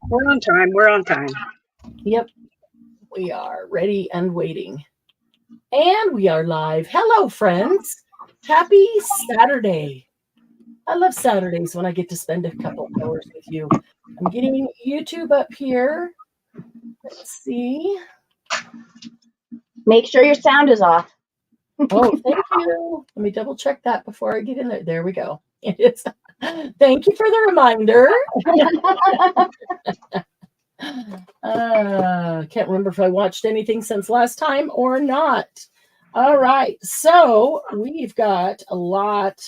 We're on time. We're on time. Yep, we are ready and waiting. And we are live. Hello, friends. Happy Saturday. I love Saturdays when I get to spend a couple hours with you. I'm getting YouTube up here. Let's see. Make sure your sound is off. Oh, thank you. Let me double check that before I get in there. There we go. It is. Thank you for the reminder. Can't remember if I watched anything since last time or not. All right. So we've got a lot.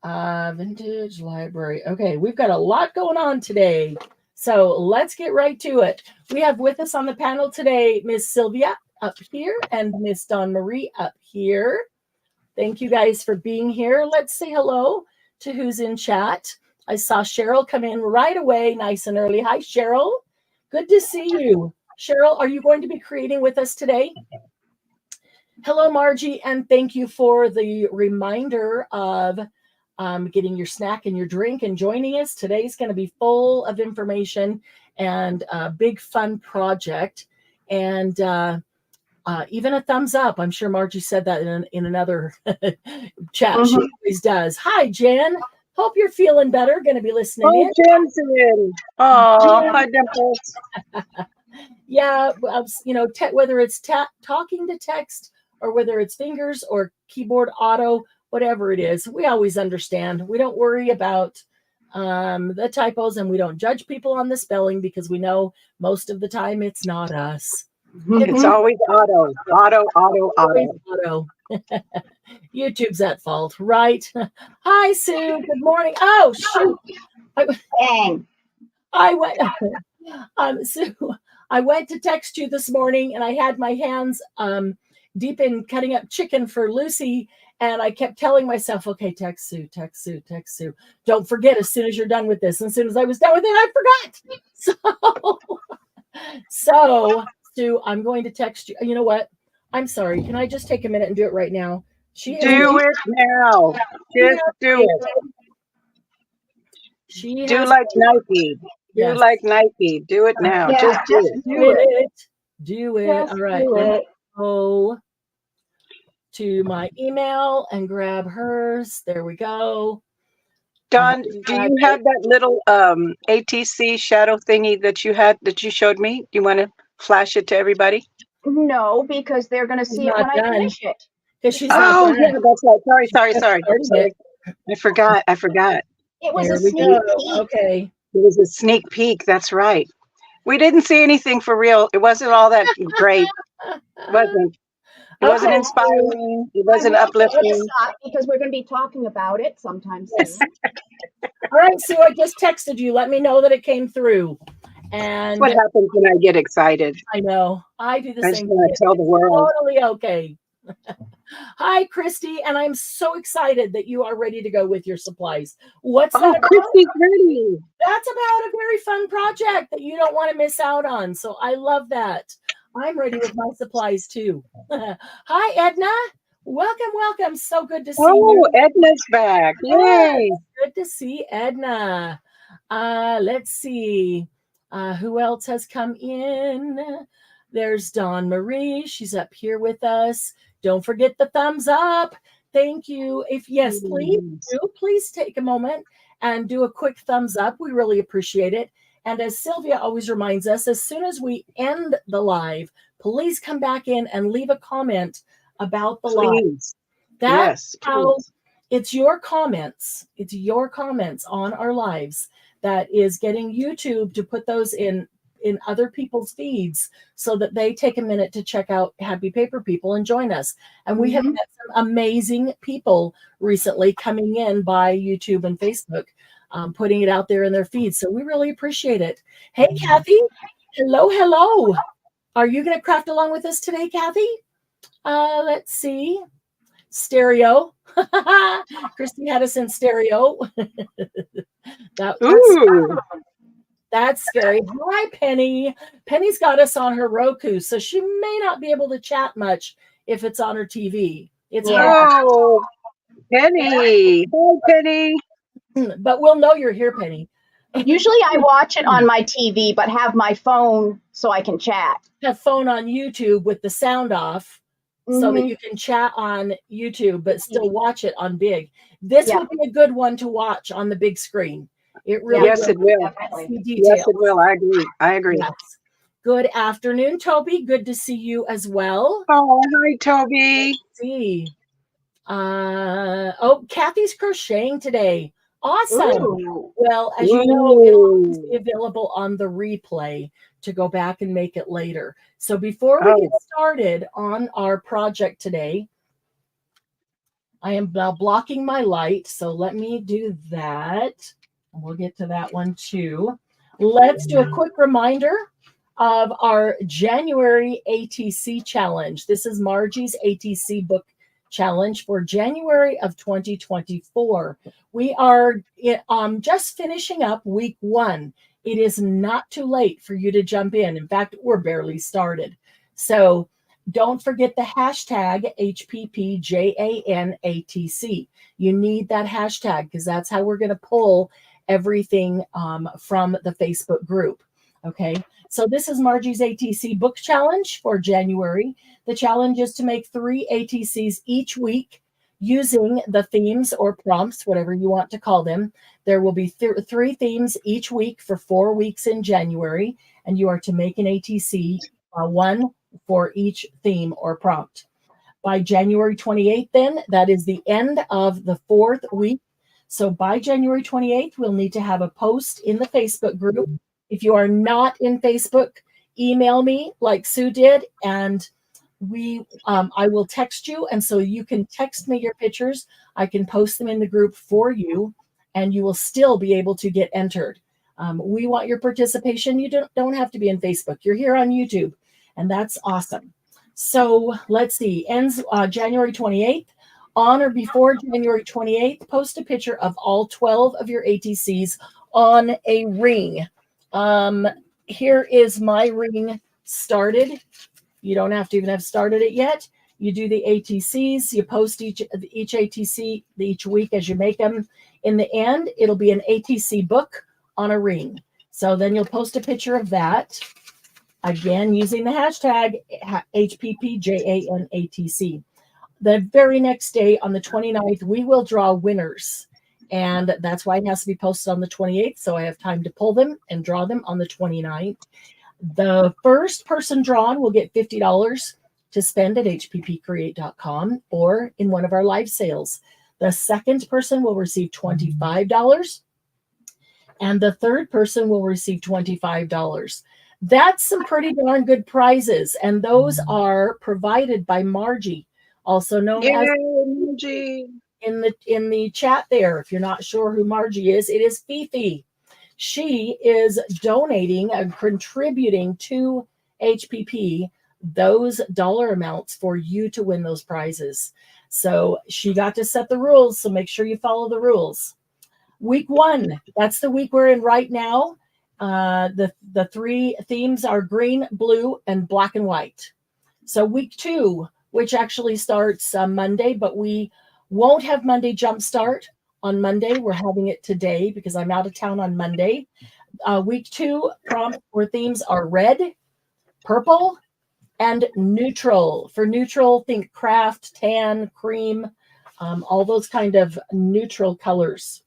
Vintage library. Okay. We've got a lot going on today. So let's get right to it. We have with us on the panel today, Miss Sylvia up here and Miss Dawn Marie up here. Thank you guys for being here. Let's say hello to who's in chat. I saw Cheryl come in right away, nice and early. Hi, Cheryl. Good to see you. Cheryl, are you going to be creating with us today? Hello, Margie, and thank you for the reminder of getting your snack and your drink and joining us. Today's going to be full of information and a big fun project. And even a thumbs up. I'm sure Margie said that in another chat. Mm-hmm. She always does. Hi, Jen. Hope you're feeling better. Going to be listening in. Jen's in. Oh, hi, Dimples. Yeah, you know, whether it's talking to text or whether it's fingers or keyboard auto, whatever it is, we always understand. We don't worry about the typos, and we don't judge people on the spelling because we know most of the time it's not us. It's always auto. YouTube's at fault, right? Hi, Sue. Good morning. Oh, shoot. I went. Sue, I went to text you this morning, and I had my hands deep in cutting up chicken for Lucy, and I kept telling myself, "Okay, text Sue, text Sue, text Sue. Don't forget as soon as you're done with this." And as soon as I was done with it, I forgot. So. Sue, I'm going to text you. You know what? I'm sorry. Can I just take a minute and do it right now? Do it now. Just do it. Do like Nike. Do like Nike. Do it now. Just do it. Do it. All right. Let's go to my email and grab hers. There we go. Dawn, do you have that little ATC shadow thingy that you showed me? Do you want to flash it to everybody? No, because they're going to see it when I finish it. She's not yeah, that's right. Sorry. I forgot. It was a sneak peek. Okay. It was a sneak peek. That's right. We didn't see anything for real. It wasn't all that great. It wasn't inspiring. It wasn't uplifting. Because we're going to be talking about it sometime soon. All right, Sue, I just texted you. Let me know that it came through. And what happens when I get excited? I know. I do the same thing. I tell the world. Totally okay. Hi, Christy, and I'm so excited that you are ready to go with your supplies. What's that about? Christy's ready. That's about a very fun project that you don't want to miss out on. So I love that. I'm ready with my supplies too. Hi, Edna. Welcome. So good to see you. Oh, Edna's back. Yay. Good to see Edna. Let's see. Who else has come in? There's Dawn Marie. She's up here with us. Don't forget the thumbs up. Thank you. Please take a moment and do a quick thumbs up. We really appreciate it. And as Sylvia always reminds us, as soon as we end the live, please come back in and leave a comment about the live. That's how it's your comments. It's your comments on our lives that is getting YouTube to put those in other people's feeds so that they take a minute to check out Happy Paper People and join us. And we have met some amazing people recently coming in by YouTube and Facebook, putting it out there in their feeds. So we really appreciate it. Hey, Kathy. Hello. Are you going to craft along with us today, Kathy? Let's see. Stereo. Christy had us in stereo. That's scary. Hi, Penny. Penny's got us on her Roku, so she may not be able to chat much if it's on her TV. It's Penny. Hi, Penny. But we'll know you're here, Penny. Usually I watch it on my TV, but have my phone so I can chat. Have phone on YouTube with the sound off so that you can chat on YouTube, but still watch it on big. This would be a good one to watch on the big screen. It really Yes, it will. Definitely. Yes, it will. I agree. I agree. Yes. Good afternoon, Toby. Good to see you as well. Oh, hi, Toby. See. Kathy's crocheting today. Awesome. Ooh. Well, as you know, it'll always be available on the replay to go back and make it later. So before we get started on our project today, I am now blocking my light. So let me do that. We'll get to that one too. Let's do a quick reminder of our January ATC challenge. This is Margie's ATC book challenge for January of 2024. We are just finishing up week 1. It is not too late for you to jump in. In fact, we're barely started. So don't forget the hashtag HPPJANATC. You need that hashtag because that's how we're going to pull everything from the Facebook group. Okay, so this is Margie's ATC book challenge for January. The challenge is to make 3 ATCs each week using the themes or prompts, whatever you want to call them. There will be 3 themes each week for 4 weeks in January, and you are to make an ATC, one for each theme or prompt. By January 28th, then, that is the end of the 4th week. So by January 28th, we'll need to have a post in the Facebook group. If you are not in Facebook, email me like Sue did, and I will text you. And so you can text me your pictures. I can post them in the group for you, and you will still be able to get entered. We want your participation. You don't have to be in Facebook. You're here on YouTube, and that's awesome. So let's see. Ends January 28th. On or before January 28th, post a picture of all 12 of your ATCs on a ring. Here is my ring started. You don't have to even have started it yet. You do the ATCs, you post each ATC each week as you make them. In the end, it'll be an ATC book on a ring. So then you'll post a picture of that, again, using the hashtag HPPJANATC. The very next day, on the 29th, we will draw winners. And that's why it has to be posted on the 28th. So I have time to pull them and draw them on the 29th. The first person drawn will get $50 to spend at hppcreate.com or in one of our live sales. The second person will receive $25. And the third person will receive $25. That's some pretty darn good prizes. And those are provided by Margie, also known as Margie. In the chat there. If you're not sure who Margie is, it is Fifi. She is donating and contributing to HPP those dollar amounts for you to win those prizes. So she got to set the rules, so make sure you follow the rules. Week 1, that's the week we're in right now. The 3 themes are green, blue, and black and white. So week 2, which actually starts Monday, but we won't have Monday Jumpstart on Monday. We're having it today because I'm out of town on Monday. Week 2 prompt or themes are red, purple, and neutral. For neutral, think craft, tan, cream, all those kind of neutral colors.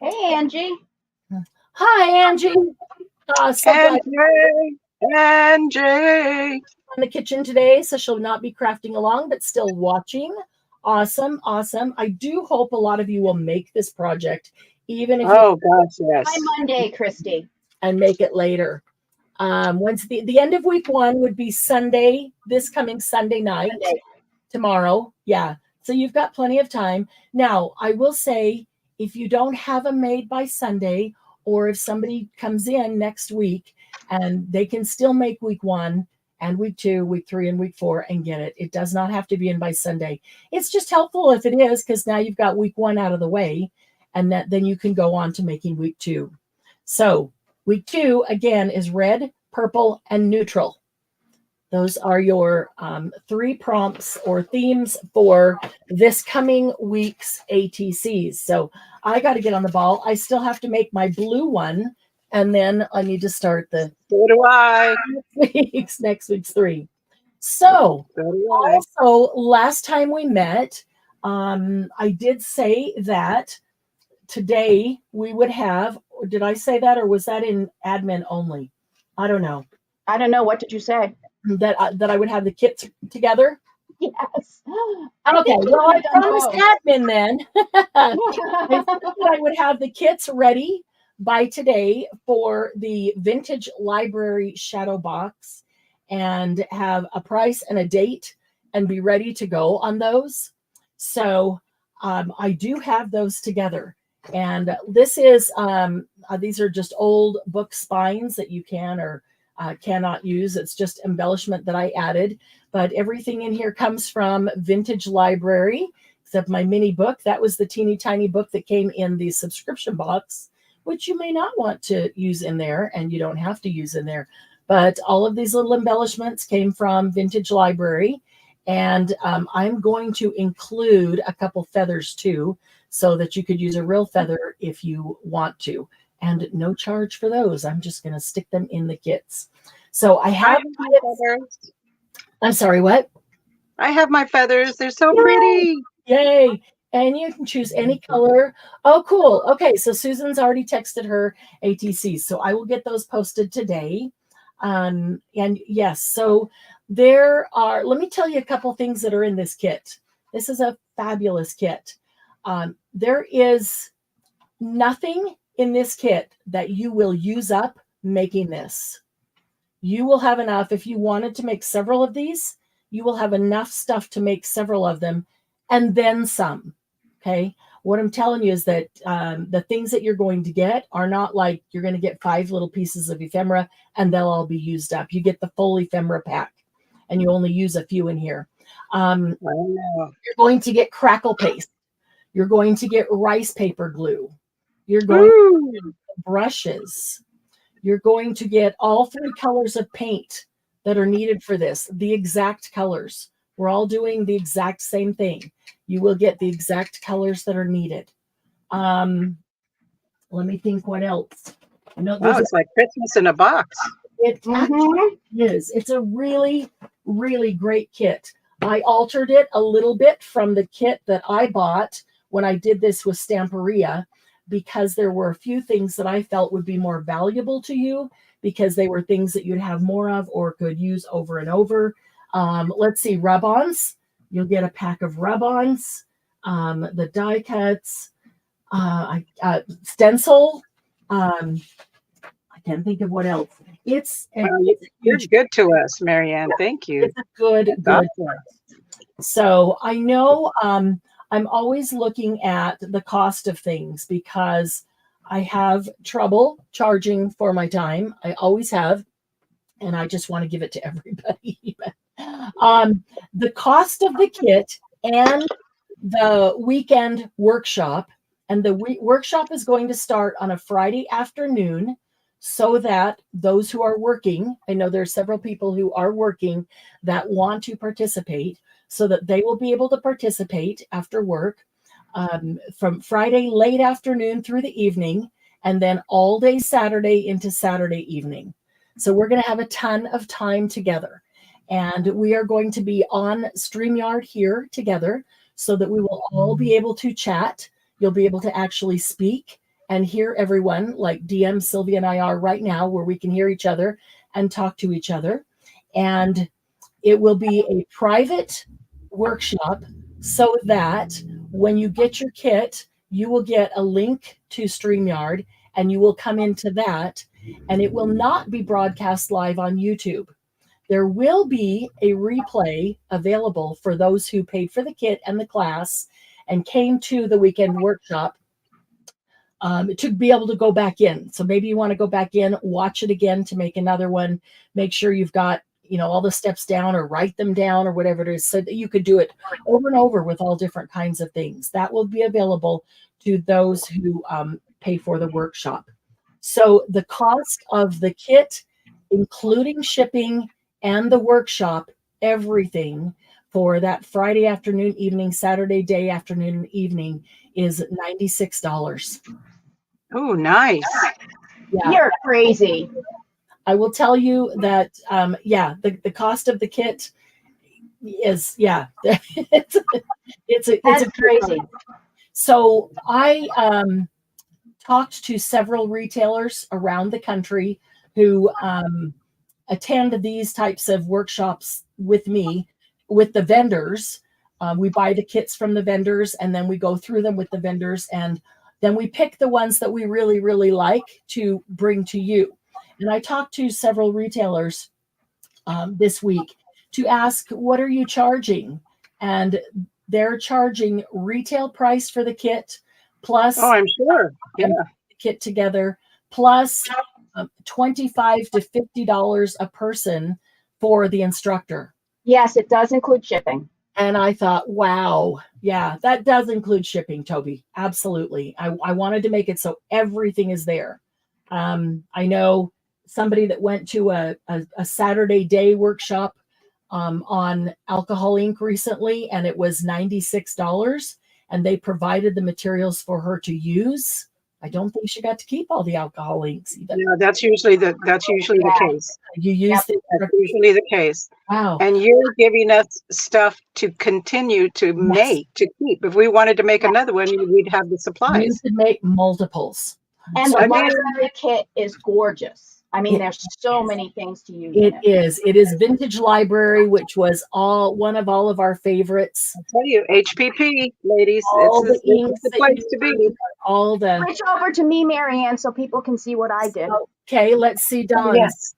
Hey, Angie. Hi, Angie. Angie. In the kitchen today, so she'll not be crafting along, but still watching. Awesome. I do hope a lot of you will make this project, even if gosh, yes. By Monday, Christy. And make it later. Once the end of week 1 would be Sunday, this coming Sunday night, tomorrow. Yeah. So you've got plenty of time. Now, I will say, if you don't have them made by Sunday, or if somebody comes in next week and they can still make week 1 and week 2, week 3, and week 4 and get it. It does not have to be in by Sunday. It's just helpful if it is, because now you've got week 1 out of the way, and then you can go on to making week 2. So week 2, again, is red, purple, and neutral. Those are your 3 prompts or themes for this coming week's ATCs. So I got to get on the ball. I still have to make my blue one, and then I need to start the So do I. next week's 3. So So do I. also last time we met, I did say that today we would have, did I say that, or was that in admin only? I don't know. I don't know. What did you say? That I would have the kits together. Yes. Okay, well, I promised both. admin then. I said that I would have the kits ready by today for the vintage library shadow box and have a price and a date and be ready to go on those. So I do have those together. And this is, these are just old book spines that you can or cannot use. It's just embellishment that I added. But everything in here comes from Vintage Library, except my mini book. That was the teeny tiny book that came in the subscription box, which you may not want to use in there, and you don't have to use in there. But all of these little embellishments came from Vintage Library. And I'm going to include a couple feathers too, so that you could use a real feather if you want to. And no charge for those. I'm just going to stick them in the kits. So I have my feathers. I'm sorry, what? I have my feathers. They're so pretty. Yay. And you can choose any color. Oh, cool. Okay, so Susan's already texted her ATCs. So I will get those posted today. And yes, so there are, let me tell you a couple things that are in this kit. This is a fabulous kit. There is nothing in this kit that you will use up making this. You will have enough. If you wanted to make several of these, you will have enough stuff to make several of them and then some. Okay. What I'm telling you is that the things that you're going to get are not like you're going to get 5 little pieces of ephemera and they'll all be used up. You get the full ephemera pack and you only use a few in here. You're going to get crackle paste. You're going to get rice paper glue. You're going to get brushes. You're going to get all 3 colors of paint that are needed for this, the exact colors. We're all doing the exact same thing. You will get the exact colors that are needed. Let me think what else. Wow, it's like Christmas in a box. It actually is. It's a really, really great kit. I altered it a little bit from the kit that I bought when I did this with Stamperia, because there were a few things that I felt would be more valuable to you because they were things that you'd have more of or could use over and over. Let's see, rub-ons. You'll get a pack of rub-ons, the die cuts, stencil. I can't think of what else. You're good to us, Marianne. Thank you. It's a good. So I know I'm always looking at the cost of things because I have trouble charging for my time. I always have, and I just want to give it to everybody. The cost of the kit and the weekend workshop, and the workshop is going to start on a Friday afternoon so that those who are working, I know there are several people who are working that want to participate, so that they will be able to participate after work from Friday late afternoon through the evening, and then all day Saturday into Saturday evening. So we're going to have a ton of time together. And we are going to be on StreamYard here together so that we will all be able to chat. You'll be able to actually speak and hear everyone, like DM, Sylvia, and I are right now, where we can hear each other and talk to each other. And it will be a private workshop so that when you get your kit, you will get a link to StreamYard and you will come into that, and it will not be broadcast live on YouTube. There will be a replay available for those who paid for the kit and the class and came to the weekend workshop to be able to go back in. So maybe you want to go back in, watch it again to make another one, make sure you've got all the steps down or write them down or whatever it is, so that you could do it over and over with all different kinds of things. That will be available to those who pay for the workshop. So the cost of the kit, including shipping and the workshop, everything for that Friday afternoon, evening, Saturday day afternoon and evening is $96. Oh, nice. Yeah. You're crazy. I will tell you that, the cost of the kit is, it's That's a crazy. So I talked to several retailers around the country who attend these types of workshops with me, with the vendors. We buy the kits from the vendors, and then we go through them with the vendors, and then we pick the ones that we really, really like to bring to you. And I talked to several retailers this week to ask, what are you charging? And they're charging retail price for the kit, plus Oh, I'm sure. Yeah. the kit together, plus $25 to $50 a person for the instructor. Yes, it does include shipping. And I thought, wow, yeah, that does include shipping, Toby. Absolutely. I wanted to make it so everything is there. I know somebody that went to a Saturday day workshop on Alcohol Inc. recently, and it was $96, and they provided the materials for her to use. I don't think she got to keep all the alcohol inks even. Yeah, that's usually the case. You use That's usually the case. Wow. And you're giving us stuff to continue to make, to keep. If we wanted to make another one, we'd have the You supplies. could make multiples. And So the I mean- library kit is gorgeous. I mean, there's so many things to use. in It is. It is Vintage Library, which was one of all of our favorites. I tell you, HPP, ladies, All it's the inks the that place you to be. All the Switch over to me, Marianne, so people can see what I did. okay. Let's see, Dawn. Yes.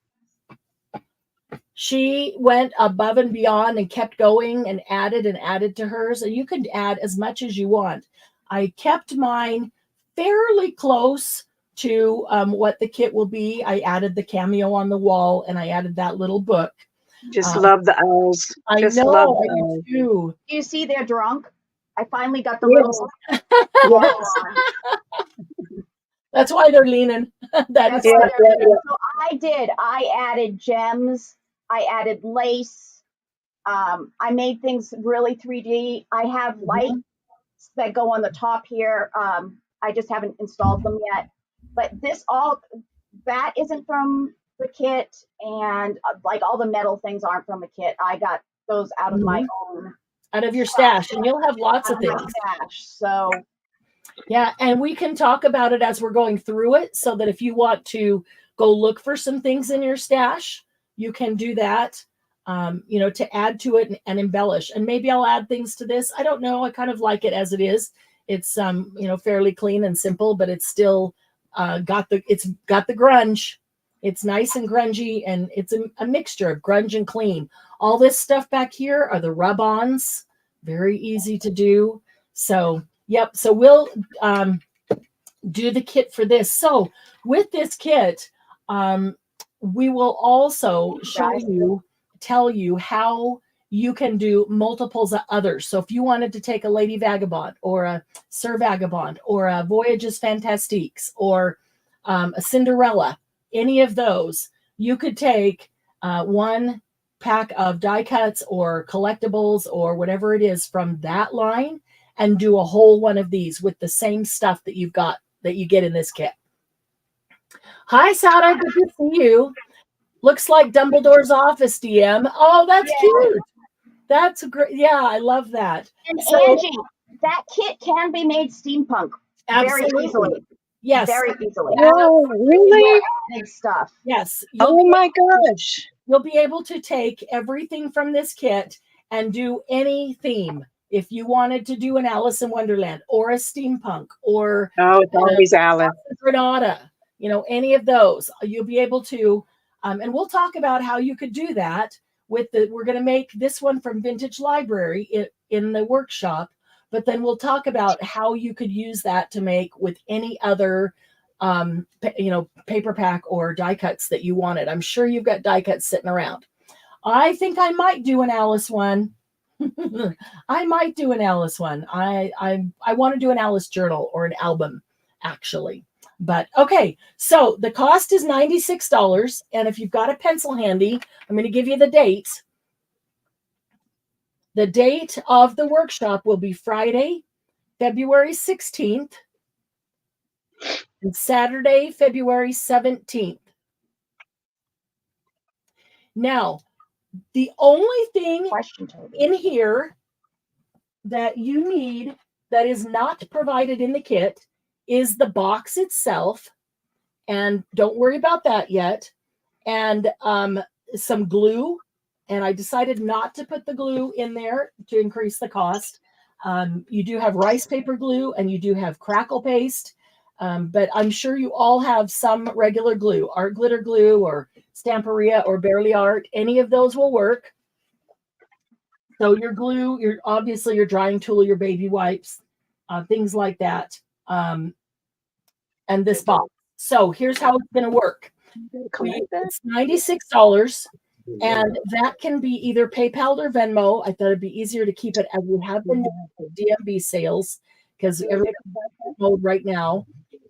She went above and beyond and kept going and added to hers. And you can add as much as you want. I kept mine fairly close to what the kit will be. I added the cameo on the wall, and I added that little book. Just love the owls. I Just know, love I the owls. do too. You see, they're drunk. I finally got the Yes. little. Yes. That's why they're leaning. That's Is what Yeah, they're yeah, doing. So I did. I added gems. I added lace. I made things really 3D. I have lights that go on the top here. I just haven't installed them yet. But that isn't from the kit, and like all the metal things aren't from the kit. I got those out of my own, out of your stash, and you'll have lots out of of my things. stash. So Yeah, and we can talk about it as we're going through it, so that if you want to go look for some things in your stash, you can do that. To add to it and embellish. And maybe I'll add things to this. I don't know. I kind of like it as it is. It's fairly clean and simple, but it's still got the grunge. It's nice and grungy, and it's a mixture of grunge and clean. All this stuff back here are the rub-ons. Very easy to do. So, yep. So we'll do the kit for this. So with this kit, we will also tell you how you can do multiples of others. So if you wanted to take a Lady Vagabond or a Sir Vagabond or a Voyages Fantastiques or a Cinderella, any of those, you could take one pack of die cuts or collectibles or whatever it is from that line and do a whole one of these with the same stuff that you get in this kit. Hi, Sada. Good to see you. Looks like Dumbledore's office, DM. Oh, that's cute. That's great. Yeah, I love that. And Angie, that kit can be made steampunk very easily. Yes. Very easily. Oh, really? Big stuff. Yes. Oh my gosh. You'll be able to take everything from this kit and do any theme. If you wanted to do an Alice in Wonderland or a steampunk or it's always Alice. Granada, any of those, you'll be able to. And we'll talk about how you could do that we're going to make this one from Vintage Library in the workshop, but then we'll talk about how you could use that to make with any other, paper pack or die cuts that you wanted. I'm sure you've got die cuts sitting around. I think I might do an Alice one. I might do an Alice one. I want to do an Alice journal or an album, actually. But okay, so the cost is $96. And if you've got a pencil handy, I'm going to give you the dates. The date of the workshop will be Friday, February 16th, and Saturday, February 17th. Now, the only thing in here that you need that is not provided in the kit is the box itself. And don't worry about that yet. And some glue. And I decided not to put the glue in there to increase the cost. You do have rice paper glue and you do have crackle paste. But I'm sure you all have some regular glue, art glitter glue or Stamperia or Barely Art. Any of those will work. So your glue, obviously your drying tool, your baby wipes, things like that. And this box. So here's how it's going to work. It's $96. And that can be either PayPal or Venmo. I thought it'd be easier to keep it as we have been doing DMB sales because everybody's mode right now.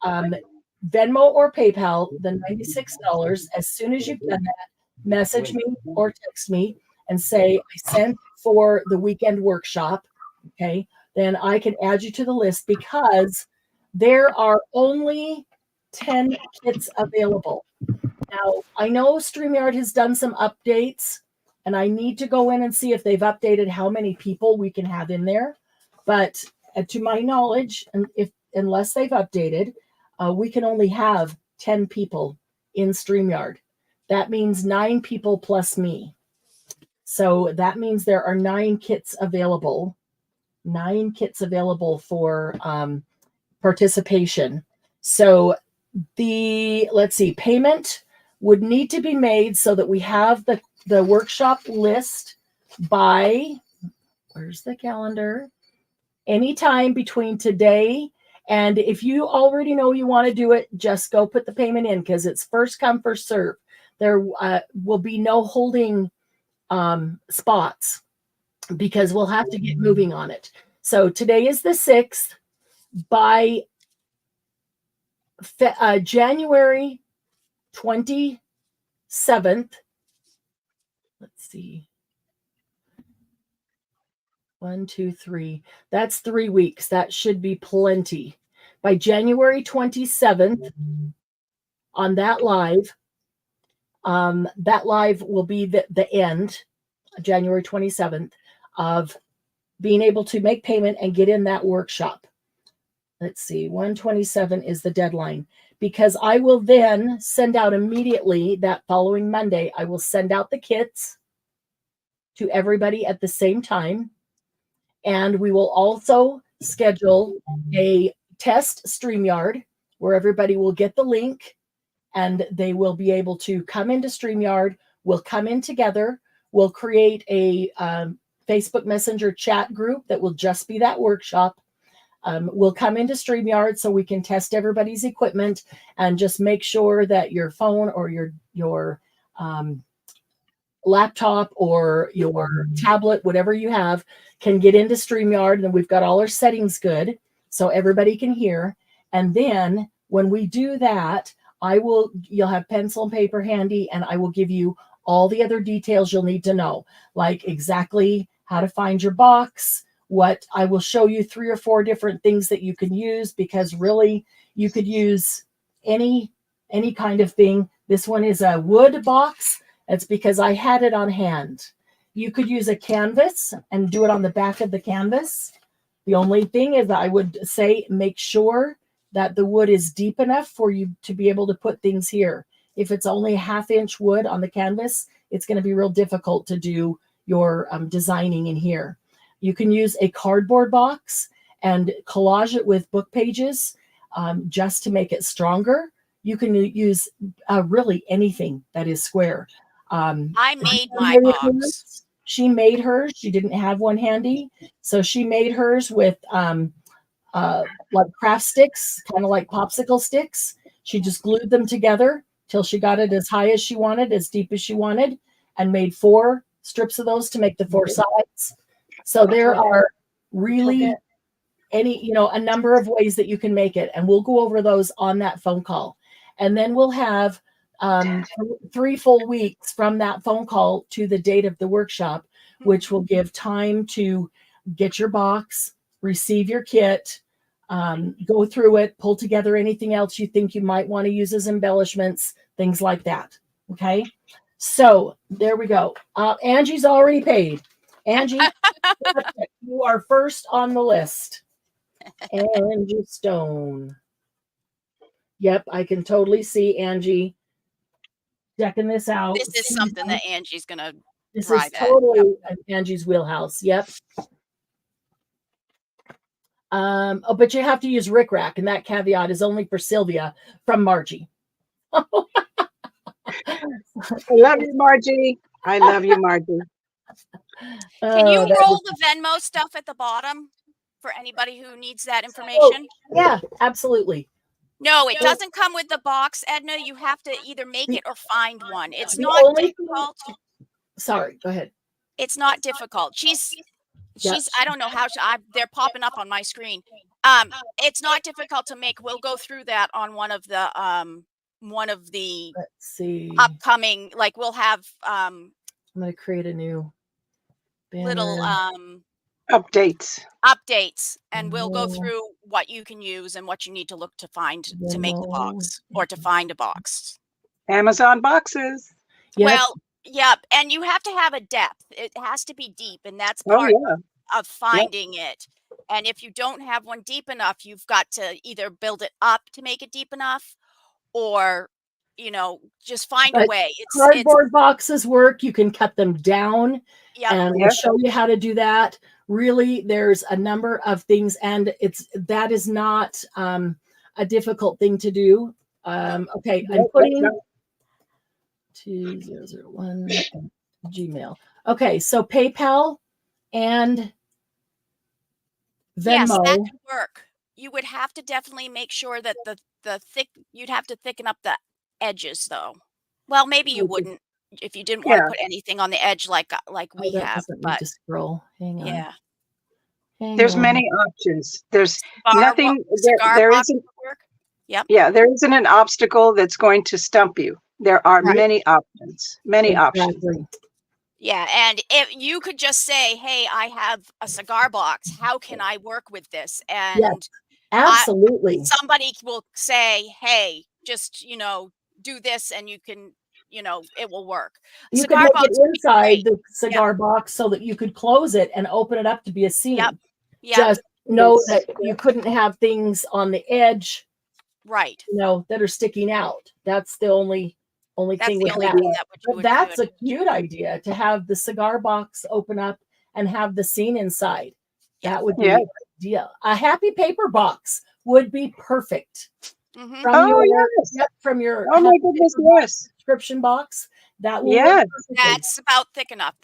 Venmo or PayPal, the $96. As soon as you've done that, message me or text me and say, I sent for the weekend workshop. Okay. Then I can add you to the list because there are only 10 kits available. Now, I know StreamYard has done some updates, and I need to go in and see if they've updated how many people we can have in there. But to my knowledge, and unless they've updated, we can only have 10 people in StreamYard. That means 9 people plus me. So that means there are 9 kits available. 9 kits available for participation. So let's see, payment would need to be made so that we have the workshop list by, where's the calendar? Anytime between today. And if you already know you want to do it, just go put the payment in because it's first come, first serve. There will be no holding spots because we'll have to get moving on it. So today is the 6th. By January 27th, let's see, 1, 2, 3, that's 3 weeks. That should be plenty. By January 27th on that live will be the end, January 27th, of being able to make payment and get in that workshop. Let's see, 127 is the deadline because I will then send out immediately that following Monday. I will send out the kits to everybody at the same time. And we will also schedule a test StreamYard where everybody will get the link and they will be able to come into StreamYard. We'll come in together. We'll create a Facebook Messenger chat group that will just be that workshop. We'll come into StreamYard so we can test everybody's equipment and just make sure that your phone or your laptop or your tablet, whatever you have, can get into StreamYard. And we've got all our settings good so everybody can hear. And then when we do that, you'll have pencil and paper handy, and I will give you all the other details you'll need to know, like exactly how to find your box. What I will show you 3 or 4 different things that you can use because really you could use any kind of thing. This one is a wood box. That's because I had it on hand. You could use a canvas and do it on the back of the canvas. The only thing is I would say make sure that the wood is deep enough for you to be able to put things here. If it's only 1/2 inch wood on the canvas, it's going to be real difficult to do your designing in here. You can use a cardboard box and collage it with book pages just to make it stronger. You can use really anything that is square. I made my box. She made hers. She didn't have one handy. So she made hers with like craft sticks, kind of like popsicle sticks. She just glued them together till she got it as high as she wanted, as deep as she wanted, and made 4 strips of those to make the 4 sides. So there are really any, a number of ways that you can make it. And we'll go over those on that phone call. And then we'll have 3 full weeks from that phone call to the date of the workshop, which will give time to get your box, receive your kit, go through it, pull together anything else you think you might want to use as embellishments, things like that. Okay. So there we go. Angie's already paid. Angie, you are first on the list. Angie Stone. Yep, I can totally see Angie checking this out. This is something that Angie's going to This is totally Angie's wheelhouse. Yep. But you have to use rickrack, and that caveat is only for Sylvia from Margie. I love you, Margie. I love you, Margie. Can you roll the Venmo stuff at the bottom for anybody who needs that information? Yeah, absolutely. No, it doesn't come with the box, Edna. You have to either make it or find one. It's not difficult. Sorry, go ahead. It's not difficult. She's I don't know how they're popping up on my screen. It's not difficult to make. We'll go through that on one of the Let's see. upcoming, like we'll have I'm going to create a new banner. Little updates, and we'll go through what you can use and what you need to look to find to make the box or to find a box. Amazon boxes. Yep. Well, yeah, and you have to have a depth. It has to be deep, and that's part of finding it. And if you don't have one deep enough, you've got to either build it up to make it deep enough, or just find a way. Cardboard boxes work. You can cut them down, and we'll show you how to do that. Really, there's a number of things, and that is not a difficult thing to do. Okay, I'm putting 2001 Gmail. Okay, so PayPal and Venmo. Yes, that could work. You would have to definitely make sure that you'd have to thicken up the edges, though. Well, maybe you wouldn't if you didn't want to put anything on the edge like we have. But just scroll. Hang on. Yeah, there's many options. There's nothing. There isn't. Yep. Yeah, there isn't an obstacle that's going to stump you. There are many options. Many options. Yeah, and if you could just say, "Hey, I have a cigar box. How can I work with this?" And absolutely, somebody will say, "Hey, just do this, and you can." It will work. You could make it inside the cigar box so that you could close it and open it up to be a seam. Yep. Just know that you couldn't have things on the edge, right? That are sticking out. That's the only thing with that. That's a cute idea, to have the cigar box open up and have the scene inside. That would be ideal. A happy paper box would be perfect. Mm-hmm. From your oh my goodness, yes, subscription box. That will that's about thick enough.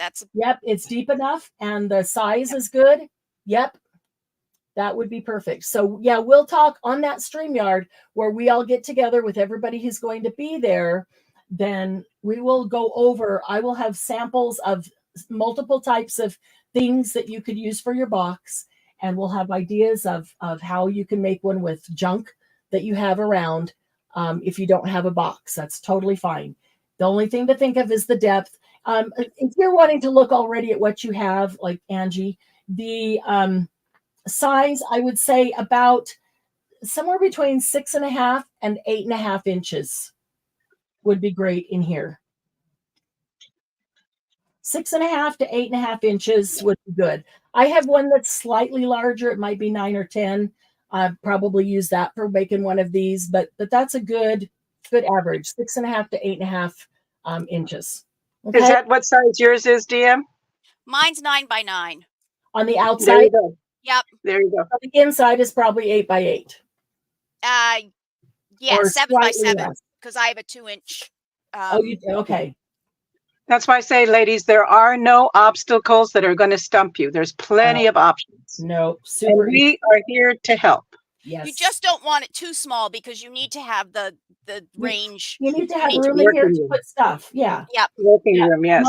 It's deep enough, and the size is good. Yep, that would be perfect. So we'll talk on that StreamYard where we all get together with everybody who's going to be there. Then we will go over. I will have samples of multiple types of things that you could use for your box, and we'll have ideas of how you can make one with junk that you have around. If you don't have a box, that's totally fine. The only thing to think of is the depth. If you're wanting to look already at what you have, like Angie, the size, I would say about somewhere between 6.5 and 8.5 inches would be great in here. 6.5 to 8.5 inches would be good. I have one that's slightly larger. It might be 9 or 10. I'd probably use that for making one of these, but that's a good average, 6.5 to 8.5 inches. Okay? Is that what size yours is, DM? Mine's 9 by 9. On the outside? There you go. Yep. There you go. On the inside is probably 8 by 8. Yeah, 7 by 7, because I have a 2-inch. You do? Okay. That's why I say, ladies, there are no obstacles that are going to stump you. There's plenty of options. No, and we are here to help. Yes. You just don't want it too small, because you need to have the range. You need to have room in here to put stuff. Yeah. Yep. Working room, yes.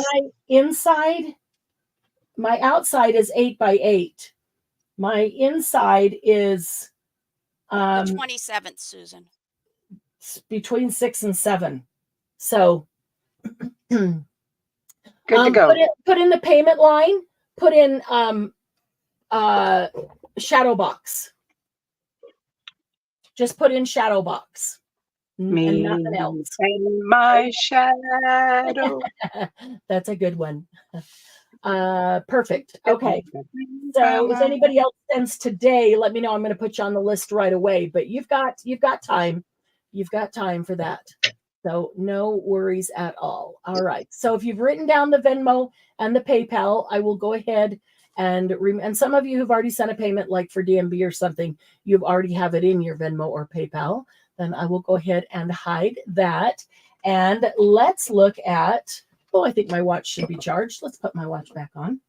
My outside is 8 by 8. My inside is The 27th, Susan. between 6 and 7. So Good to go. Put in the payment line. Put in shadow box. Just put in shadow box. Me and nothing else. and my shadow. That's a good one. Perfect. Okay. So if anybody else sends today, let me know. I'm going to put you on the list right away. But you've got time. You've got time for that. So no worries at all. All right. So if you've written down the Venmo and the PayPal, I will go ahead and some of you who've already sent a payment, like for DMB or something, you've already have it in your Venmo or PayPal. Then I will go ahead and hide that. And let's look at, I think my watch should be charged. Let's put my watch back on.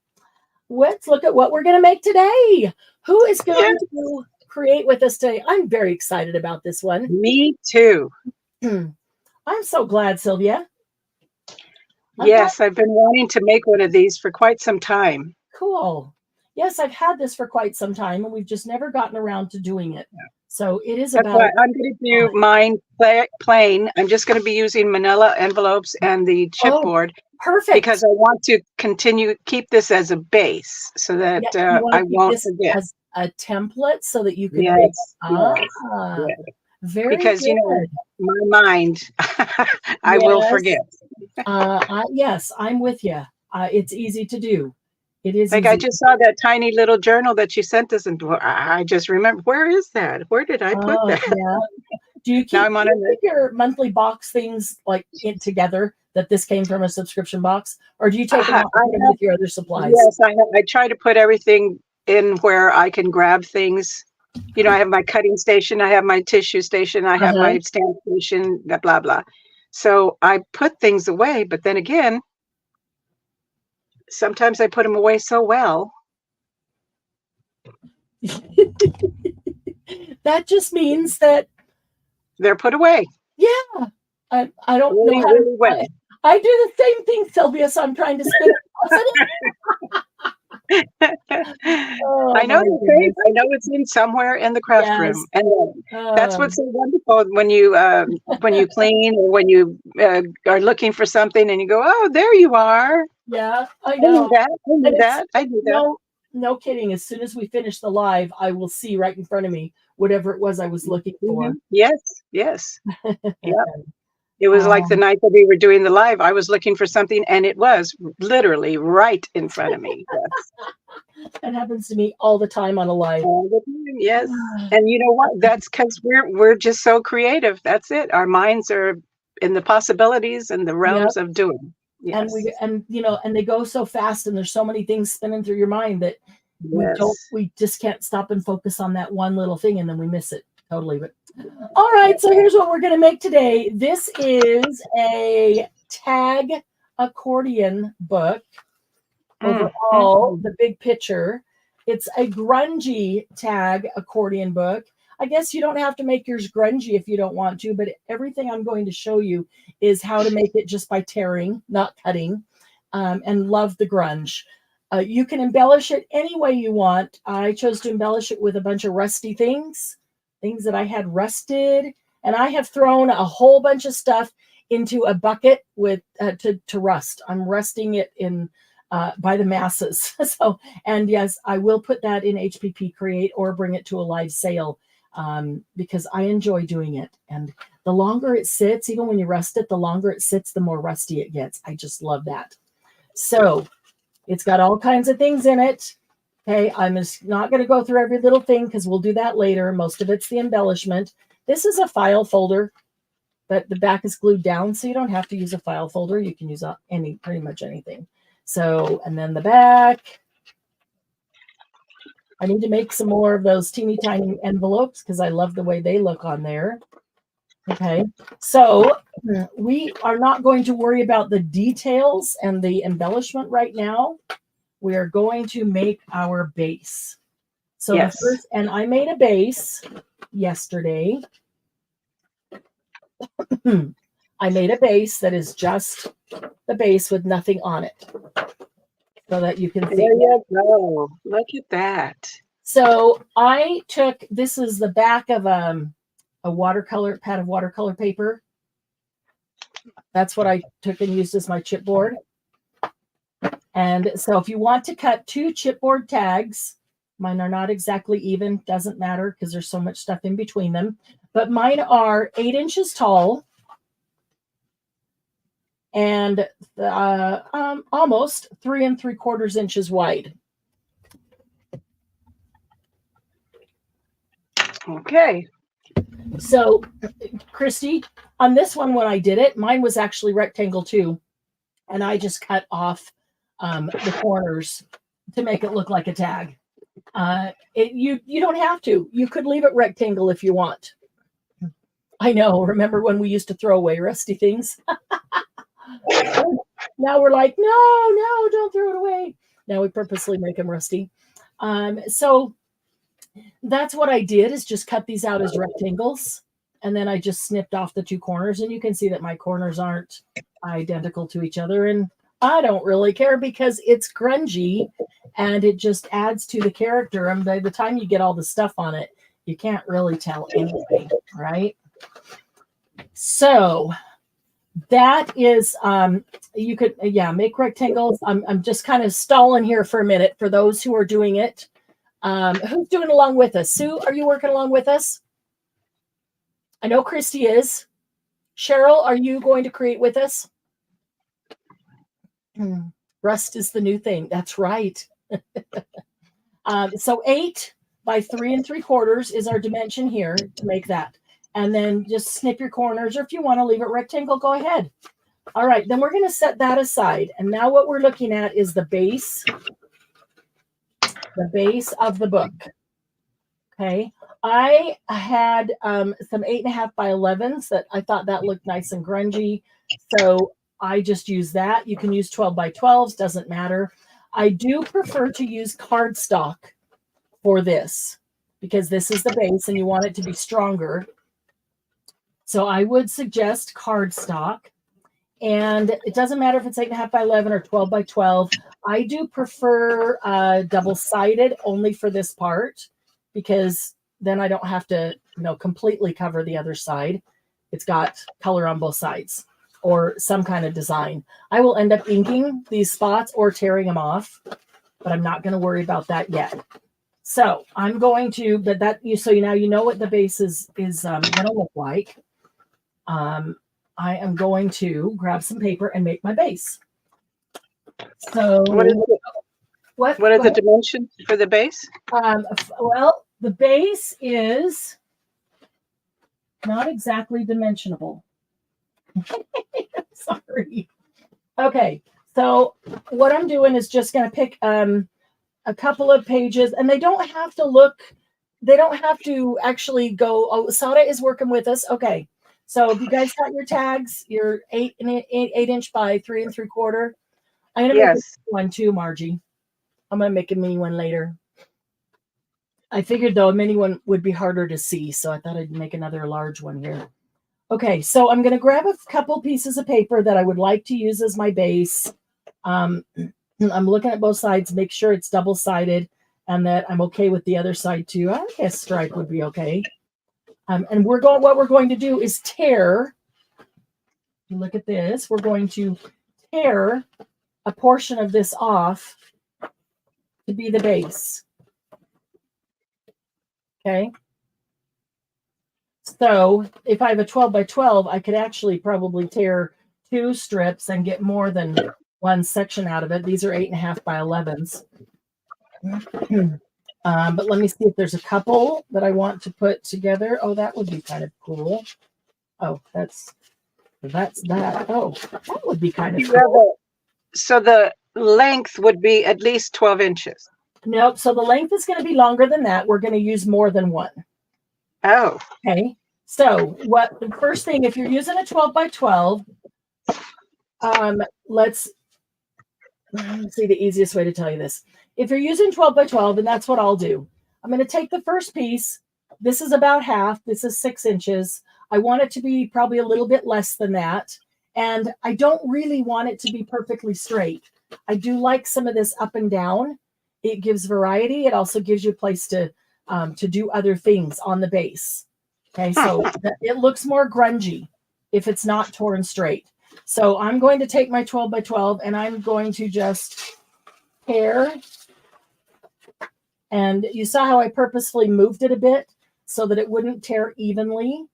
Let's look at what we're going to make today. Who is going to create with us today? I'm very excited about this one. Me too. I'm so glad, Sylvia. Yes, I've been wanting to make one of these for quite some time. Cool. Yes, I've had this for quite some time, and we've just never gotten around to doing it. So it is That's why I'm going to do mine plain. I'm just going to be using manila envelopes and the chipboard. Perfect. Because I want to keep this as a base so that I won't forget. As a template so that you can very because good. My mind I will forget. Yes, I'm with you. It's easy to do. It is like I just saw that tiny little journal that you sent us, and I just remember, where is that? Where did I put that? Yeah. Do you keep your monthly box things like together? That this came from a subscription box, or do you take them out with your other supplies? Yes, I try to put everything in where I can grab things. You know, I have my cutting station, I have my tissue station, I have my stamp station, blah blah. So I put things away, but then again, sometimes I put them away so well. That just means that they're put away. Yeah, I don't know how to. Well. I do the same thing, Sylvia. So I'm trying to spin it. I know the thing. I know it's in somewhere in the craft room, and that's what's so wonderful when you clean or when you are looking for something and you go, oh, there you are. Yeah, I know. I knew that. No kidding. As soon as we finish the live, I will see right in front of me whatever it was I was looking for. Yes. Yeah. It was like the night that we were doing the live. I was looking for something, and it was literally right in front of me. Yes. That happens to me all the time on a live. All the time, yes. And you know what? That's because we're just so creative. That's it. Our minds are in the possibilities and the realms of doing. Yes. And they go so fast, and there's so many things spinning through your mind that we just can't stop and focus on that one little thing, and then we miss it totally. But all right, so here's what we're going to make today. This is a tag accordion book. Overall, the big picture. It's a grungy tag accordion book. I guess you don't have to make yours grungy if you don't want to, but everything I'm going to show you is how to make it just by tearing, not cutting, and love the grunge. You can embellish it any way you want. I chose to embellish it with a bunch of rusty things that I had rusted, and I have thrown a whole bunch of stuff into a bucket with to rust. I'm rusting it in by the masses. So, and yes, I will put that in HPP Create or bring it to a live sale because I enjoy doing it. And the longer it sits, even when you rust it, the longer it sits, the more rusty it gets. I just love that. So it's got all kinds of things in it. Okay, I'm just not going to go through every little thing because we'll do that later. Most of it's the embellishment. This is a file folder, but the back is glued down, so you don't have to use a file folder. You can use pretty much anything. So, and then the back. I need to make some more of those teeny tiny envelopes because I love the way they look on there. Okay, so we are not going to worry about the details and the embellishment right now. We are going to make our base. So and I made a base yesterday. I made a base that is just the base with nothing on it, so that you can see. There you go. Look at that. So I took, this is the back of a watercolor pad of watercolor paper. That's what I took and used as my chipboard. And so if you want to cut 2 chipboard tags, mine are not exactly even, doesn't matter because there's so much stuff in between them, but mine are 8 inches tall and almost 3 3/4 inches wide. Okay. So, Christy, on this one, when I did it, mine was actually rectangle too. And I just cut off the corners to make it look like a tag. You don't have to. You could leave it rectangle if you want. I know. Remember when we used to throw away rusty things? Now we're like, no, don't throw it away. Now we purposely make them rusty. So that's what I did, is just cut these out as rectangles. And then I just snipped off the 2 corners. And you can see that my corners aren't identical to each other. And I don't really care because it's grungy and it just adds to the character. And by the time you get all the stuff on it, you can't really tell anything, right? So that is, you could, make rectangles. I'm just kind of stalling here for a minute for those who are doing it. Who's doing along with us? Sue, are you working along with us? I know Christy is. Cheryl, are you going to create with us? Rust is the new thing. That's right. So 8 by 3 3/4 is our dimension here to make that. And then just snip your corners, or if you want to leave it rectangle, go ahead. All right, then we're going to set that aside. And now what we're looking at is the base of the book. Okay. I had some 8.5 by 11s that I thought that looked nice and grungy. So I just use that. You can use 12 by 12s, doesn't matter. I do prefer to use cardstock for this because this is the base and you want it to be stronger. So I would suggest cardstock. And it doesn't matter if it's 8.5 by 11 or 12 by 12. I do prefer double-sided only for this part because then I don't have to, completely cover the other side. It's got color on both sides or some kind of design. I will end up inking these spots or tearing them off, but I'm not going to worry about that yet. So I'm going to, now you know what the base is going to look like. I am going to grab some paper and make my base. So what are the dimensions for the base? Well, the base is not exactly dimensionable. Sorry. Okay, so what I'm doing is just going to pick a couple of pages, and they don't have to actually go. Oh, Sada is working with us. Okay, so if you guys got your tags, your 8 inch by 3 3/4. I'm going to make one too, Margie. I'm going to make a mini one later. I figured, though, a mini one would be harder to see, so I thought I'd make another large one here. Okay, so I'm going to grab a couple pieces of paper that I would like to use as my base. I'm looking at both sides, make sure it's double-sided, and that I'm okay with the other side, too. I guess stripe would be okay. And what we're going to do is tear. Look at this. We're going to tear a portion of this off to be the base. Okay. So if I have a 12 by 12, I could actually probably tear 2 strips and get more than one section out of it. These are 8.5 by 11s. But let me see if there's a couple that I want to put together. Oh, that would be kind of cool. Oh, that's that. Oh, that would be kind of cool. So the length would be at least 12 inches. Nope. So the length is going to be longer than that. We're going to use more than one. Oh. Okay. So the first thing, if you're using a 12 by 12, let's see the easiest way to tell you this. If you're using 12 by 12, and that's what I'll do, I'm going to take the first piece. This is about half. This is 6 inches. I want it to be probably a little bit less than that. And I don't really want it to be perfectly straight. I do like some of this up and down. it gives variety. It also gives you a place to do other things on the base. Okay, so it looks more grungy if it's not torn straight. So I'm going to take my 12 by 12 and I'm going to just tear. And you saw how I purposefully moved it a bit so that it wouldn't tear evenly.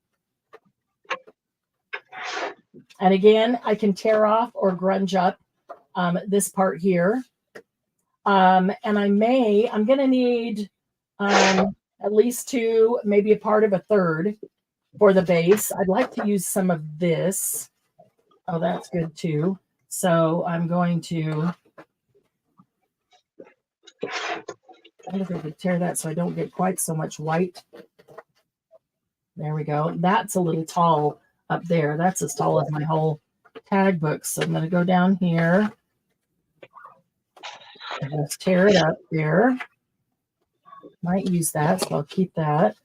And again, I can tear off or grunge up this part here. And I'm going to need at least 2, maybe a part of a third for the base. I'd like to use some of this. Oh, that's good too. So I'm going to, I wonder if I could tear that so I don't get quite so much white. There we go. That's a little tall up there. That's as tall as my whole tag book. So I'm going to go down here and just tear it up there. Might use that, so I'll keep that.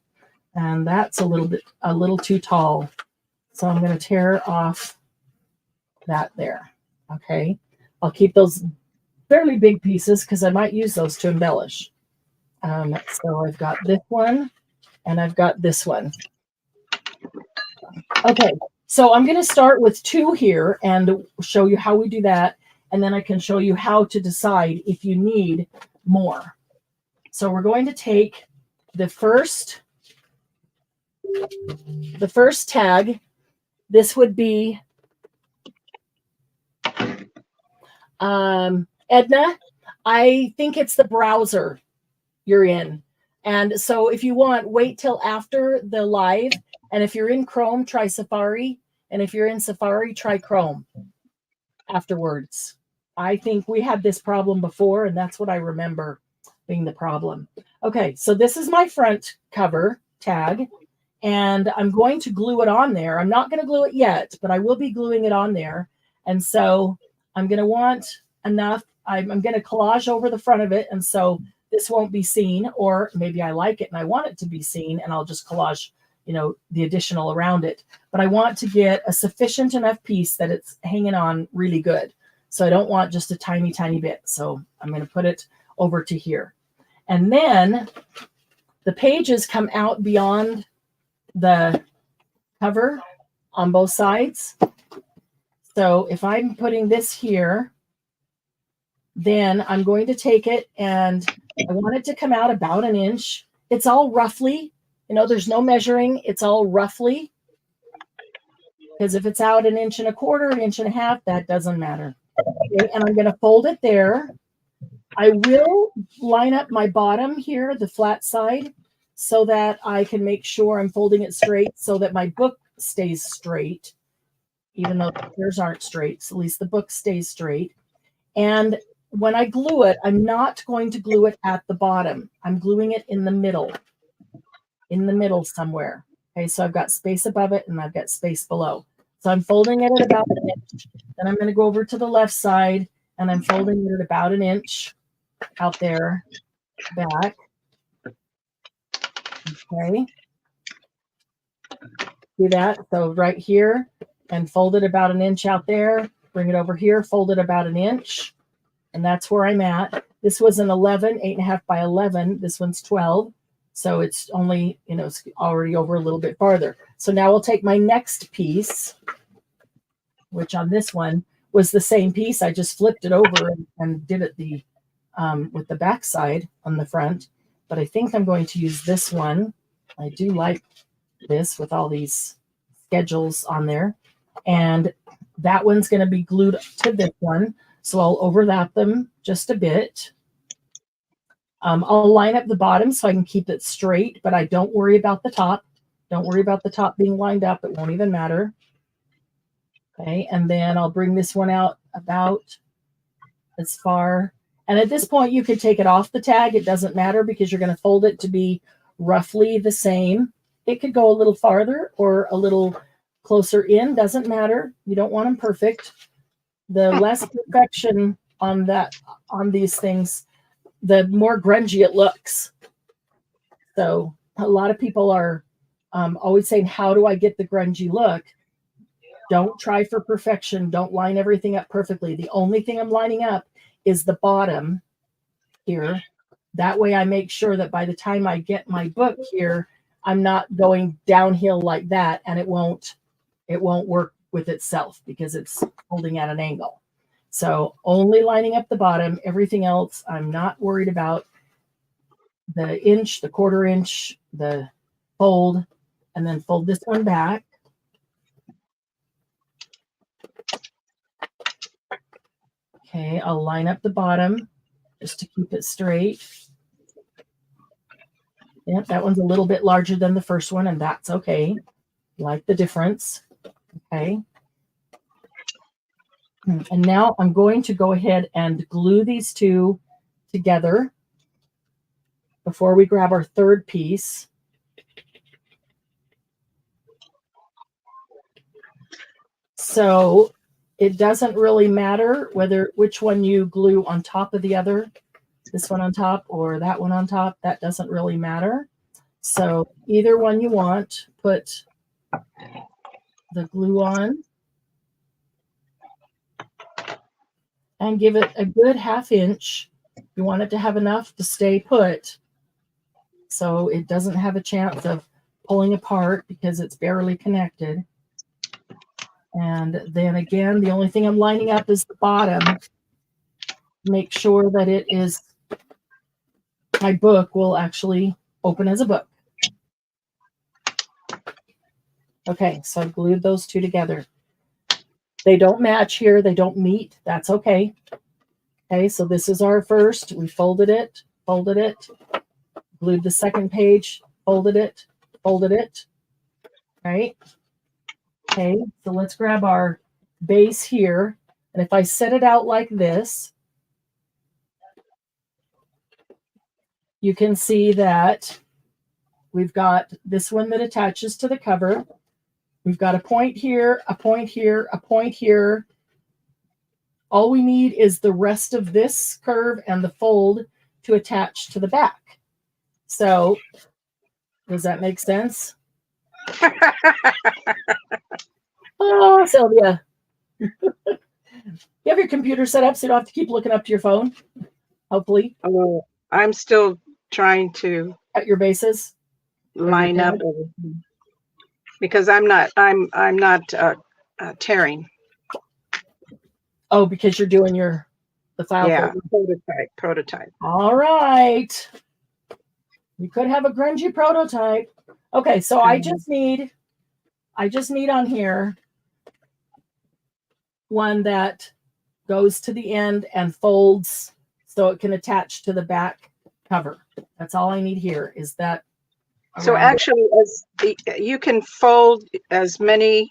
And that's a little too tall. So I'm going to tear off that there. Okay. I'll keep those fairly big pieces because I might use those to embellish. So I've got this one and I've got this one. Okay. So I'm going to start with 2 here and show you how we do that. And then I can show you how to decide if you need more. So we're going to take the first tag. This would be Edna. I think it's the browser you're in. And so if you want, wait till after the live. And if you're in Chrome, try Safari. And if you're in Safari, try Chrome afterwards. I think we had this problem before, and that's what I remember being the problem. Okay, so this is my front cover tag, and I'm going to glue it on there. I'm not going to glue it yet, but I will be gluing it on there. And so I'm going to want enough. I'm going to collage over the front of it, and so this won't be seen, or maybe I like it and I want it to be seen, and I'll just collage, the additional around it. But I want to get a sufficient enough piece that it's hanging on really good. So I don't want just a tiny, tiny bit. So I'm going to put it over to here. And then the pages come out beyond the cover on both sides. So if I'm putting this here, then I'm going to take it and I want it to come out about 1 inch. It's all roughly, there's no measuring. It's all roughly. Because if it's out 1.25 inches, 1.5 inches, that doesn't matter. Okay, and I'm going to fold it there. I will line up my bottom here, the flat side, so that I can make sure I'm folding it straight so that my book stays straight, even though the pictures aren't straight. So at least the book stays straight. And when I glue it, I'm not going to glue it at the bottom. I'm gluing it in the middle somewhere. Okay, so I've got space above it and I've got space below. So I'm folding it at about 1 inch. Then I'm going to go over to the left side and I'm folding it at about 1 inch out there back. Okay. Do that. So right here and fold it about 1 inch out there. Bring it over here, fold it about 1 inch. And that's where I'm at. This was an 11, 8.5 by 11. This one's 12. So it's only, it's already over a little bit farther. So now I'll take my next piece, which on this one was the same piece. I just flipped it over and did it with the back side on the front. But I think I'm going to use this one. I do like this with all these schedules on there. And that one's going to be glued to this one. So I'll overlap them just a bit. I'll line up the bottom so I can keep it straight, but I don't worry about the top. Don't worry about the top being lined up. It won't even matter. Okay, and then I'll bring this one out about as far. And at this point, you could take it off the tag. It doesn't matter because you're going to fold it to be roughly the same. It could go a little farther or a little closer in. Doesn't matter. You don't want them perfect. The less perfection on these things, the more grungy it looks. So a lot of people are always saying, how do I get the grungy look? Don't try for perfection. Don't line everything up perfectly. The only thing I'm lining up is the bottom here That way I make sure that by the time I get my book here, I'm not going downhill like that, and it won't work with itself because it's holding at an angle. So only lining up the bottom. Everything else I'm not worried about. The inch, the quarter inch, the fold, and then fold this one back. Okay, I'll line up the bottom just to keep it straight. Yep, that one's a little bit larger than the first one, and that's okay. Like the difference. Okay. And now I'm going to go ahead and glue these two together before we grab our third piece. So it doesn't really matter which one you glue on top of the other, this one on top or that one on top. That doesn't really matter. So either one you want, put the glue on and give it a good 1/2 inch. You want it to have enough to stay put so it doesn't have a chance of pulling apart because it's barely connected. And then again, the only thing I'm lining up is the bottom. Make sure that it is, my book will actually open as a book. Okay, so I've glued those two together. They don't match here. They don't meet. That's okay. Okay, so this is our first. We folded it, glued the second page, folded it, right? Okay, so let's grab our base here. And if I set it out like this, you can see that we've got this one that attaches to the cover. We've got a point here, a point here, a point here. All we need is the rest of this curve and the fold to attach to the back. So, does that make sense? Oh, Sylvia. You have your computer set up so you don't have to keep looking up to your phone, hopefully. Oh, I'm still trying to Cut your bases. line up everything because I'm not tearing. Oh, because you're doing the file. Yeah, prototype. All right. You could have a grungy prototype. Okay, so I just need on here one that goes to the end and folds so it can attach to the back cover. That's all I need here is that. So actually, you can fold as many.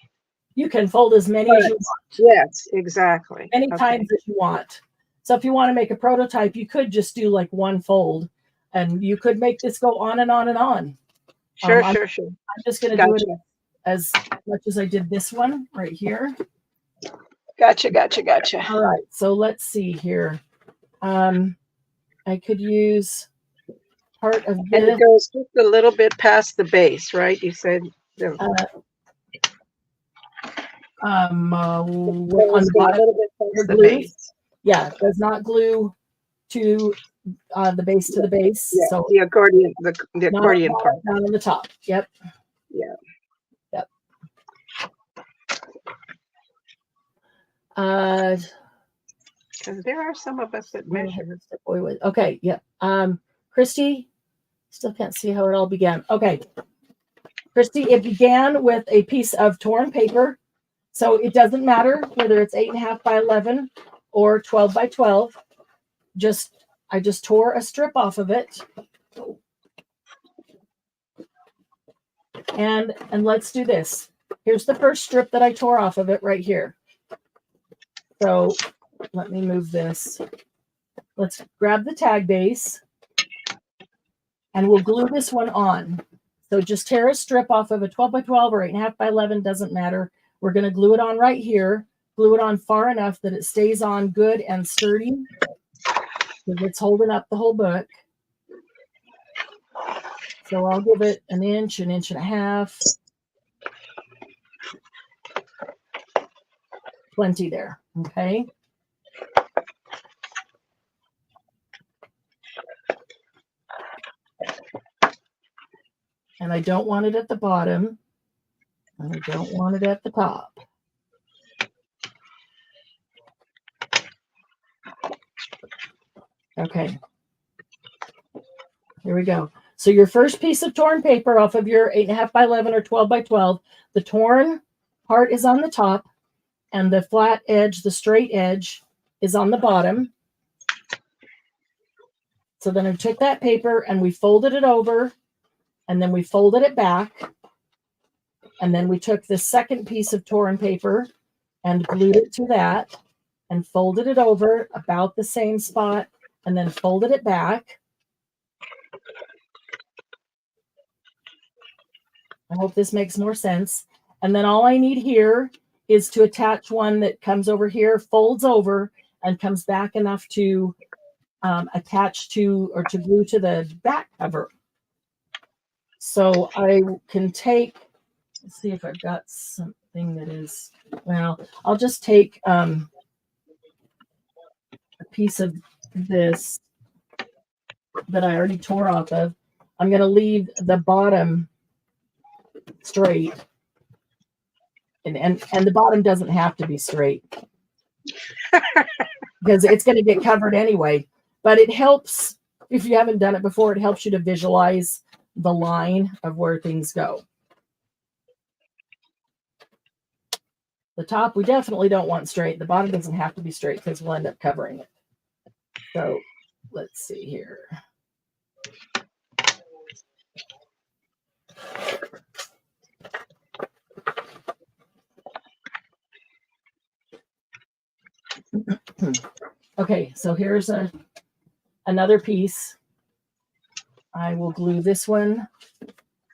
You can fold as many as you want. Yes, exactly. Many times as you want. So if you want to make a prototype, you could just do like one fold, and you could make this go on and on and on. Sure. I'm just going to do it as much as I did this one right here. Gotcha. All right, so let's see here. I could use part of this. And it goes just a little bit past the base, right? You said. On the bottom, the base. Yeah, it does not glue to the base to the base. Yeah, so the accordion, the accordion part. Down on the top. Yep. Yeah. Yep. Because there are some of us that measure. Okay. Yep. Christy, still can't see how it all began. Okay. Christy, it began with a piece of torn paper. So it doesn't matter whether it's 8.5 by 11 or 12 by 12. I just tore a strip off of it. And let's do this. Here's the first strip that I tore off of it right here. So let me move this. Let's grab the tag base and we'll glue this one on. So just tear a strip off of a 12 by 12 or 8.5 by 11, doesn't matter. We're going to glue it on right here, glue it on far enough that it stays on good and sturdy because it's holding up the whole book. So I'll give it an inch and a half. Plenty there, okay? And I don't want it at the bottom. And I don't want it at the top. Okay. Here we go. So your first piece of torn paper off of your 8.5 by 11 or 12 by 12, the torn part is on the top and the flat edge, the straight edge is on the bottom. So then I took that paper and we folded it over and then we folded it back. And then we took the second piece of torn paper and glued it to that and folded it over about the same spot and then folded it back. I hope this makes more sense. And then all I need here is to attach one that comes over here, folds over, and comes back enough to attach to or to glue to the back cover. So I can take, let's see if I've got something that is, well, I'll just take a piece of this that I already tore off of. I'm going to leave the bottom straight, and the bottom doesn't have to be straight because it's going to get covered anyway, but it helps if you haven't done it before. It helps you to visualize the line of where things go. The top we definitely don't want straight. The bottom doesn't have to be straight because we'll end up covering it. So let's see here. Okay, so here's another piece. I will glue this one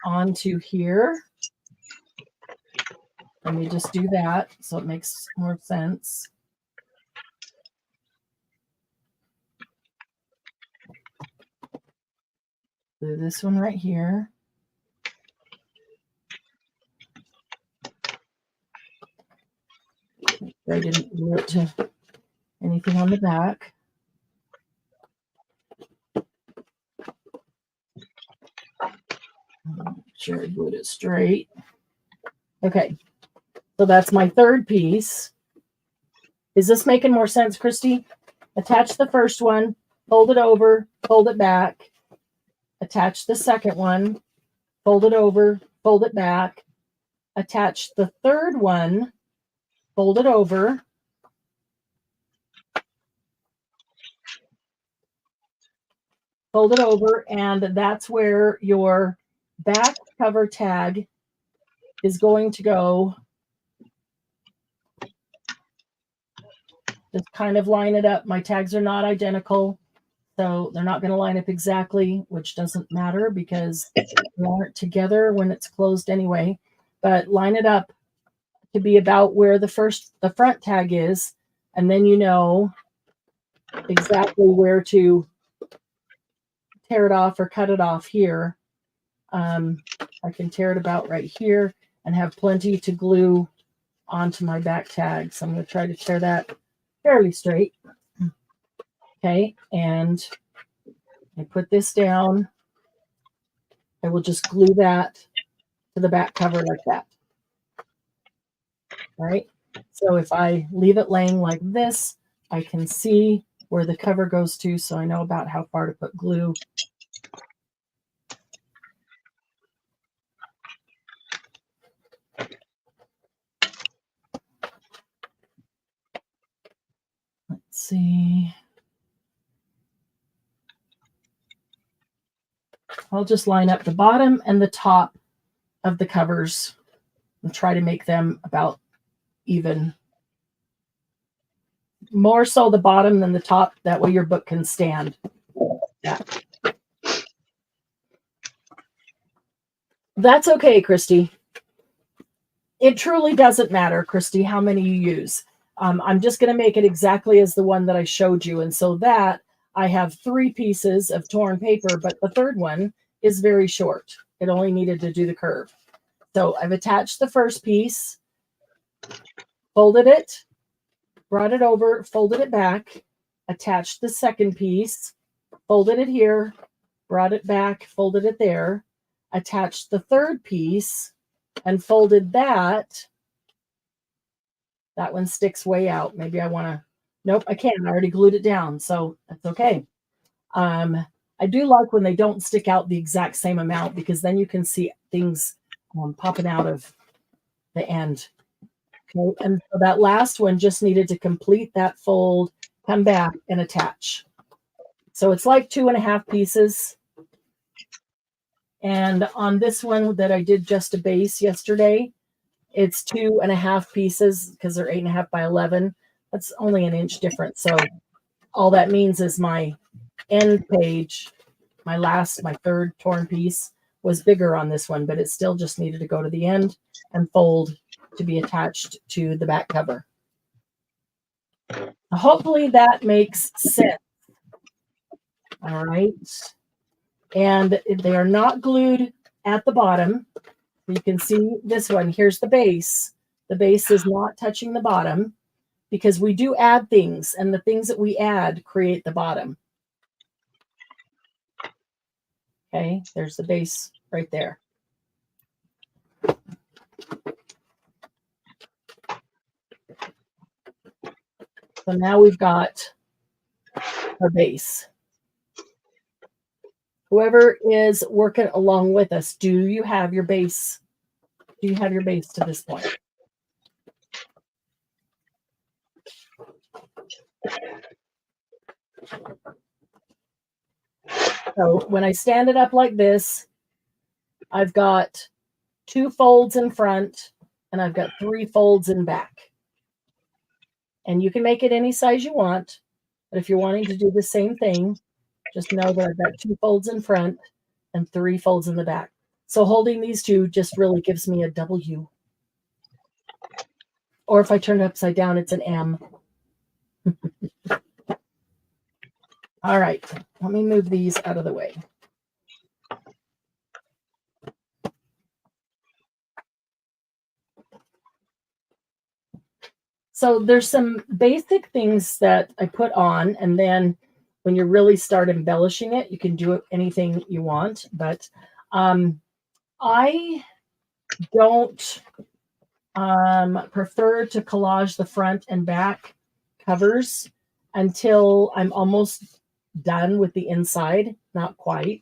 onto here. Let me just do that so it makes more sense. Glue this one right here. I didn't glue it to anything on the back. Make sure I glued it straight. Okay, so that's my third piece. Is this making more sense, Christy? Attach the first one, fold it over, fold it back. Attach the second one, fold it over, fold it back. Attach the third one, fold it over. Fold it over, and that's where your back cover tag is going to go. Just kind of line it up. My tags are not identical, so they're not going to line up exactly, which doesn't matter because they aren't together when it's closed anyway. But line it up to be about where the front tag is, and then you know exactly where to tear it off or cut it off here. I can tear it about right here and have plenty to glue onto my back tag. So I'm going to try to tear that fairly straight. Okay, and I put this down. I will just glue that to the back cover like that. All right, so if I leave it laying like this, I can see where the cover goes to, so I know about how far to put glue. Let's see. I'll just line up the bottom and the top of the covers and try to make them about even. More so the bottom than the top. That way your book can stand. Yeah. That's okay, Christy. It truly doesn't matter, Christy, how many you use. I'm just going to make it exactly as the one that I showed you. And so that I have 3 pieces of torn paper, but the third one is very short. It only needed to do the curve. So I've attached the first piece, folded it, brought it over, folded it back, attached the second piece, folded it here, brought it back, folded it there, attached the third piece and folded that. That one sticks way out. Maybe I want to, nope, I can't. I already glued it down, so that's okay. I do like when they don't stick out the exact same amount, because then you can see things popping out of the end. Okay, and so that last one just needed to complete that fold, come back and attach. So it's like 2.5 pieces. And on this one that I did just a base yesterday, it's 2.5 pieces because they're 8.5 by 11. That's only an inch difference. So all that means is my end page, my third torn piece, was bigger on this one, but it still just needed to go to the end and fold to be attached to the back cover. Hopefully that makes sense. All right. And they are not glued at the bottom. You can see this one. Here's the base. The base is not touching the bottom because we do add things, and the things that we add create the bottom. Okay, there's the base right there. So now we've got our base. Whoever is working along with us, do you have your base? Do you have your base to this point? So when I stand it up like this, I've got 2 folds in front and I've got 3 folds in back. And you can make it any size you want, but if you're wanting to do the same thing, just know that I've got 2 folds in front and 3 folds in the back. So holding these two just really gives me a W. Or if I turn it upside down, it's an M. All right, let me move these out of the way. So there's some basic things that I put on, and then when you really start embellishing it, you can do it anything you want. But I don't prefer to collage the front and back covers until I'm almost done with the inside. Not quite,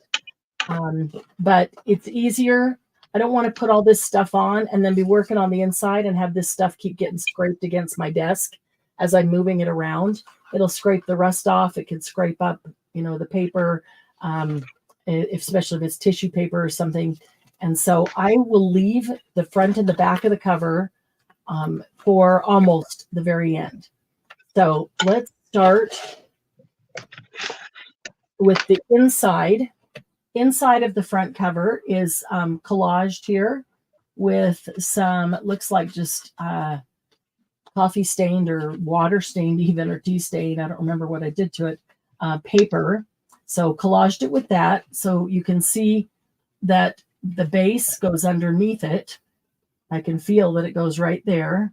but it's easier. I don't want to put all this stuff on and then be working on the inside and have this stuff keep getting scraped against my desk as I'm moving it around. It'll scrape the rust off. It can scrape up, the paper, especially if it's tissue paper or something. And so I will leave the front and the back of the cover for almost the very end. So let's start with the inside. Inside of the front cover is collaged here with some, it looks like just coffee stained or water stained even, or tea stained. I don't remember what I did to it. Paper. So collaged it with that. So you can see that the base goes underneath it. I can feel that it goes right there.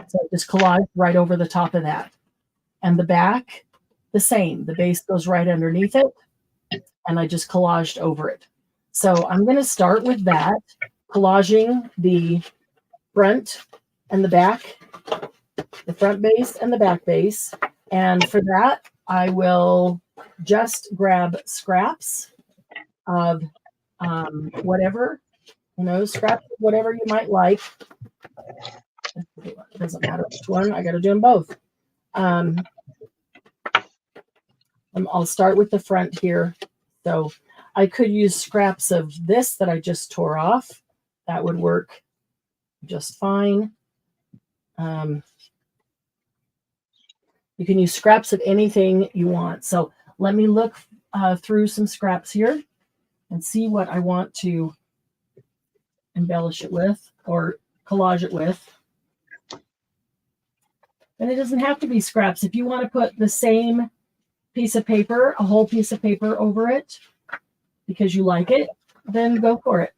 So just collage right over the top of that. And the back, the same. The base goes right underneath it. And I just collaged over it. So I'm going to start with that, collaging the front and the back, the front base and the back base. And for that, I will just grab scraps of whatever, scraps of whatever you might like. It doesn't matter which one. I got to do them both. I'll start with the front here. So I could use scraps of this that I just tore off. That would work just fine. You can use scraps of anything you want. So let me look through some scraps here and see what I want to embellish it with or collage it with. And it doesn't have to be scraps. If you want to put the same piece of paper, a whole piece of paper over it because you like it, then go for it.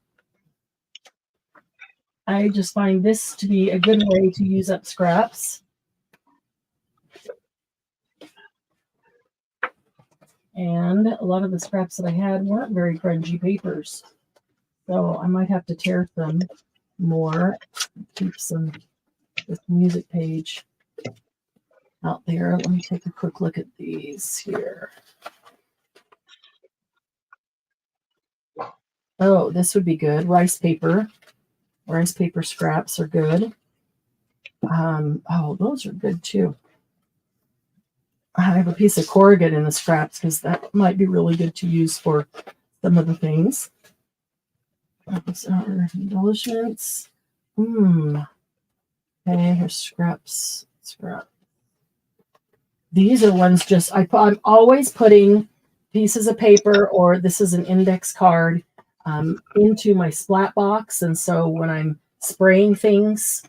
I just find this to be a good way to use up scraps. And a lot of the scraps that I had weren't very grungy papers. So I might have to tear some more. Keep some this music page out there. Let me take a quick look at these here. Oh, this would be good. Rice paper. Rice paper scraps are good. Oh, those are good too. I have a piece of corrugate in the scraps because that might be really good to use for some of the things. Those are embellishments. Okay, here's scraps. Scrap. These are ones just I'm always putting pieces of paper, or this is an index card, into my splat box, and so when I'm spraying things,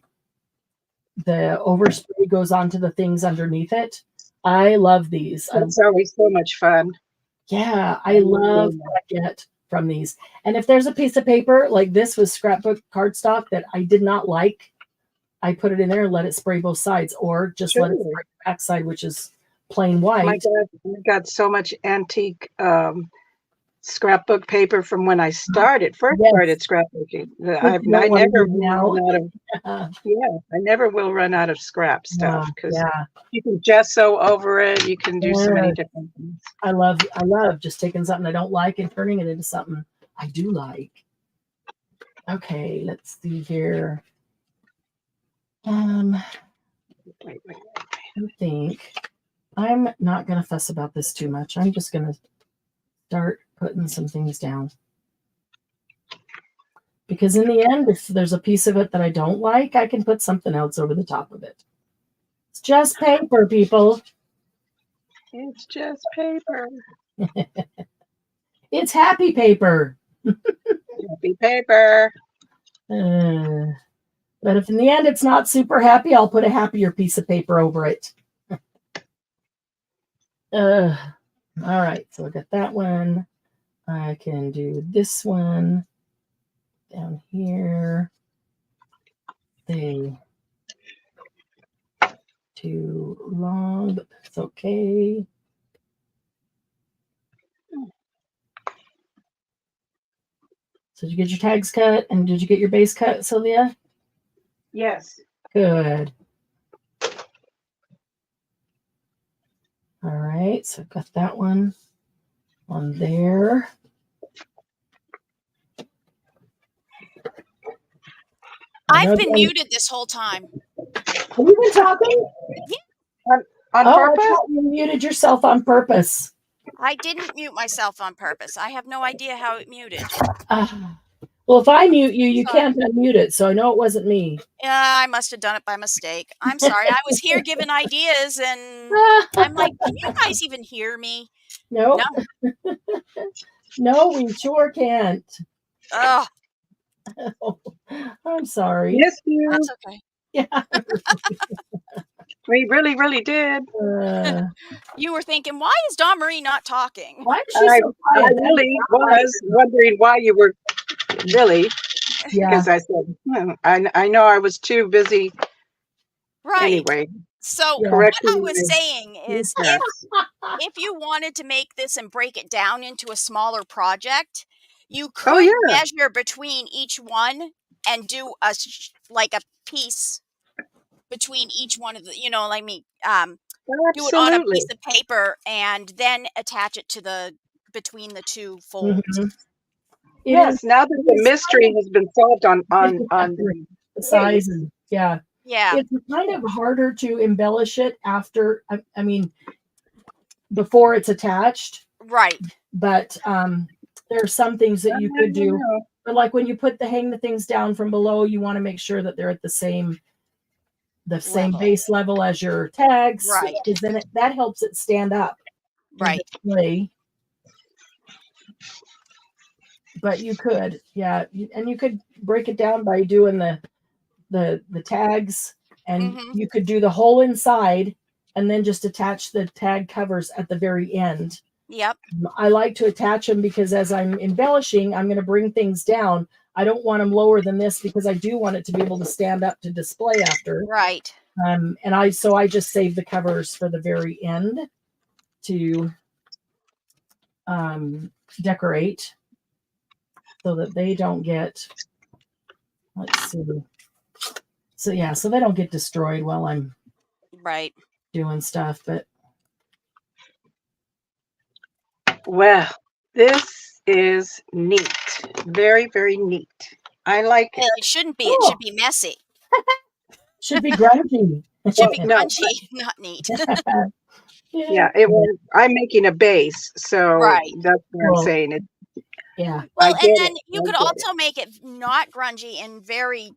the overspray goes onto the things underneath it. I love these. That's always so much fun. Yeah, I love what I get from these. And if there's a piece of paper like this with scrapbook cardstock that I did not like, I put it in there and let it spray both sides, or just let it spray the back side, which is plain white. My God, I've got so much antique scrapbook paper from when I started started scrapbooking. I never will run out of scrap stuff, because you can gesso over it. You can do so many different things. I love just taking something I don't like and turning it into something I do like. Okay, let's see here. I think I'm not going to fuss about this too much. I'm just going to start putting some things down. Because in the end, if there's a piece of it that I don't like, I can put something else over the top of it. It's just paper, people. It's just paper. It's happy paper. Happy paper. But if in the end it's not super happy, I'll put a happier piece of paper over it. All right, so I got that one. I can do this one down here. They too long, but that's okay. So did you get your tags cut, and did you get your base cut, Sylvia? Yes. Good. All right, so I've got that one on there. I've been muted this whole time. Have you been talking? Yeah. On purpose? I thought you muted yourself on purpose. I didn't mute myself on purpose. I have no idea how it muted. Well, if I mute you, you can't unmute it, so I know it wasn't me. Yeah, I must have done it by mistake. I'm sorry. I was here giving ideas, and I'm like, can you guys even hear me? Nope. No. No, we sure can't. Oh. I'm sorry. Yes, you. That's okay. Yeah. We really, really did. You were thinking, why is Dawn Marie not talking? Why is she so quiet? I really was wondering why you were really. Yeah. Because I said, I know I was too busy. Right. Anyway. So what I was saying is, if you wanted to make this and break it down into a smaller project, you could measure between each one and do a piece between each one of the, do it on a piece of paper and then attach it to between the two folds. Mm-hmm. Yes, now that the mystery has been solved on the size, and yeah, it's kind of harder to embellish it after. I mean, before it's attached, right? But there are some things that you could do. But like when you hang the things down from below, you want to make sure that they're at the same base level as your tags, right? Because then that helps it stand up, right? But you could, and you could break it down by doing the tags, and you could do the whole inside, and then just attach the tag covers at the very end. Yep. I like to attach them because as I'm embellishing, I'm going to bring things down. I don't want them lower than this because I do want it to be able to stand up to display after. Right. And I just save the covers for the very end to decorate. so that they don't get, let's see. So yeah, so they don't get destroyed while I'm Right. doing stuff. But Well, this is neat. Very, very neat. I like it. Well, it shouldn't be. It Oh. should be messy. should be grungy. It should be No, grungy, not neat. Yeah, I'm making a base, so Right. that's what I'm Well, saying. It, Yeah. Well, I and get then it. you I could get also make it not grungy and very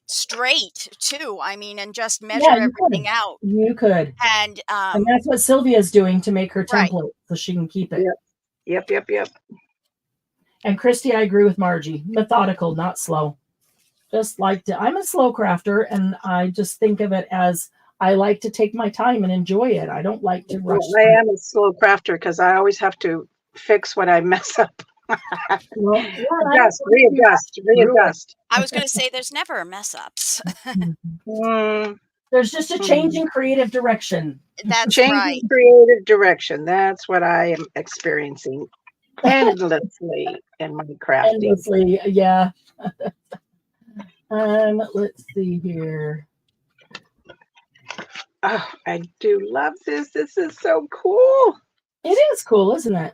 straight too. I mean, and just measure Yeah, you could. everything out. You could. And And that's what Sylvia's doing to make her Right. template so she can keep it. Yep. And Christy, I agree with Margie. Methodical, not slow. Just like to, I'm a slow crafter, and I just think of it as I like to take my time and enjoy it. I don't like to rush. Well, I am a slow crafter because I always have to fix what I mess up. Well, readjust. I was going to say there's never mess ups. Mm, There's just a change in creative direction. That's change right. in creative direction. That's what I am experiencing endlessly in my crafting. Endlessly, yeah. Let's see here. Oh, I do love this. This is so cool. It is cool, isn't it?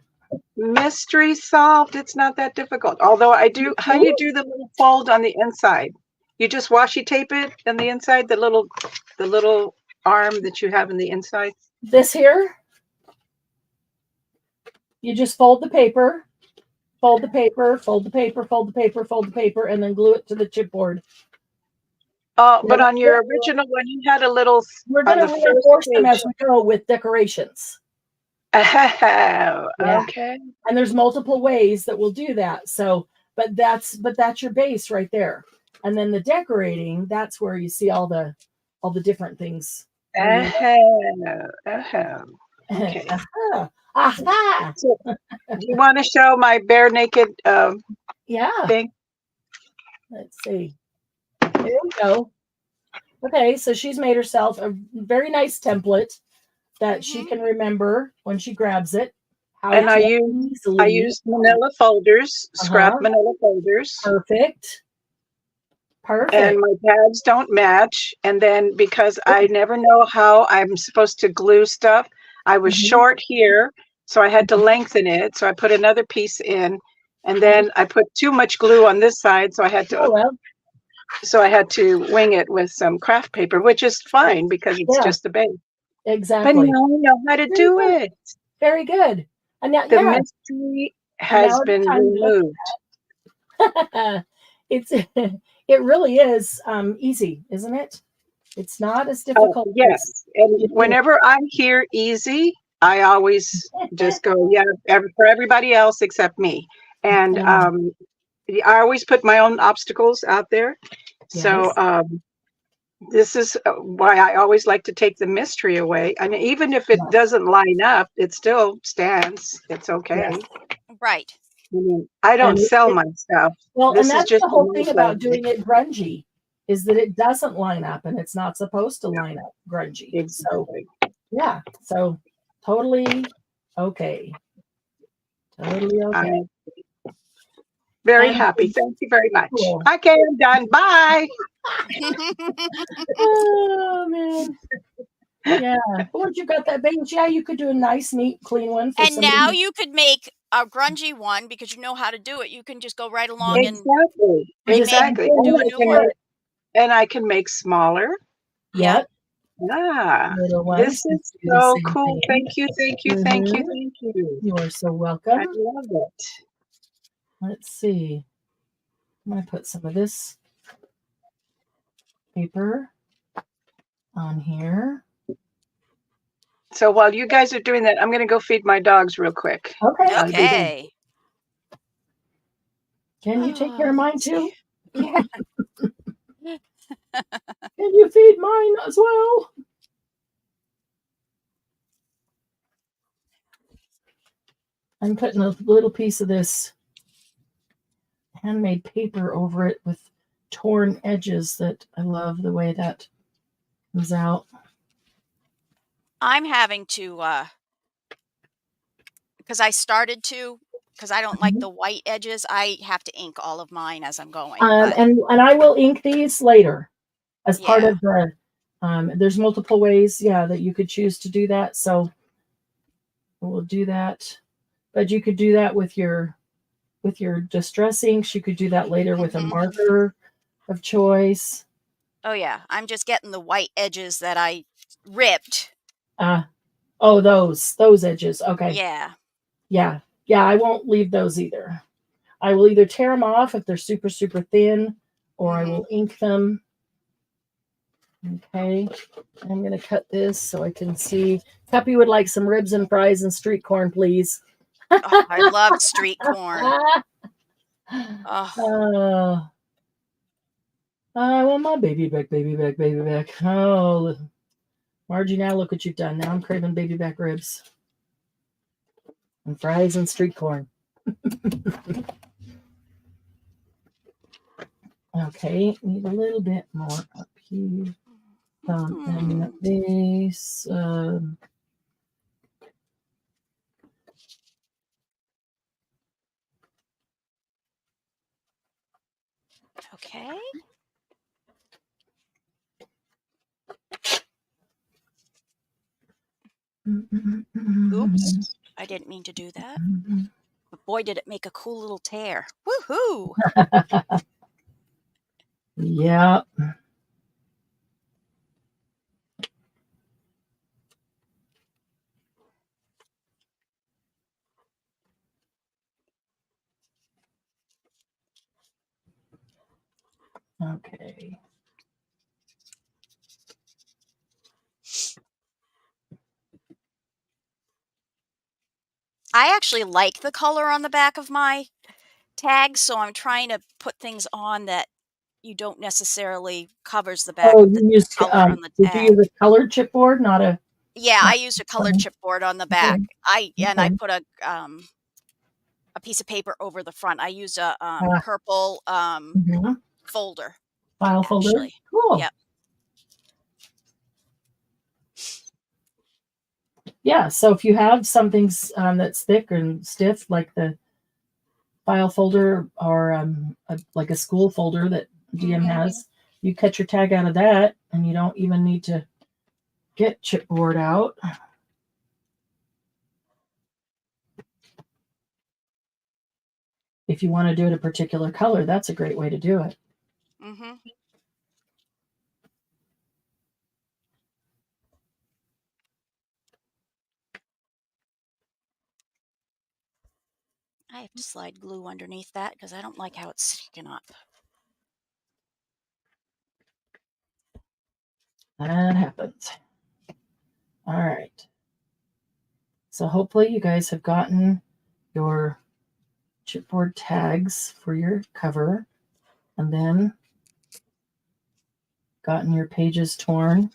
Mystery solved. It's not that difficult. Although I do, how you do the little fold on the inside? You just washi tape it on the inside, the little arm that you have in the inside. This here, you just fold the paper, fold the paper, fold the paper, fold the paper, fold the paper, and then glue it to the chipboard. Oh, but on your original one, you had a little. We're going to reinforce them as we go with decorations. Oh, okay. And there's multiple ways that we'll do that. So, but that's your base right there. And then the decorating, that's where you see all the different things. Okay. Aha. So, you want to show my bare naked thing? Let's see. There we go. Okay, so she's made herself a very nice template that she can remember when she grabs it. And I use manila folders, scrap manila folders. Perfect. And my pads don't match. And then because I never know how I'm supposed to glue stuff, I was short here, so I had to lengthen it. So I put another piece in, and then I put too much glue on this side, so I had to. So I had to wing it with some craft paper, which is fine because it's just a base. Exactly. But now I know how to do it. Very good. And now, the mystery has been removed. It really is easy, isn't it? It's not as difficult. Yes. And whenever I hear easy, I always just go, for everybody else except me. And I always put my own obstacles out there. Yes. So this is why I always like to take the mystery away. I mean, even if it doesn't line up, it still stands. It's okay. Yes. Right. I mean, I don't sell my stuff. Well, and that's the whole thing about doing it grungy, is that it doesn't line up, and it's not supposed to line up grungy. Exactly. So, so totally okay. Totally okay. Very happy. Thank you very much. Cool. Okay, I'm done. Bye. Oh, man. Yeah. Once you got that base, you could do a nice, neat, clean one. And now you could make a grungy one because you know how to do it. You can just go right along and do a new one. And I can make smaller. Yep. Yeah. This is so cool. Thank you. Thank you. Thank you. Thank you. You are so welcome. I love it. Let's see. I'm going to put some of this paper on here. So while you guys are doing that, I'm going to go feed my dogs real quick. Okay. Can you take care of mine too? Yeah. Can you feed mine as well? I'm putting a little piece of this handmade paper over it with torn edges that I love the way that comes out. I'm having to, because I started to, because I don't like the white edges. I have to ink all of mine as I'm going. And I will ink these later as part Yeah. of the, there's multiple ways, that you could choose to do that. So we'll do that, but you could do that with your distress inks. You could do that later with a marker of choice. Oh yeah, I'm just getting the white edges that I ripped. Oh, those edges. Okay. Yeah. Yeah. I won't leave those either. I will either tear them off if they're super, super thin, or I will ink them. Okay. I'm going to cut this so I can see. Peppy would like some ribs and fries and street corn, please. Oh, I love street corn. Oh. I want my baby back. Oh, Margie, now look what you've done. Now I'm craving baby back ribs and fries and street corn. Okay, need a little bit more up here. And this. Okay. Oops, I didn't mean to do that. But boy, did it make a cool little tear. Woohoo! Yeah. Okay. I actually like the color on the back of my tags, so I'm trying to put things on that you don't necessarily covers the back of the you used color on the did you tag. use a colored chipboard, not a? Yeah, I used a colored chipboard on the back. I put a piece of paper over the front. I used a purple folder. File folder. Actually. Cool. Yep. Yeah, so if you have something that's thick and stiff, like the file folder or like a school folder that DM has, you cut your tag out of that, and you don't even need to get chipboard out. If you want to do it a particular color, that's a great way to do it. I have to slide glue underneath that because I don't like how it's sticking up. That happens. All right. So hopefully you guys have gotten your chipboard tags for your cover, and then gotten your pages torn.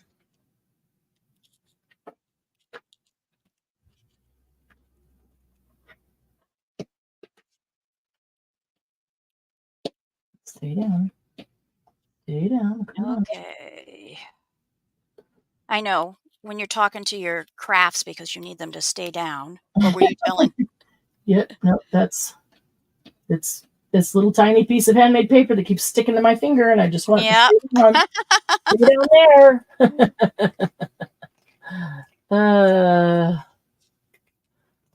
Stay down. Stay down. Come on. Okay. I know when you're talking to your crafts because you need them to stay down. What were you telling? Yeah, no, it's this little tiny piece of handmade paper that keeps sticking to my finger, and I just want to stay down there.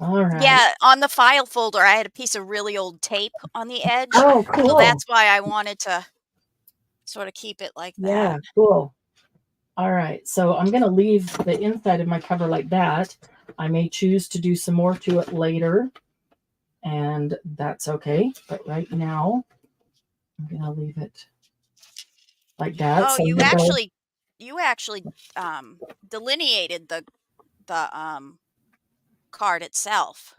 All right. Yeah, on the file folder, I had a piece of really old tape on the edge. Oh, cool. So that's why I wanted to sort of keep it like that. Yeah, cool. All right, so I'm going to leave the inside of my cover like that. I may choose to do some more to it later, and that's okay. But right now, I'm going to leave it like that. Oh, so you actually delineated the card itself.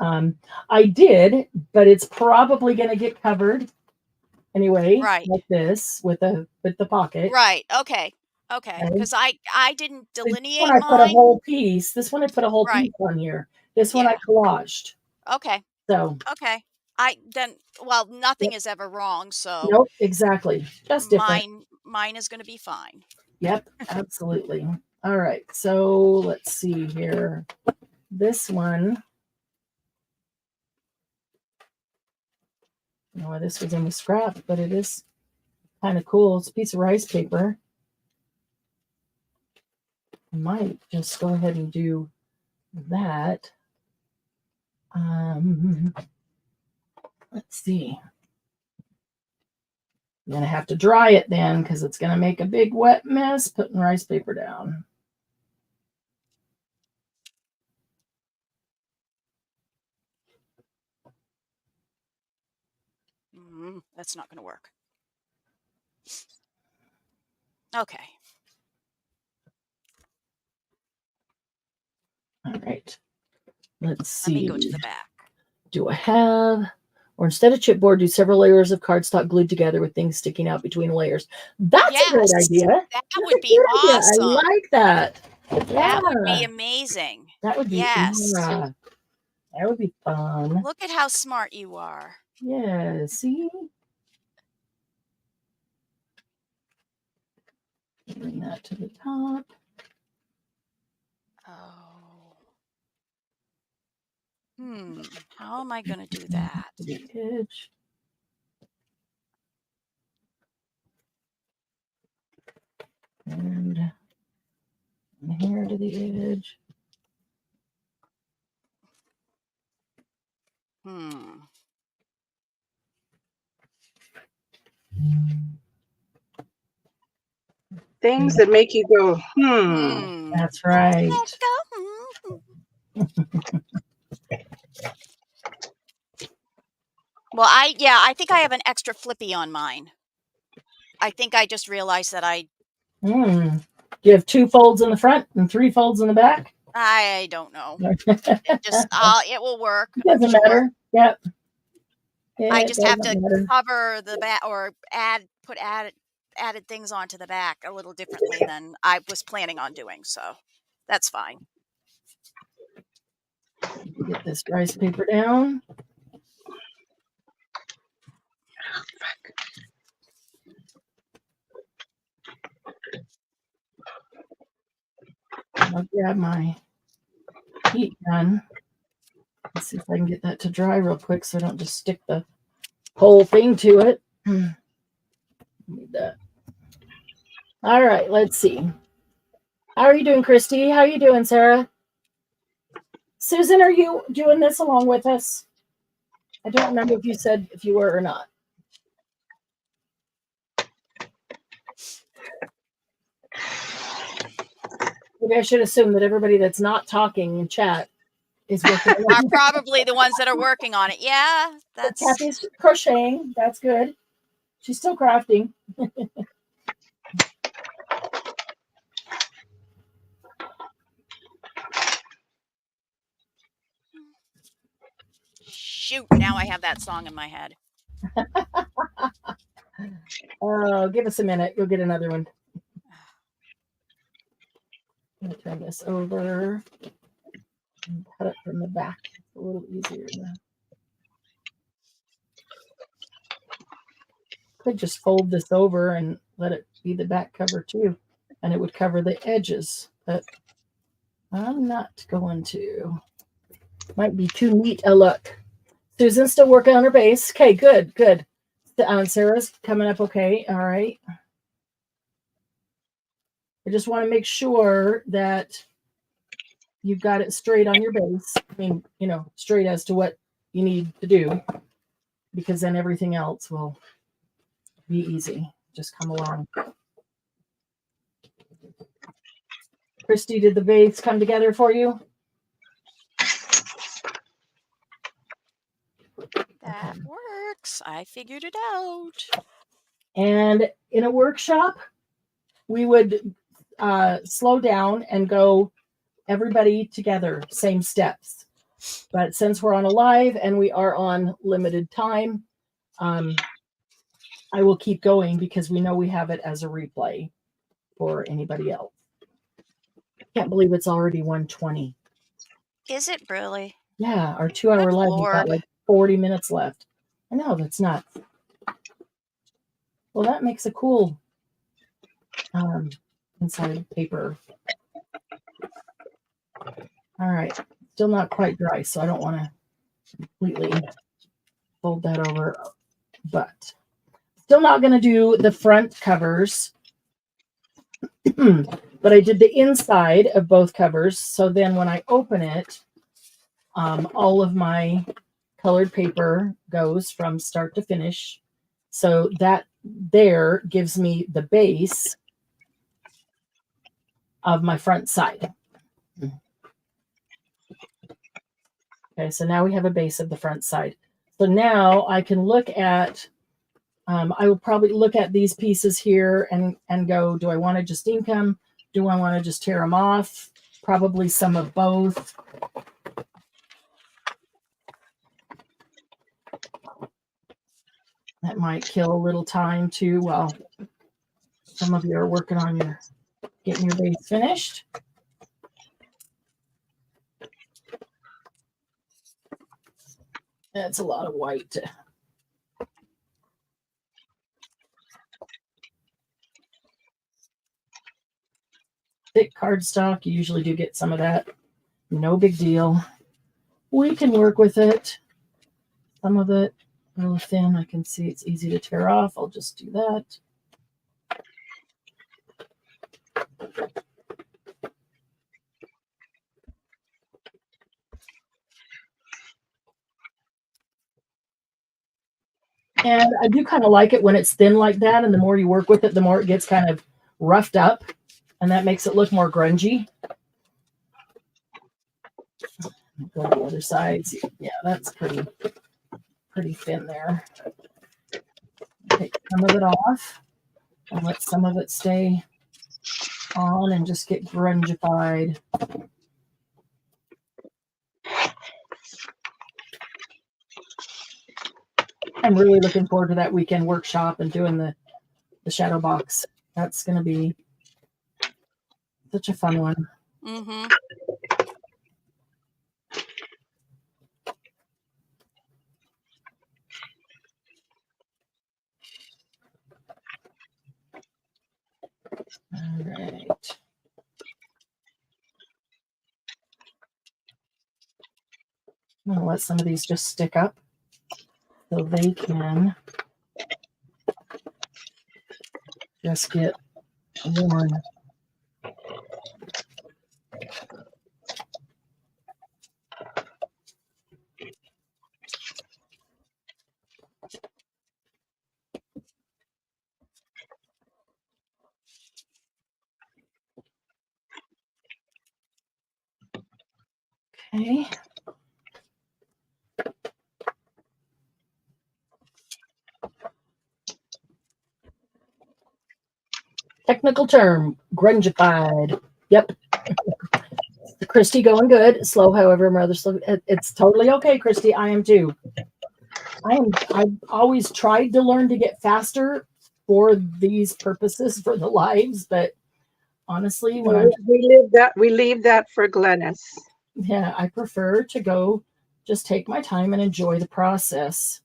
I did, but it's probably going to get covered anyway, right? Like this with the pocket, right? Okay, because I didn't delineate this one I put a mine. whole piece. This one I put a whole piece on here. This one I collaged. Okay. So okay. Nothing is ever wrong. So nope, exactly. Just different. Mine is going to be fine. Yep, absolutely. All right, so let's see here. This one I don't know why this was in the scrap, but it is kind of cool. It's a piece of rice paper. I might just go ahead and do that. Let's see. I'm going to have to dry it then because it's going to make a big wet mess putting rice paper down. That's not going to work. Okay. All right. Let's see. Let me go to the back. Do I have, or instead of chipboard, do several layers of cardstock glued together with things sticking out between layers? That's a great idea. That would be awesome. I like that. That would be amazing. That would be that would be fun. Look at how smart you are. Yeah, see? Bring that to the top. Oh. How am I going to do that? To the edge. And here to the edge. Things that make you go, That's right. Well, I think I have an extra flippy on mine. I think I just realized that I... Do you have 2 folds in the front and 3 folds in the back? I don't know. It will work. Doesn't matter. Yep. I just have to cover the back or put added things onto the back a little differently than I was planning on doing. So that's fine. Get this rice paper down. I'll grab my heat gun. Let's see if I can get that to dry real quick so I don't just stick the whole thing to it. Need that. All right, let's see. How are you doing, Christy? How are you doing, Sarah? Susan, are you doing this along with us? I don't remember if you said if you were or not. Maybe I should assume that everybody that's not talking in chat is working are probably the ones that are working on it. Yeah, that's Kathy's crocheting. That's good. She's still crafting. Shoot, now I have that song in my head. Oh, give us a minute. You'll get another one. I'm going to turn this over and cut it from the back. It's a little easier. Could just fold this over and let it be the back cover too, and it would cover the edges, but I'm not going to. Might be too neat a look. Susan's still working on her base. Okay, good. Sarah's coming up okay. All right. I just want to make sure that you've got it straight on your base. I mean, straight as to what you need to do, because then everything else will be easy. Just come along. Christy, did the base come together for you? That works. I figured it out. And in a workshop, we would slow down and go everybody together, same steps. But since we're on a live and we are on limited time, I will keep going because we know we have it as a replay for anybody else. Can't believe it's already 1:20. Is it really? Yeah, our 2-hour live, we've got like 40 minutes left. I know, that's nuts. Well, that makes a cool inside paper. All right, still not quite dry, so I don't want to completely fold that over. but still not going to do the front covers. But I did the inside of both covers. So then when I open it, all of my colored paper goes from start to finish. So that there gives me the base of my front side. Okay, so now we have a base of the front side. So now I can look at, I will probably look at these pieces here and go, do I want to just ink them? Do I want to just tear them off? Probably some of both. That might kill a little time too while some of you are working on getting your base finished. That's a lot of white. Thick cardstock, you usually do get some of that. No big deal. We can work with it. Some of it really thin. I can see it's easy to tear off. I'll just do that. And I do kind of like it when it's thin like that. And the more you work with it, the more it gets kind of roughed up. And that makes it look more grungy. Go to the other sides. Yeah, that's pretty thin there. Take some of it off and let some of it stay on and just get grungified. I'm really looking forward to that weekend workshop and doing the shadow box. That's going to be such a fun one. Mm-hmm. All right. I'm going to let some of these just stick up so they can just get worn. Okay. Technical term, grungified. Yep. Christy going good. Slow, however, rather slow. It's totally okay, Christy. I am too. I've always tried to learn to get faster for these purposes for the lives, but honestly, when we leave that for Glennis. Yeah, I prefer to go just take my time and enjoy the process.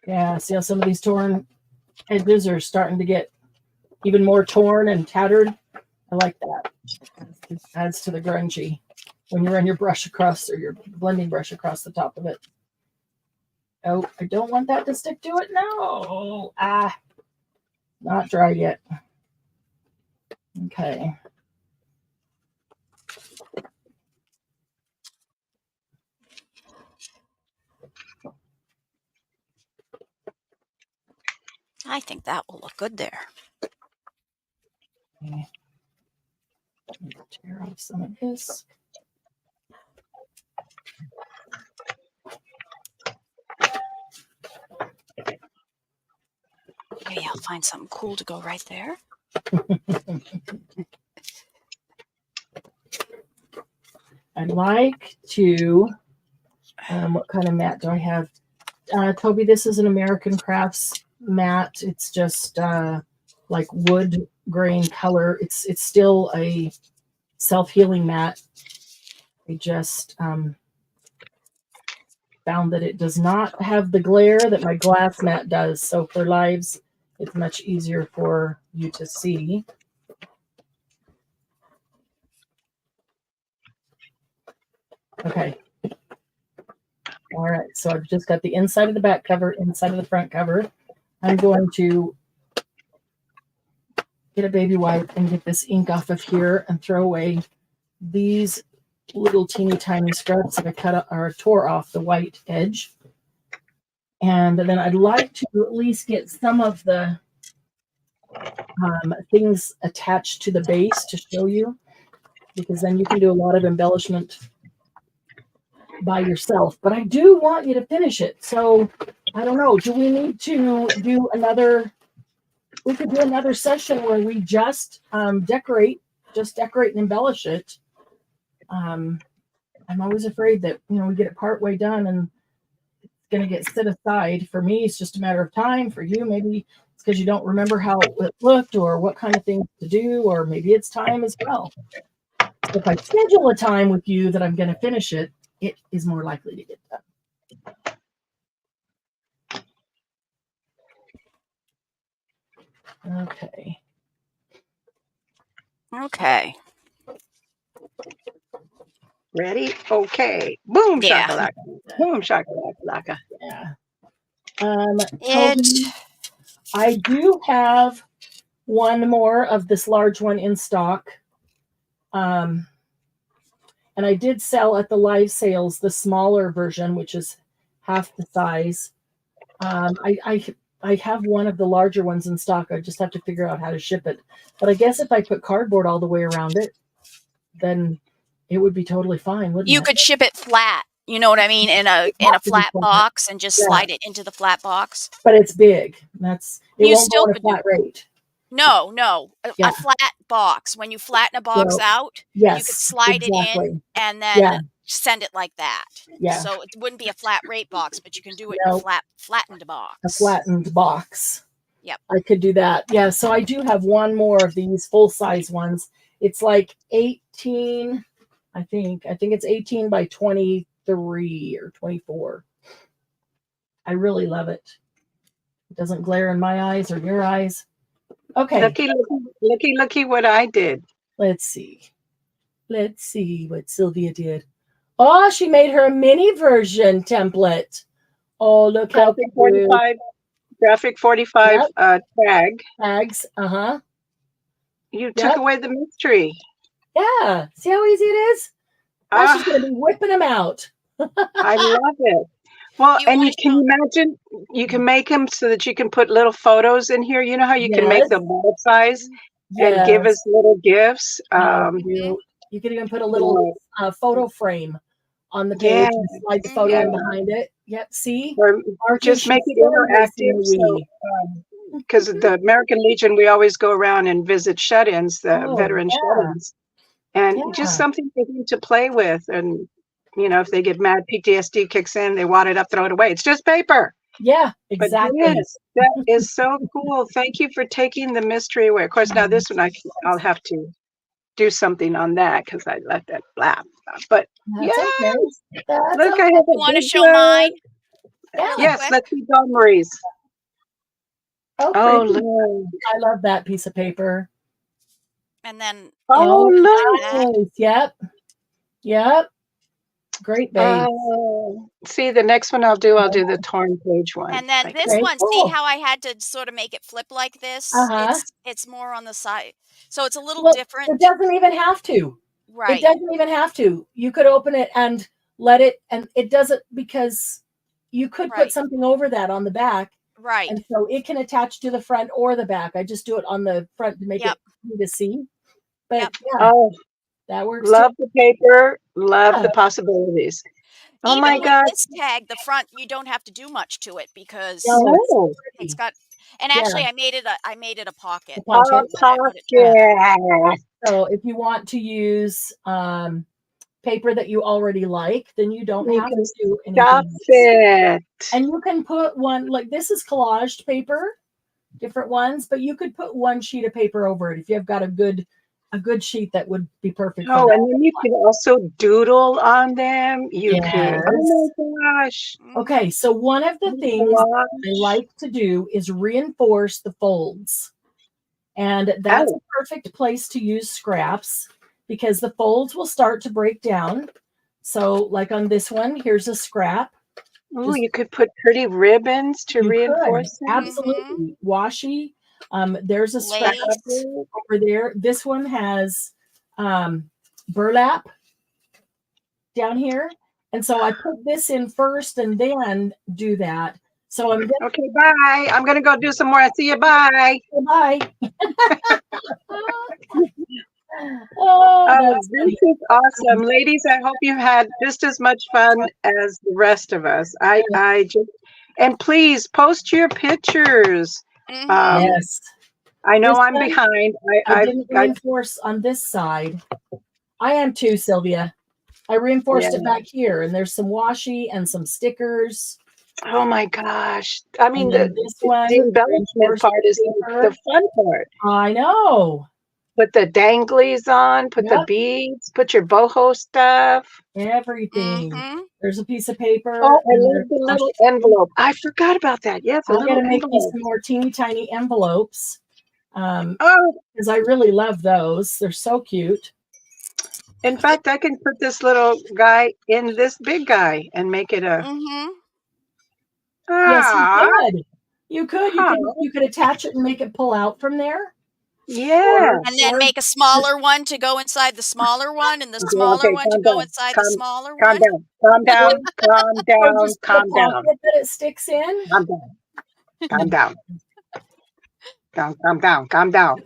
Yeah, see how some of these torn edges are starting to get even more torn and tattered? I like that. It adds to the grungy when you run your brush across or your blending brush across the top of it. Oh, I don't want that to stick to it. No. Not dry yet. Okay. I think that will look good there. Okay. Tear off some of this. Maybe I'll find something cool to go right there. I'd like to, what kind of mat do I have? Toby, this is an American Crafts mat. It's just like wood grain color. It's still a self-healing mat. I just found that it does not have the glare that my glass mat does. So for lives, it's much easier for you to see. Okay. All right. So I've just got the inside of the back cover, inside of the front cover. I'm going to get a baby wipe and get this ink off of here and throw away these little teeny tiny scraps that I cut or tore off the white edge. And then I'd like to at least get some of the things attached to the base to show you, because then you can do a lot of embellishment by yourself. But I do want you to finish it. So I don't know, do we need to do another, we could do another session where we just decorate and embellish it. I'm always afraid that, you know, we get it part way done and it's going to get set aside. For me, it's just a matter of time. For you, maybe it's because you don't remember how it looked or what kind of things to do, or maybe it's time as well. So if I schedule a time with you that I'm going to finish it, it is more likely to get done. Okay. Okay. Ready? Okay. Boom, Yeah. shakalaka. Boom, shakalaka. Yeah. Toby, I do have one more of this large one in stock. And I did sell at the live sales the smaller version, which is half the size. I have one of the larger ones in stock. I just have to figure out how to ship it. But I guess if I put cardboard all the way around it, then it would be totally fine, wouldn't it? You could ship it flat. You know what I mean? In a flat box and just slide it into the flat box. But it's big. It You won't still go at a could flat rate. No. Yeah. A flat box. When you flatten a box out, yes, you could slide it in and then send it like that. Yeah. So it wouldn't be a flat rate box, but you can do it in a flattened box. A flattened box. Yep. I could do that. Yeah. So I do have one more of these full size ones. It's like 18. I think it's 18 by 23 or 24. I really love it. It doesn't glare in my eyes or your eyes. Okay. Looky what I did. Let's see what Sylvia did. Oh, she made her a mini version template. Oh, look how Graphic 45. Graphic 45 tags. Uh-huh. You took away the mystery. Yeah. See how easy it is? Now she's going to be whipping them out. I love it. Well, and you can imagine, you can make them so that you can put little photos in here. You know how you can make them ball size and give us little gifts? You can even put a little photo frame on the page and slide the photo in behind it. Yep, see? Or just make it interactive. Because the American Legion, we always go around and visit shut-ins, the veteran shut-ins. And just something for them to play with. And, you know, if they get mad, PTSD kicks in, they wad it up, throw it away. It's just paper. Yeah, exactly. But yes, that is so cool. Thank you for taking the mystery away. Of course, now this one, I'll have to do something on that because I let that blah. But okay. Look, I have you want to show mine? Yes, let's see Dawn Marie's. Oh, look. I love that piece of paper. And then look. Yep. Great base. See, the next one I'll do the torn page one. And then this one, see how I had to sort of make it flip like this? It's more on the side. So it's a little different. It doesn't even have to. Right. It doesn't even have to. You could open it and let it, and it doesn't, because you could put something over that on the back. Right. And so it can attach to the front or the back. I just do it on the front to make it easy to see. But that works. Love the paper. Love the possibilities. Oh my God. This tag, the front, you don't have to do much to it because it's got, and actually I made it a pocket. So if you want to use paper that you already like, then you don't have to do anything else. And you can put one, like this is collaged paper, different ones, but you could put one sheet of paper over it if you've got a good a good sheet that would be perfect. Oh, and then you can also doodle on them. You could. Yes. Oh my gosh. Okay, so one of the things I like to do is reinforce the folds. And that's a perfect place to use scraps because the folds will start to break down. So like on this one, here's a scrap. Oh, you could put pretty ribbons to reinforce them. Absolutely. Washi. There's a scrap over there. This one has burlap down here. And so I put this in first and then do that. So I'm gonna, okay, bye. I'm gonna go do some more. I see you. Bye. Bye. This is awesome, ladies. I hope you had just as much fun as the rest of us. I just, and please post your pictures. Yes. I know I'm behind. I didn't reinforce on this side. I am too, Sylvia. I reinforced it back here, and there's some washi and some stickers. Oh my gosh. I mean, the one, embellishment part is the fun part. I know. Put the danglies on, put the beads, put your boho stuff. Everything. There's a piece of paper. Oh, I love the little envelope. I forgot about that. Yes, I'm going to make me some more teeny tiny envelopes. Because I really love those. They're so cute. In fact, I can put this little guy in this big guy and make it a... Yes, you could. You could attach it and make it pull out from there. Yeah. And then make a smaller one to go inside the smaller one, and the smaller one to go inside the smaller one. Calm down. Calm down. That it sticks in. Calm down. Calm down.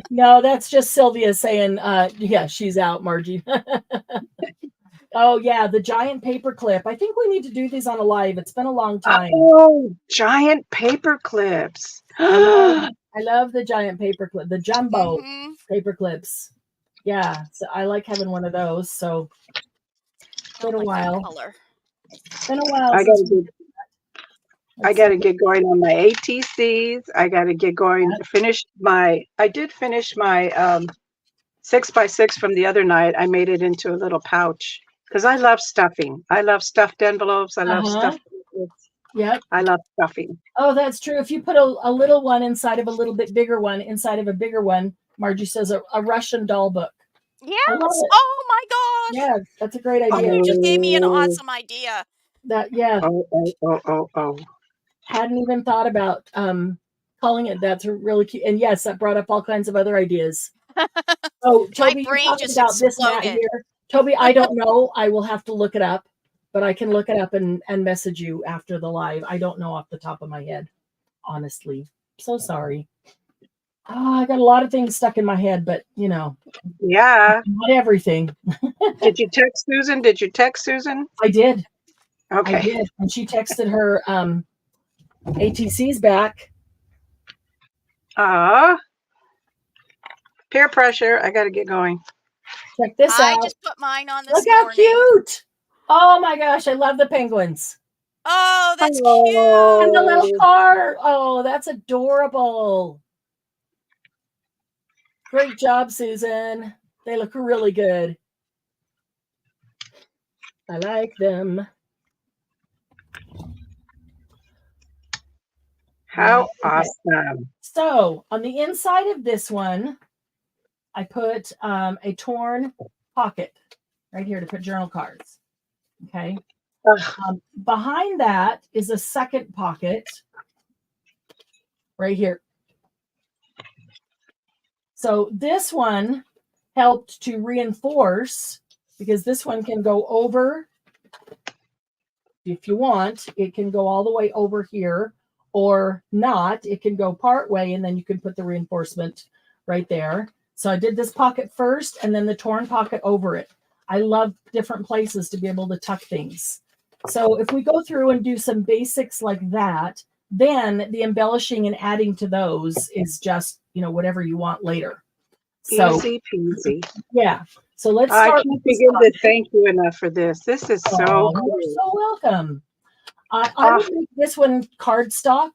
No, that's just Sylvia saying, yeah, she's out, Margie. Oh, yeah, the giant paper clip. I think we need to do these on a live. It's been a long time. Oh, giant paper clips. I love the giant paper clip, the jumbo paper clips. Yeah, so I like having one of those. So it's been a while. It's been a while. I got to get going on my ATCs. I got to get going. I did finish my 6x6 from the other night. I made it into a little pouch because I love stuffing. I love stuffed envelopes. I love stuffed. Yep. I love stuffing. Oh, that's true. If you put a little one inside of a little bit bigger one, inside of a bigger one, Margie says a Russian doll book. Yes. Oh my gosh. Yeah, that's a great idea. You just gave me an awesome idea. Oh. Hadn't even thought about calling it. That's really cute. And yes, that brought up all kinds of other ideas. Oh, Toby, my brain just about this mat here. Toby, I don't know. I will have to look it up, but I can look it up and message you after the live. I don't know off the top of my head, honestly. So sorry. I got a lot of things stuck in my head, but yeah, not everything. Did you text Susan? I did. Okay. I did, and she texted her ATC's back. Peer pressure. I got to get going. Check this out. I just put mine on this Look how cute. Oh my gosh, I love the penguins. Oh, that's cute. And the little car. Oh, that's adorable. Great job, Susan. They look really good. I like them. How awesome. So on the inside of this one, I put a torn pocket right here to put journal cards. Okay. Behind that is a second pocket right here. So this one helped to reinforce because this one can go over. If you want, it can go all the way over here or not. It can go part way and then you can put the reinforcement right there. So I did this pocket first and then the torn pocket over it. I love different places to be able to tuck things. So if we go through and do some basics like that, then the embellishing and adding to those is just, whatever you want later. So, easy peasy. Yeah. So let's start. I can't begin to thank you enough for this. This is so cool. You're so welcome. I would make this one cardstock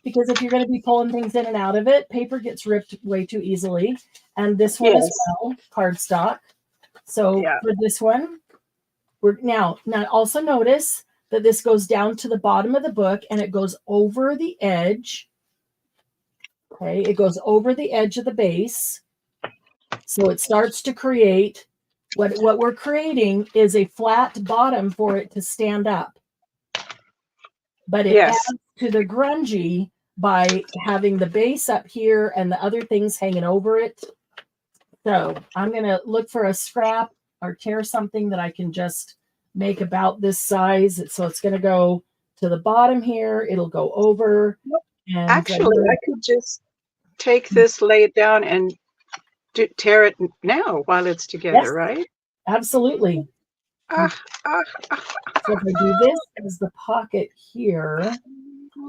because if you're going to be pulling things in and out of it, paper gets ripped way too easily. And this one as well, cardstock. So for this one, we're now also notice that this goes down to the bottom of the book and it goes over the edge. Okay, it goes over the edge of the base. So it starts to create what we're creating is a flat bottom for it to stand up. But it adds to the grungy by having the base up here and the other things hanging over it. So I'm going to look for a scrap or tear something that I can just make about this size. So it's going to go to the bottom here. It'll go over. And actually, I could just take this, lay it down, and tear it now while it's together, right? Absolutely. So if I do this as the pocket here,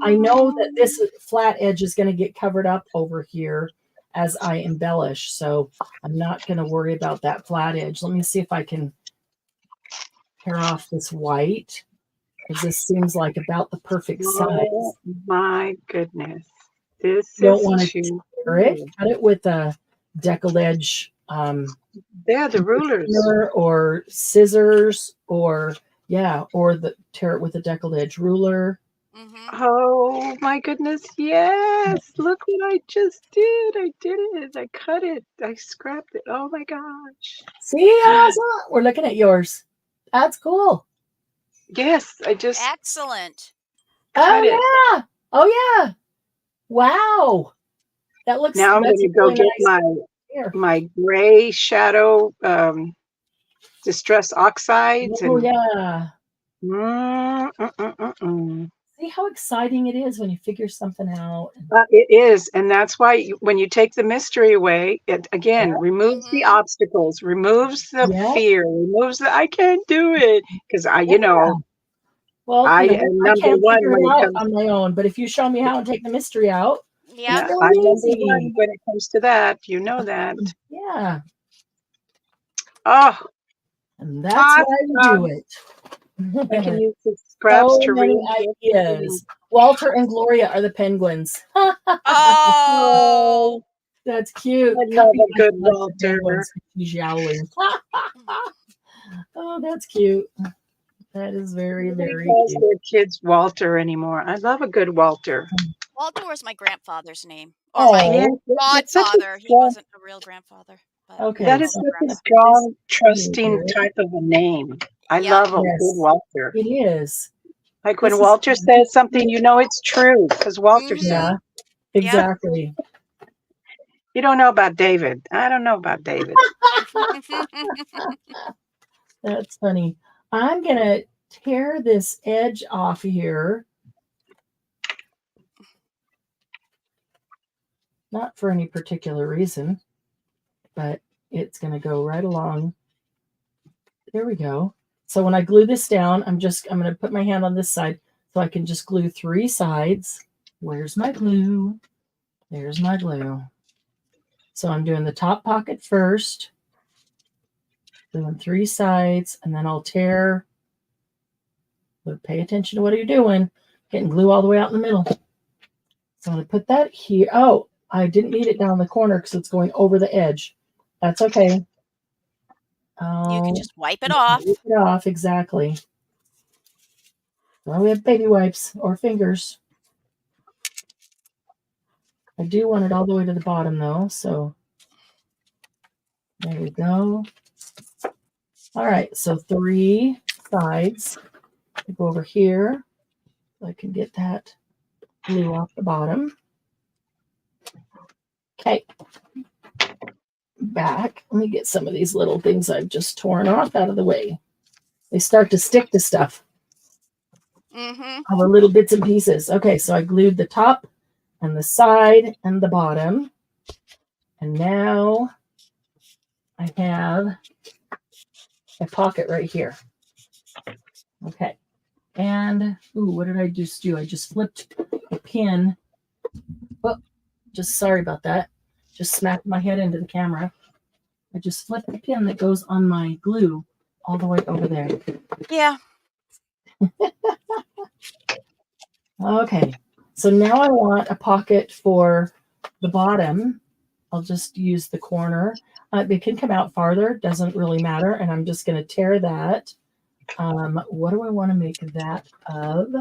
I know that this flat edge is going to get covered up over here as I embellish. So I'm not going to worry about that flat edge. Let me see if I can tear off this white, because this seems like about the perfect size. Oh my goodness. This don't want to tear it. Cut it with a deckled edge. The rulers. Or scissors, or tear it with a deckled edge ruler. Oh my goodness, yes. Look what I just did. I did it. I cut it. I scrapped it. Oh my gosh. See, we're looking at yours. That's cool. Yes, I just excellent. Cut it. Yeah. Oh yeah. Wow. That looks. Now I'm going to go get my gray shadow distress oxides. Oh yeah. See how exciting it is when you figure something out. It is, and that's why when you take the mystery away, it again removes the obstacles, removes the fear, removes the I can't do it, because well, I am number can't one figure when it it out comes on my own. But if you show me how and take the mystery out, yeah, I'm number one when it comes to that. You know that. Yeah. Oh, and that's why we do it. I can use the scraps to read ideas. Walter and Gloria are the penguins. Oh, that's cute. I love a good Walter. He's yowling. Oh, that's cute. That is very, very cute. Their kids Walter anymore. I love a good Walter. Walter was my grandfather's name, or my godfather. He wasn't a real grandfather. But okay, that is such a strong, trusting type of a name. I love a good Walter. It is. Like when Walter says something, it's true because Walter said. Yeah, exactly. You don't know about David. I don't know about David. That's funny. I'm going to tear this edge off here. Not for any particular reason, but it's going to go right along. There we go. So when I glue this down, I'm going to put my hand on this side so I can just glue 3 sides. Where's my glue? There's my glue. So I'm doing the top pocket first, doing 3 sides, and then I'll tear. But pay attention to what you're doing. Getting glue all the way out in the middle. So I'm going to put that here. Oh, I didn't need it down the corner because it's going over the edge. That's okay. You can just wipe it off. Wipe it off, exactly. Well, we have baby wipes or fingers. I do want it all the way to the bottom, though. So there we go. All right, so 3 sides. I go over here. I can get that glue off the bottom. Okay. Back. Let me get some of these little things I've just torn off out of the way. They start to stick to stuff. All the little bits and pieces. Okay, so I glued the top and the side and the bottom. And now I have a pocket right here. Okay. And, what did I just do? I just flipped a pin. Oh, just sorry about that. Just smacked my head into the camera. I just flipped the pin that goes on my glue all the way over there. Yeah. Okay. So now I want a pocket for the bottom. I'll just use the corner. It can come out farther, doesn't really matter. And I'm just going to tear that. What do I want to make that of?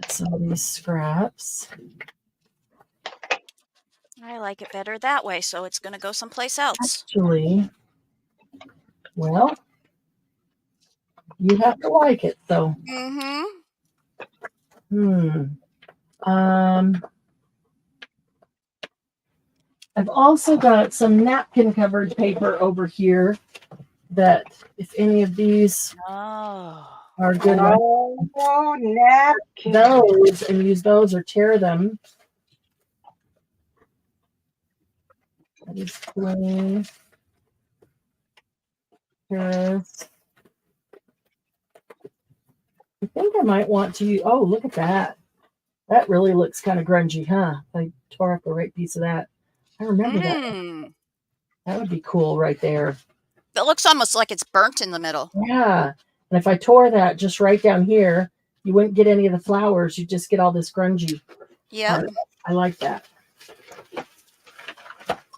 Some of these scraps. I like it better that way, so it's going to go someplace else. Actually, well, you have to like it, though. I've also got some napkin covered paper over here that if any of these are good, napkin. those and use those or tear them. That is clean. Paris. I think I might want to use, oh, look at that. That really looks kind of grungy, huh? I tore up the right piece of that. I remember that. That would be cool right there. It looks almost like it's burnt in the middle. Yeah. And if I tore that just right down here, you wouldn't get any of the flowers. You just get all this grungy. Yeah. I like that.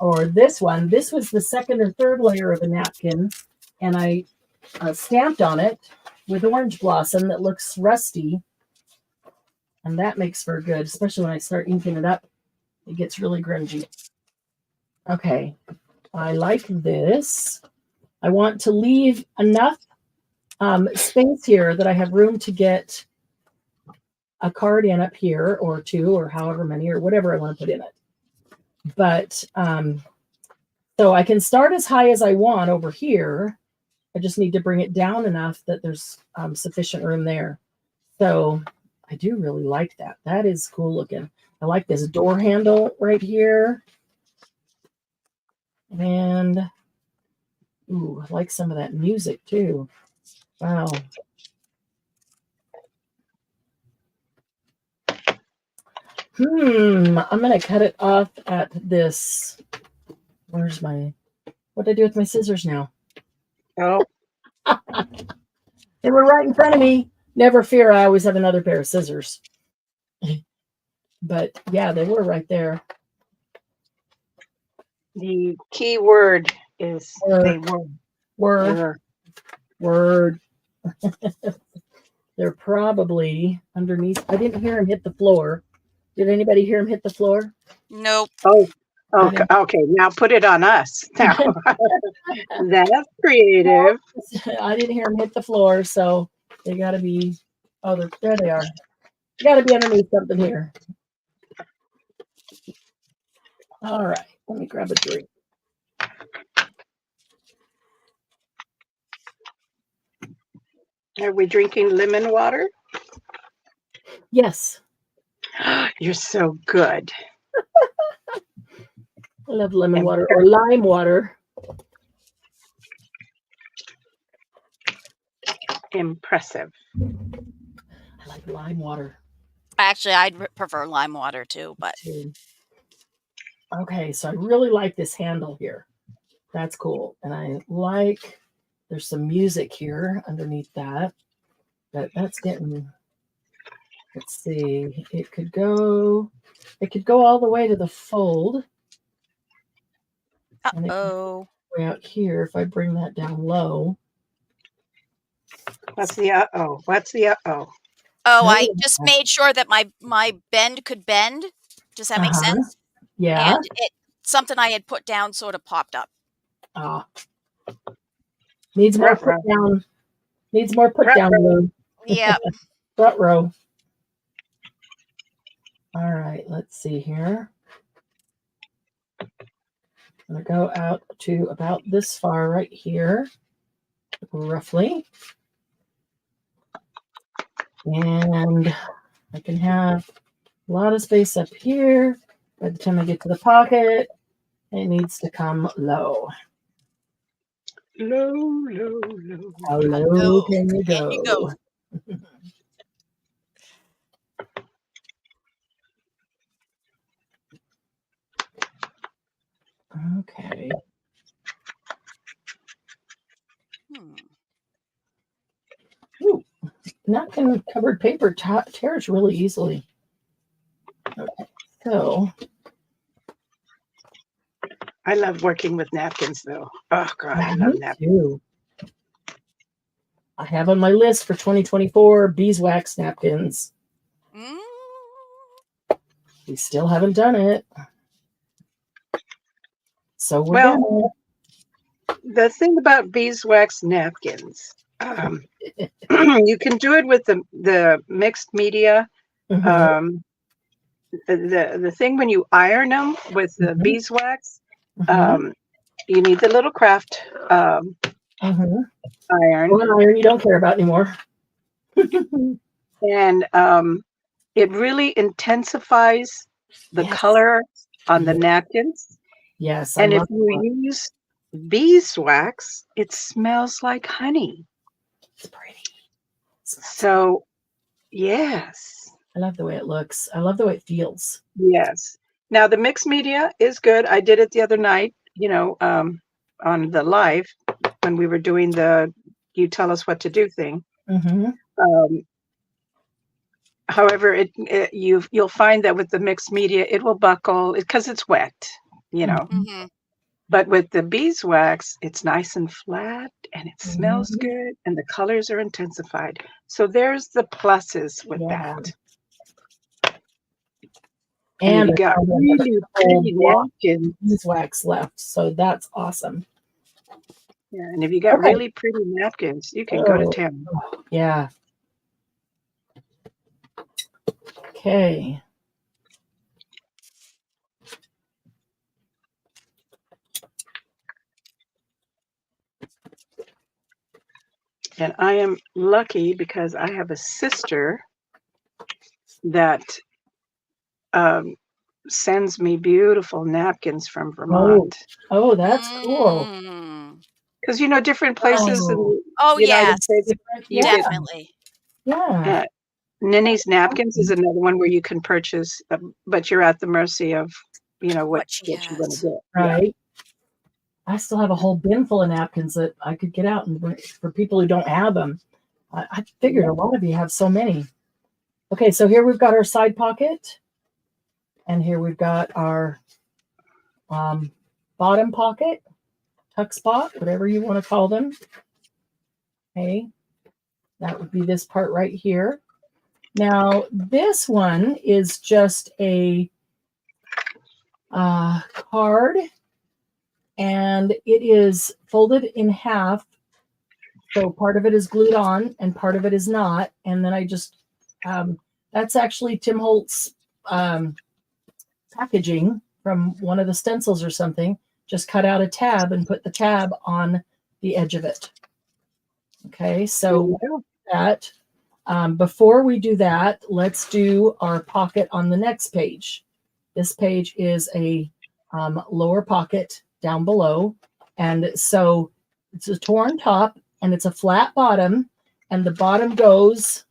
Or this one. This was the second or third layer of a napkin. And I stamped on it with orange blossom that looks rusty. And that makes for good, especially when I start inking it up. It gets really grungy. Okay. I like this. I want to leave enough space here that I have room to get a accordion up here or two or however many or whatever I want to put in it. But so I can start as high as I want over here. I just need to bring it down enough that there's sufficient room there. So I do really like that. That is cool looking. I like this door handle right here. And ooh, I like some of that music too. Wow. I'm going to cut it off at this. Where's my, what did I do with my scissors now? Oh. They were right in front of me. Never fear, I always have another pair of scissors. But yeah, they were right there. The key word is they were. Word. They're probably underneath. I didn't hear him hit the floor. Did anybody hear him hit the floor? Nope. Oh, okay. Now put it on us. Now. That's creative. I didn't hear him hit the floor, so they got to be. Oh, there they are. Got to be underneath something here. All right. Let me grab a drink. Are we drinking lemon water? Yes. You're so good. I love lemon water or lime water. Impressive. I like lime water. Actually, I'd prefer lime water too, but. Okay, so I really like this handle here. That's cool. And I like, there's some music here underneath that. But that's getting, let's see, it could go all the way to the fold. Uh-oh. Way out here, if I bring that down low. What's the uh-oh? What's the uh-oh? Oh, I just made sure that my bend could bend. Does that make sense? Yeah. And something I had put down sort of popped up. Needs more put down. Needs more put down row. Yeah. Front row. All right, let's see here. I'm going to go out to about this far right here, roughly. And I can have a lot of space up here. By the time I get to the pocket, it needs to come low. Low, low, low. How low can you go? Can you go? Okay. Ooh, napkin covered paper tears really easily. Okay, so I love working with napkins, though. Oh God, I me love napkins. too. I have on my list for 2024 beeswax napkins. Mm. We still haven't done it. So we're Well, the thing about beeswax napkins, you can do it with the mixed media. Mhm. The thing when you iron them with the Mhm. beeswax, Mhm. you need the little craft iron. One iron you don't care about anymore. And it really intensifies the Yes. color on the Yes. napkins. Yes, And I if love you use beeswax, it smells like honey. it's pretty. So, yes. I love the way it looks. I love the way it feels. Yes. Now, the mixed media is good. I did it the other night, on the live when we were doing the you tell us what to do thing. Mm-hmm. However, you'll find that with the mixed media, it will buckle because it's wet, Mm-hmm. But with the beeswax, it's nice and flat and it smells Mhm. good and the colors are intensified. So there's the pluses with that. And if And you got I have really a whole pretty block napkins, of beeswax left, so that's awesome. yeah, and if you got really pretty napkins, you can go to town. Yeah. Okay. And I am lucky because I have a sister that sends me beautiful napkins from Vermont. Oh, that's cool. Mm. Because different places in the Oh, United yes. States, you get Definitely. Yeah. Ninny's napkins is another one where you can purchase, but you're at the mercy of what she you're going to has. get. Right. I still have a whole bin full of napkins that I could get out and bring for people who don't have them. I figured a lot of you have so many. Okay, so here we've got our side pocket, and here we've got our bottom pocket, tuck spot, whatever you want to call them. Okay, that would be this part right here. Now, this one is just a card, and it is folded in half. So part of it is glued on and part of it is not. And then I just, that's actually Tim Holt's packaging from one of the stencils or something. Just cut out a tab and put the tab on the edge of it. Okay, so that before we do that, let's do our pocket on the next page. This page is a lower pocket down below. And so it's a torn top and it's a flat bottom, and the bottom goes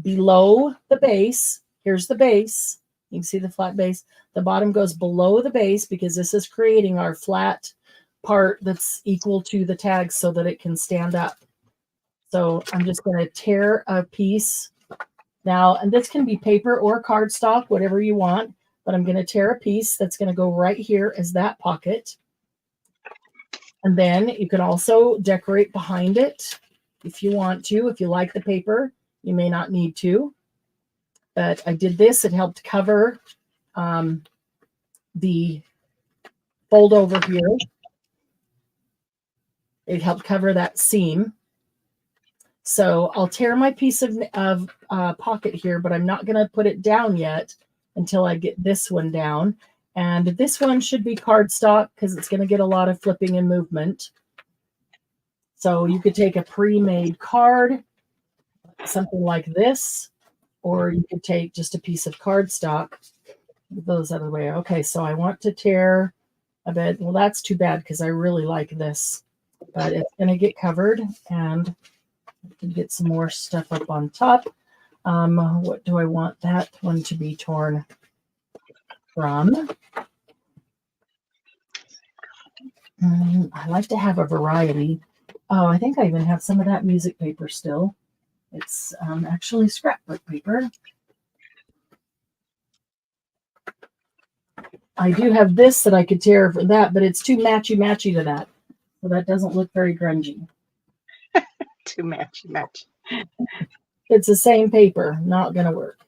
below the base. Here's the base. You can see the flat base. The bottom goes below the base because this is creating our flat part that's equal to the tag so that it can stand up. So I'm just going to tear a piece now, and this can be paper or cardstock, whatever you want, but I'm going to tear a piece that's going to go right here as that pocket. And then you can also decorate behind it if you want to. If you like the paper, you may not need to. But I did this. It helped cover the fold over here. It helped cover that seam. So I'll tear my piece of pocket here, but I'm not going to put it down yet until I get this one down. And this one should be cardstock because it's going to get a lot of flipping and movement. So you could take a pre-made card, something like this, or you could take just a piece of cardstock. Move those out of the way. Okay, so I want to tear a bit. Well, that's too bad because I really like this, but it's going to get covered, and I can get some more stuff up on top. What do I want that one to be torn from? I like to have a variety. Oh, I think I even have some of that music paper still. It's actually scrapbook paper. I do have this that I could tear for that, but it's too matchy to that. So that doesn't look very grungy. Too match. It's the same paper, not going to work.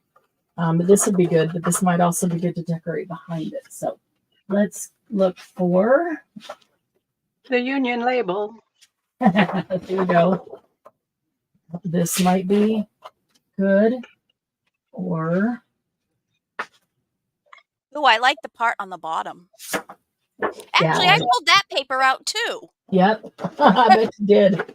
But this would be good, but this might also be good to decorate behind it. So let's look for the union label. There we go. This might be good, or Oh, I like the part on the bottom. Actually, yeah. I pulled that paper out too. Yep, I bet you did.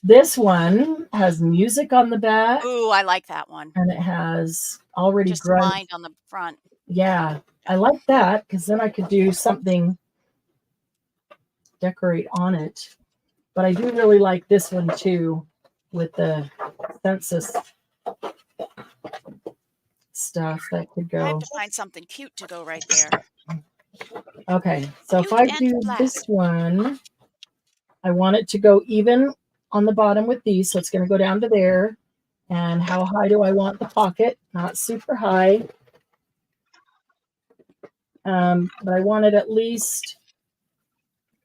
This one has music on the back. Ooh, I like that one. And it has already just lined on the front. Yeah, I like that because then I could do something, decorate on it. But I do really like this one too, with the census stuff that could go. I have to find something cute to go right there. Okay, so Cute if I and do black. this one, I want it to go even on the bottom with these, so it's going to go down to there. And how high do I want the pocket? Not super high. But I want it at least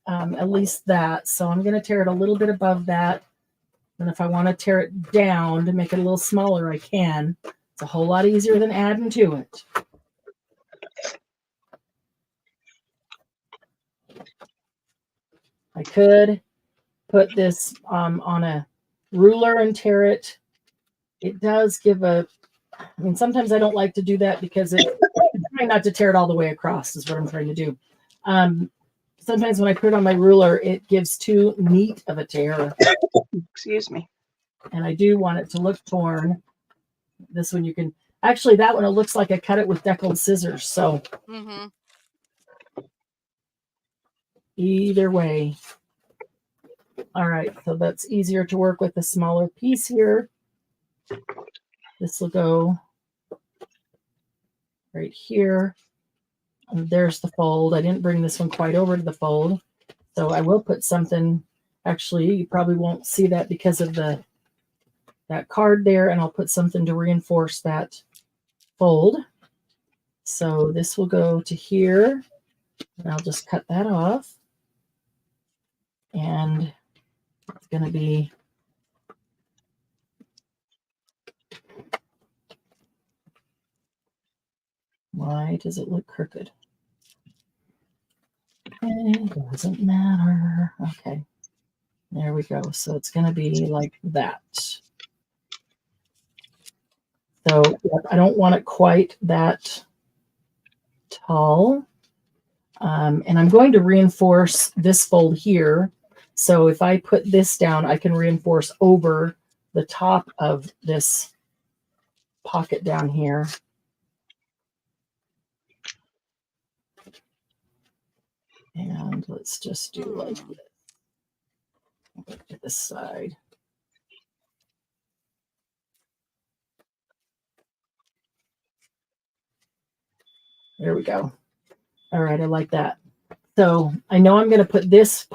that. So I'm going to tear it a little bit above that. And if I want to tear it down to make it a little smaller, I can. It's a whole lot easier than adding to it. I could put this on a ruler and tear it. It does give I mean, sometimes I don't like to do that because I'm trying not to tear it all the way across is what I'm trying to do. Sometimes when I put it on my ruler, it gives too neat of a tear. Excuse me. And I do want it to look torn. This one you can, actually that one, it looks like I cut it with deckled scissors. So either way. All right, so that's easier to work with a smaller piece here. This will go right here. And there's the fold. I didn't bring this one quite over to the fold. So I will put something, actually, you probably won't see that because of that card there, and I'll put something to reinforce that fold. So this will go to here, and I'll just cut that off. And it's going to be why does it look crooked? It doesn't matter. Okay, there we go. So it's going to be like that. So I don't want it quite that tall. And I'm going to reinforce this fold here. So if I put this down, I can reinforce over the top of this pocket down here. And let's just do like this. Look at this side. There we go. All right, I like that. So I know I'm going to put this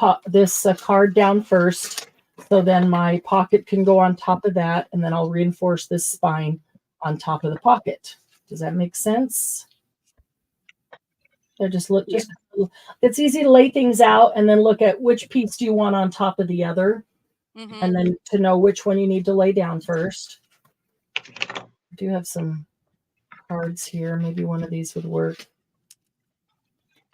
card down first. So then my pocket can go on top of that, and then I'll reinforce this spine on top of the pocket. Does that make sense? It's easy to lay things out and then look at which piece do you want on top of the other, and then to know which one you need to lay down first. I do have some cards here. Maybe one of these would work.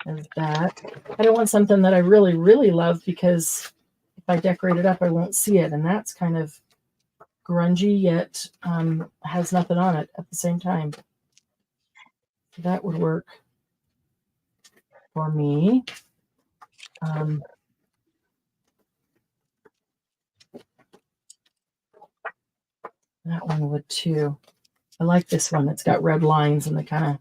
There's that. I don't want something that I really, really love because if I decorate it up, I won't see it. And that's kind of grungy, yet has nothing on it at the same time. So that would work for me. That one would too. I like this one. It's got red lines and the kind of.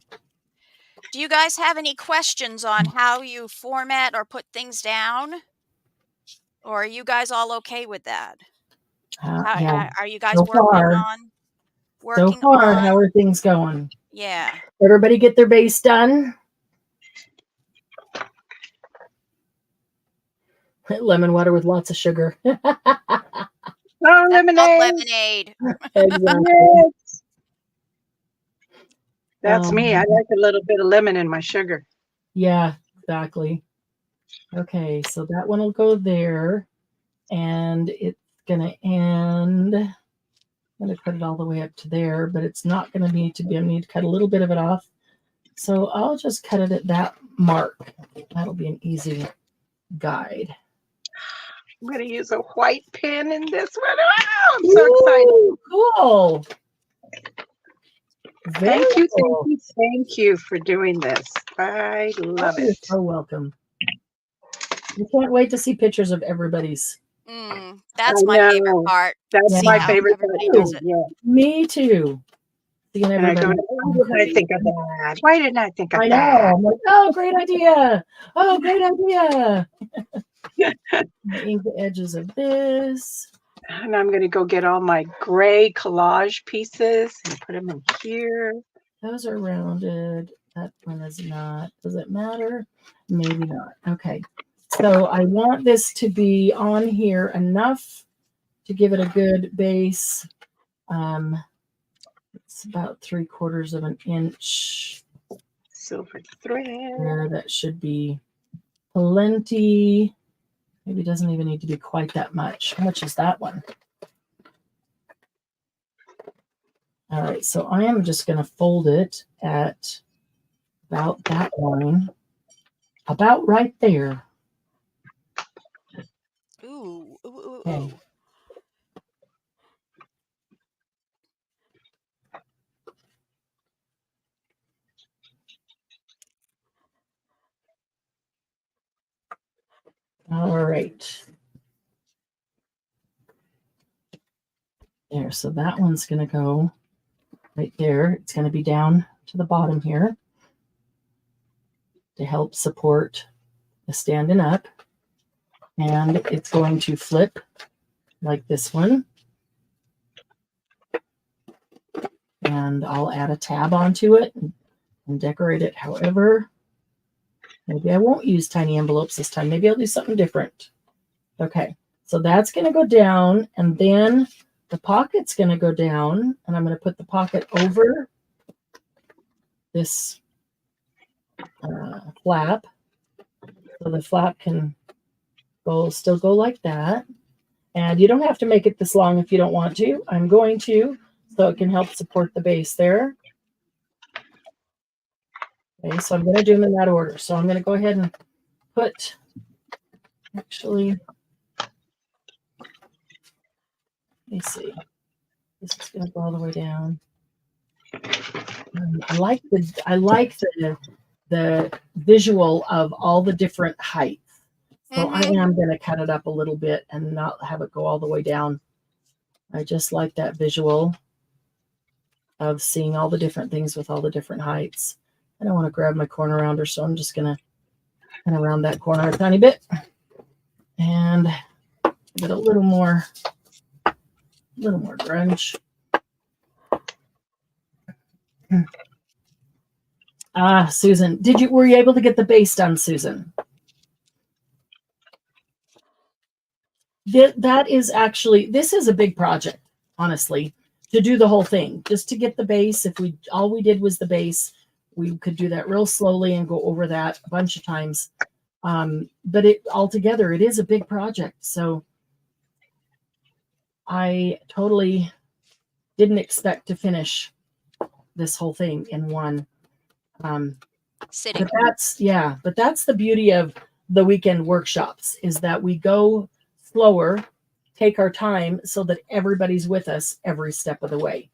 Do you guys have any questions on how you format or put things down? Or are you guys all okay with that? Yeah. Are you guys So far, how are things going? Yeah. Everybody get their base done? Lemon water with lots of sugar. Oh, That's called lemonade. lemonade. Yes. That's me. I Um, like a little bit of lemon in my sugar. Yeah, exactly. Okay, so that one will go there, and it's gonna end. I'm gonna cut it all the way up to there, but it's not gonna need to be. I need to cut a little bit of it off. So I'll just cut it at that mark. That'll be an easy guide. I'm going to use a white pen in this one. Oh, I'm so excited. Ooh, cool. Very Thank you, cool. thank you, thank you for doing this. I love You're it. so welcome. I can't wait to see pictures of everybody's. That's I my favorite know. part. That's Yeah. my How favorite part everybody too. does it. Yeah. Me too. Seeing And I everybody. go, why didn't I think of that? Why didn't I think of I know. that? I'm like, oh, great idea. Oh, great idea. Ink the edges of this. And I'm going to go get all my gray collage pieces and put them in here. Those are rounded. That one is not. Does it matter? Maybe not. Okay. So I want this to be on here enough to give it a good base. It's about 3/4 of an inch. Silver thread. There, that should be plenty. Maybe it doesn't even need to be quite that much. How much is that one? All right, so I am just going to fold it at about that line, about right there. Ooh, ooh, ooh, Okay. ooh. All right. There, so that one's going to go right there. It's going to be down to the bottom here to help support the standing up. And it's going to flip like this one. And I'll add a tab onto it and decorate it however. Maybe I won't use tiny envelopes this time. Maybe I'll do something different. Okay, so that's going to go down, and then the pocket's going to go down, and I'm going to put the pocket over this flap. So the flap can still go like that. And you don't have to make it this long if you don't want to. I'm going to, so it can help support the base there. Okay, so I'm going to do them in that order. So I'm going to go ahead and put, actually, let me see. This is going to go all the way down. I like the visual of all the different heights. So I am going to cut it up a little bit and not have it go all the way down. I just like that visual of seeing all the different things with all the different heights. I don't want to grab my corner rounder, so I'm just going to kind of round that corner a tiny bit and give it a little more grunge. Susan, were you able to get the base done, Susan? That is actually, this is a big project, honestly, to do the whole thing, just to get the base. If all we did was the base, we could do that real slowly and go over that a bunch of times. But altogether, it is a big project. So I totally didn't expect to finish this whole thing in one sitting. But that's the beauty of the weekend workshops, is that we go slower, take our time, so that everybody's with us every step of the way.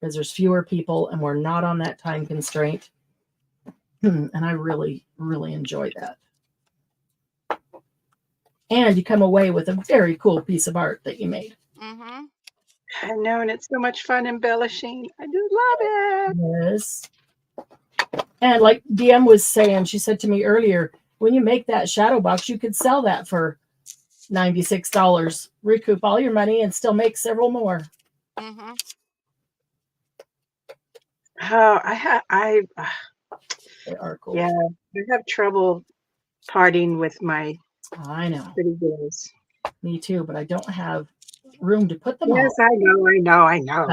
Because there's fewer people and we're not on that time constraint. And I really, really enjoy that. And you come away with a very cool piece of art that you made. Mm-hmm. I know, and it's so much fun embellishing. I do love it. Yes. And like DM was saying, she said to me earlier, when you make that shadow box, you could sell that for $96, recoup all your money and still make several more. Mm-hmm. Oh, They are cool. Yeah, I have trouble parting with my I know. pretty girls. Me too, but I don't have room to put them Yes, all. I know.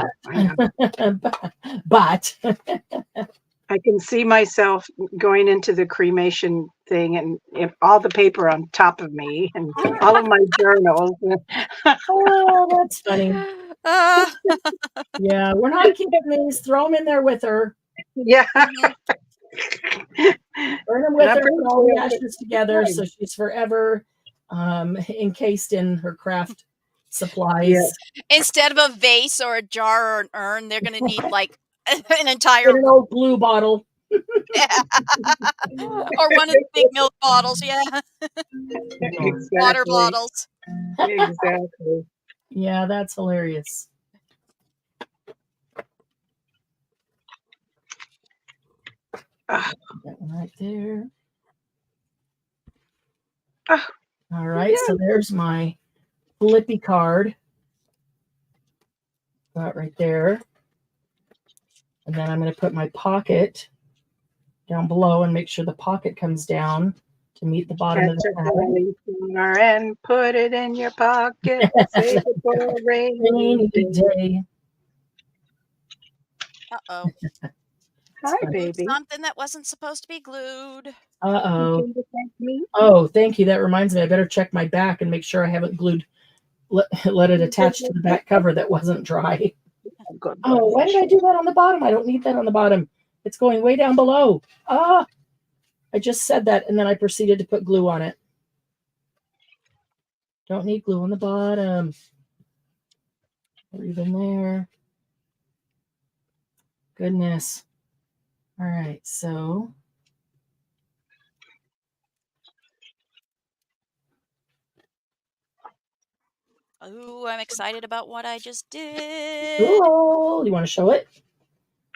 But I can see myself going into the cremation thing and if all the paper on top of me and all of my journals. oh, that's funny. Uh, Yeah, we're not keeping these. Throw them in there with her. Yeah. mhm. Burn them with I'm her. pretty Put all the sure ashes together, fine. so she's forever encased in her craft supplies. Yeah. Instead of a vase or a jar or an urn, they're gonna need like an In entire an old blue bottle. or one of the big milk bottles. Yeah, water Exactly. bottles. Exactly. Yeah, that's hilarious. Ah, That one right there. ah, All right, so there's my flippy card. That right there. And then I'm going to put my pocket down below and make sure the pocket comes down to meet the bottom catch of the a tag. falling star and put it in your pocket. Save it for a rainy Rainy day. day. Uh-oh. Hi, Glued baby. something that wasn't supposed to be glued. You Uh-oh. came to thank me? Oh, thank you. That reminds me. I better check my back and make sure I haven't glued, let it attach to the back cover that wasn't dry. Good Oh, why did I do that on the bottom? I don't need that on the bottom. It's going way down below. Ah, I just said that, and then I proceeded to put glue on it. Don't need glue on the bottom. Or even there. Goodness. All right, so Ooh, I'm excited about what I just did. cool. You want to show it?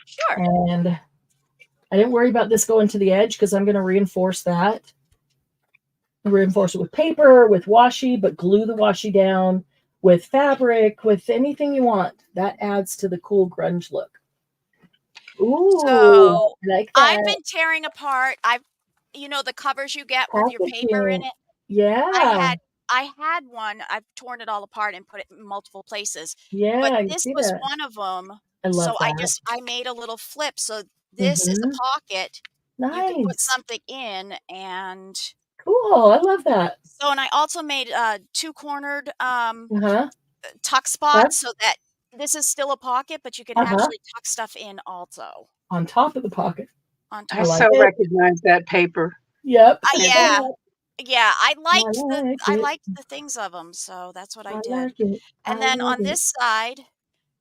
Sure. And I didn't worry about this going to the edge because I'm going to reinforce that. Reinforce it with paper, with washi, but glue the washi down with fabric, with anything you want. That adds to the cool grunge look. Ooh, So I like I've that. been tearing apart. You know, the covers you get with your paper in Packaging. it. Yeah. I had one. I've torn it all apart and put it in multiple places. Yeah, But I this see was that. one of them. I love So that. I made a little flip. So this is a pocket. You can put Nice. something in, and Cool. I love that. so and I also made two-cornered Uh-huh. tuck spots so that this is still a pocket, but you can actually tuck stuff in also On top of the pocket. on I top. like so it. recognize that paper. Yep. Yeah. Yeah, I like it. liked the things of them, so that's what I I did. like it. And I then like on it. this side,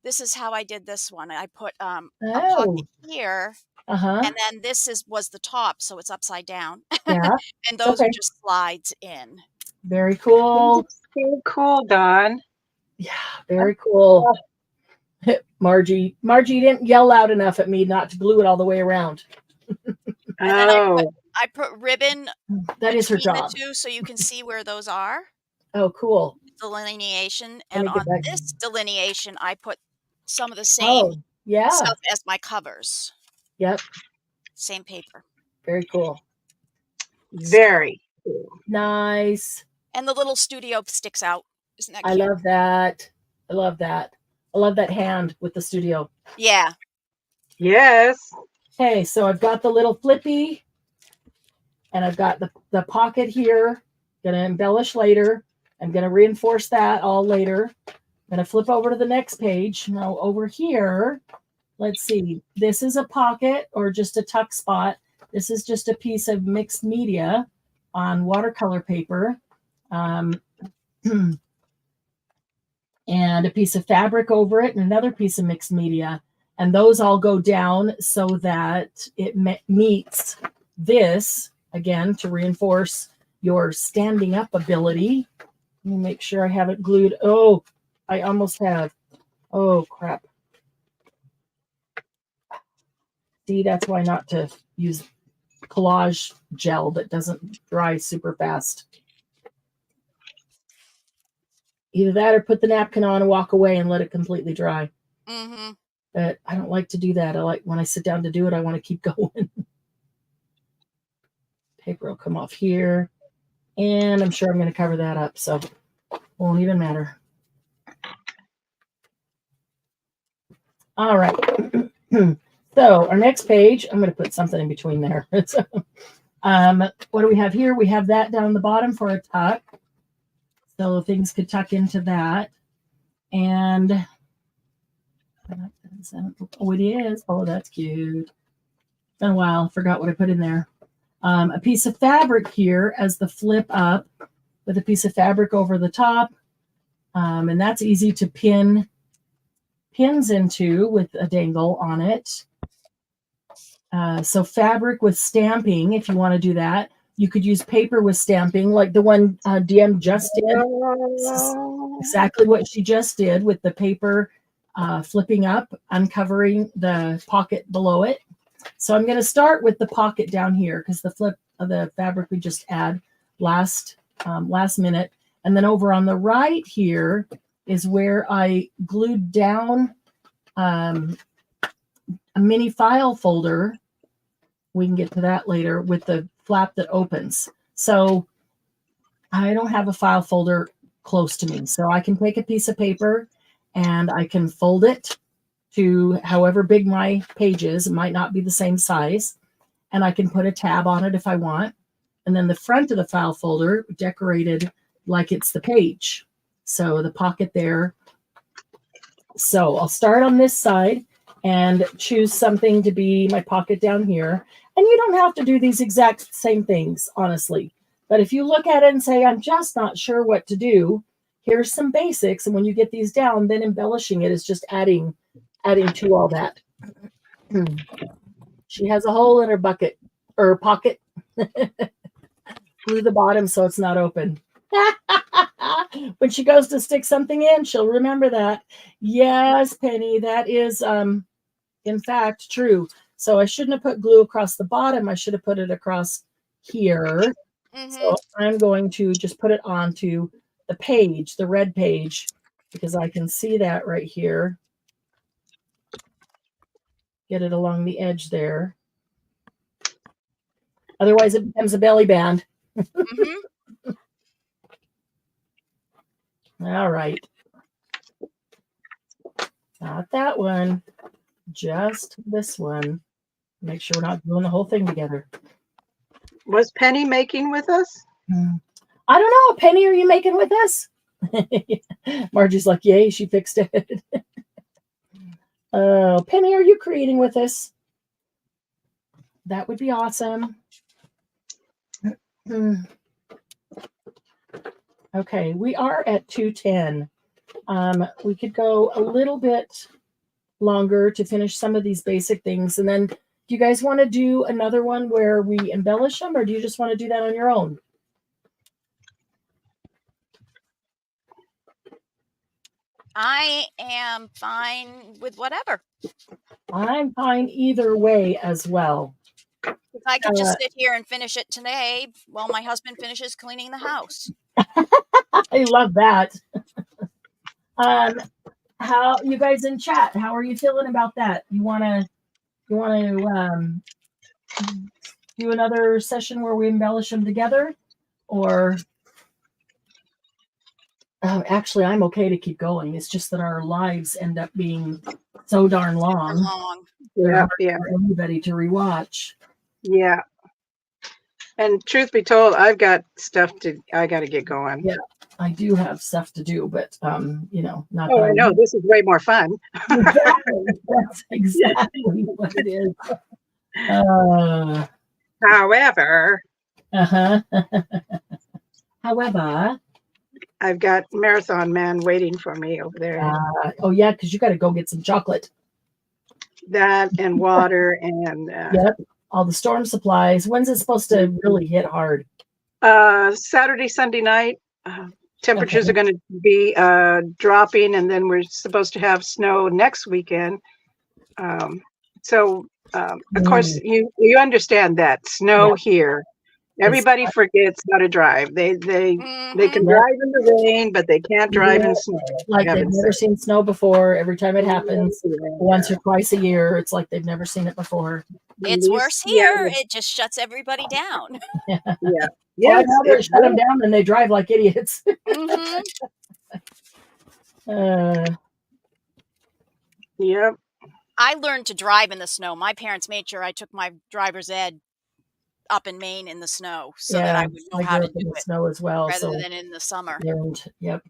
this is how I did this one. I put a Oh. pocket here, Uh-huh. and then this was the top, so it's upside down. Yeah. And those are Okay. just slides in. Very cool. That's so cool, Dawn. Yeah, very cool. Margie didn't yell loud enough at me not to glue it all the way around. And then Oh, I put ribbon That is her between job. the two so you can see where those are, Oh, cool. delineation. Let And me get on back. this delineation, I put some of the same Oh, yeah. stuff as my covers. Yep. Same paper. Very cool. very cool. Nice. And the little studio sticks out. Isn't that I cute? love that. I love that. I love that hand with the studio. Yeah. Yes. Okay, so I've got the little flippy and I've got the pocket here. Gonna embellish later. I'm gonna reinforce that all later. I'm gonna flip over to the next page. Now over here, let's see. This is a pocket or just a tuck spot. This is just a piece of mixed media on watercolor paper. And a piece of fabric over it and another piece of mixed media. And those all go down so that it meets this, again, to reinforce your standing up ability. Let me make sure I have it glued. Oh, I almost have. Oh, crap. See, that's why not to use collage gel that doesn't dry super fast. Either that or put the napkin on and walk away and let it completely dry. Mm-hmm. But I don't like to do that. I like when I sit down to do it, I want to keep going. Paper will come off here. And I'm sure I'm going to cover that up. So Won't even matter. All right. So our next page, I'm going to put something in between there. So, what do we have here? We have that down the bottom for a tuck. So things could tuck into that. And oh, it is. Oh, that's cute. Been a while. Forgot what I put in there. A piece of fabric here as the flip up with a piece of fabric over the top. And that's easy to pin pins into with a dangle on it. So fabric with stamping, if you want to do that. You could use paper with stamping, like the one DM just did. This is exactly what she just did with the paper flipping up, uncovering the pocket below it. So I'm going to start with the pocket down here because the flip of the fabric we just add last minute. And then over on the right here is where I glued down a mini file folder. We can get to that later with the flap that opens. So I don't have a file folder close to me. So I can take a piece of paper and I can fold it to however big my page is. It might not be the same size. And I can put a tab on it if I want. And then the front of the file folder decorated like it's the page. So the pocket there. So I'll start on this side and choose something to be my pocket down here. And you don't have to do these exact same things, honestly. But if you look at it and say, I'm just not sure what to do, here's some basics. And when you get these down, then embellishing it is just adding to all that. She has a hole in her bucket or pocket. Glue the bottom so it's not open. When she goes to stick something in, she'll remember that. Yes, Penny, that is in fact true. So I shouldn't have put glue across the bottom. I should have put it across here. So I'm going to just put it onto the page, the red page, because I can see that right here. Get it along the edge there. Otherwise it becomes a belly band. All right. Not that one. Just this one. Make sure we're not doing the whole thing together. Was Penny making with us? I don't know. Penny, are you making with us? Margie's like, yay, she fixed it. Penny, are you creating with us? That would be awesome. Okay, we are at 2:10. We could go a little bit longer to finish some of these basic things. And then do you guys want to do another one where we embellish them, or do you just want to do that on your own? I am fine with whatever. I'm fine either way as well. If I could just sit here and finish it today while my husband finishes cleaning the house. I love that. How you guys in chat? How are you feeling about that? You want to do another session where we embellish them together, or actually, I'm okay to keep going. It's just that our lives end up being so darn long. Yeah. For everybody to rewatch. Yeah. And truth be told, I've got stuff I got to get going. Yeah, I do have stuff to do, but not. Oh, I know. This is way more fun. Exactly. That's exactly what it is. However. However. I've got Marathon Man waiting for me over there. Oh yeah, because you got to go get some chocolate. That and water and yep, all the storm supplies. When's it supposed to really hit hard? Saturday, Sunday night. Temperatures are going to be dropping, and then we're supposed to have snow next weekend. Of course, you understand that snow here. Everybody forgets how to drive. They can drive in the rain, but they can't drive in snow. Like they've never seen snow before. Every time it happens, once or twice a year, it's like they've never seen it before. It's worse here. It just shuts everybody down. Yeah. Well, I'd rather shut them down than they drive like idiots. Yep. I learned to drive in the snow. My parents made sure I took my driver's ed up in Maine in the snow so that I would know how grew to up in do the it snow as well, rather so than in the summer. learned. Yep.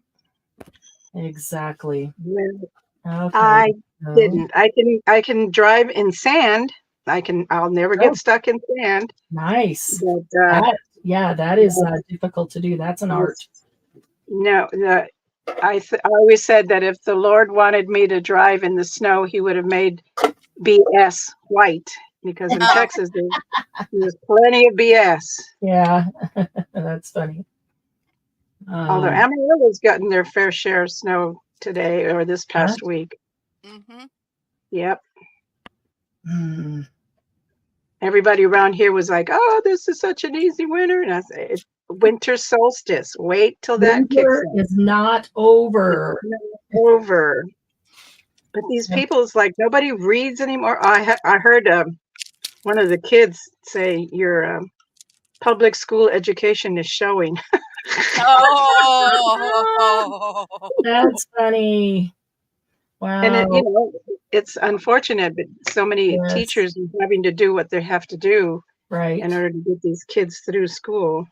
Exactly. Well, Okay. I So, didn't. I can drive in sand. I'll never get stuck in sand. nice. But That is difficult to do. That's an art. no, I always said that if the Lord wanted me to drive in the snow, He would have made BS white, because in Texas there's plenty of BS. Yeah, that's funny. Although Amarillo's gotten their fair share of snow today or this past week. Mm-hmm. Yep. Everybody around here was like, "Oh, this is such an easy winter," and I say, "Winter solstice. Wait till that kicks in. Is not over. It's not over." But these people, it's like nobody reads anymore. I heard one of the kids say your public school education is showing. Oh, That's funny. Wow. And it's unfortunate, but so many teachers are having to do what they have to do in order to get these kids through school.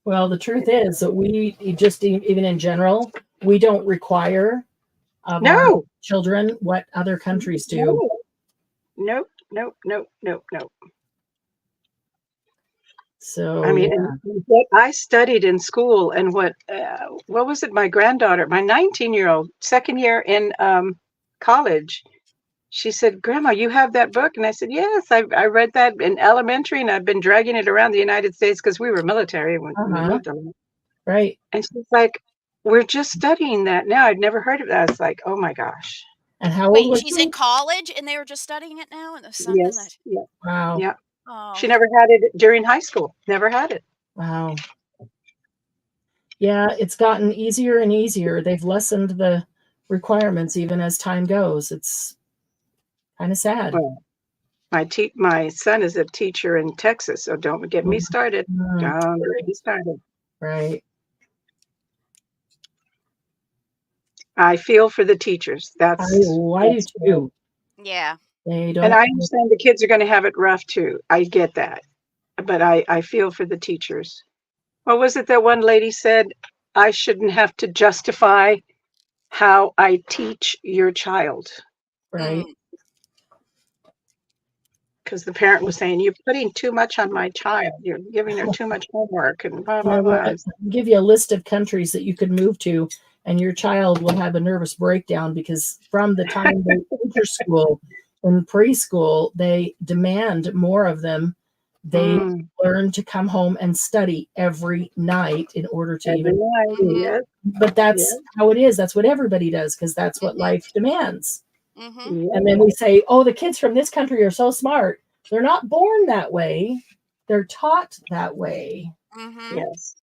Well, the truth is that we just, even in general, we don't require our children what other countries do. Nope. So I mean, what I studied in school, and what was it? My granddaughter, my 19-year-old, second year in college, she said, "Grandma, you have that book?" And I said, "Yes, I read that in elementary, and I've been dragging it around the United States because we were military when we moved on." Right. And she's like, "We're just studying that now. I'd never heard of that." I was like, "Oh my gosh!" And how old was she's in college, and they were just studying it now, and there's something that. Yeah. Wow. Yeah. Oh. She never had it during high school. Never had it. Wow. Yeah, it's gotten easier and easier. They've lessened the requirements even as time goes. It's kind of sad. Well, my son is a teacher in Texas, so don't get me started. Don't get me started. Right. I feel for the teachers. I do too. Yeah. They don't. And I understand the kids are going to have it rough too. I get that. But I feel for the teachers. What was it that one lady said? I shouldn't have to justify how I teach your child. Right. Because the parent was saying, "You're putting too much on my child. You're giving her too much homework," and blah, blah, blah. I'll give you a list of countries that you could move to, and your child will have a nervous breakdown, because from the time they enter school and preschool, they demand more of them. They learn to come home and study every night in order to But that's how it is. That's what everybody does, because that's what life demands. And then we say, "Oh, the kids from this country are so smart." They're not born that way. They're taught that way. Yes.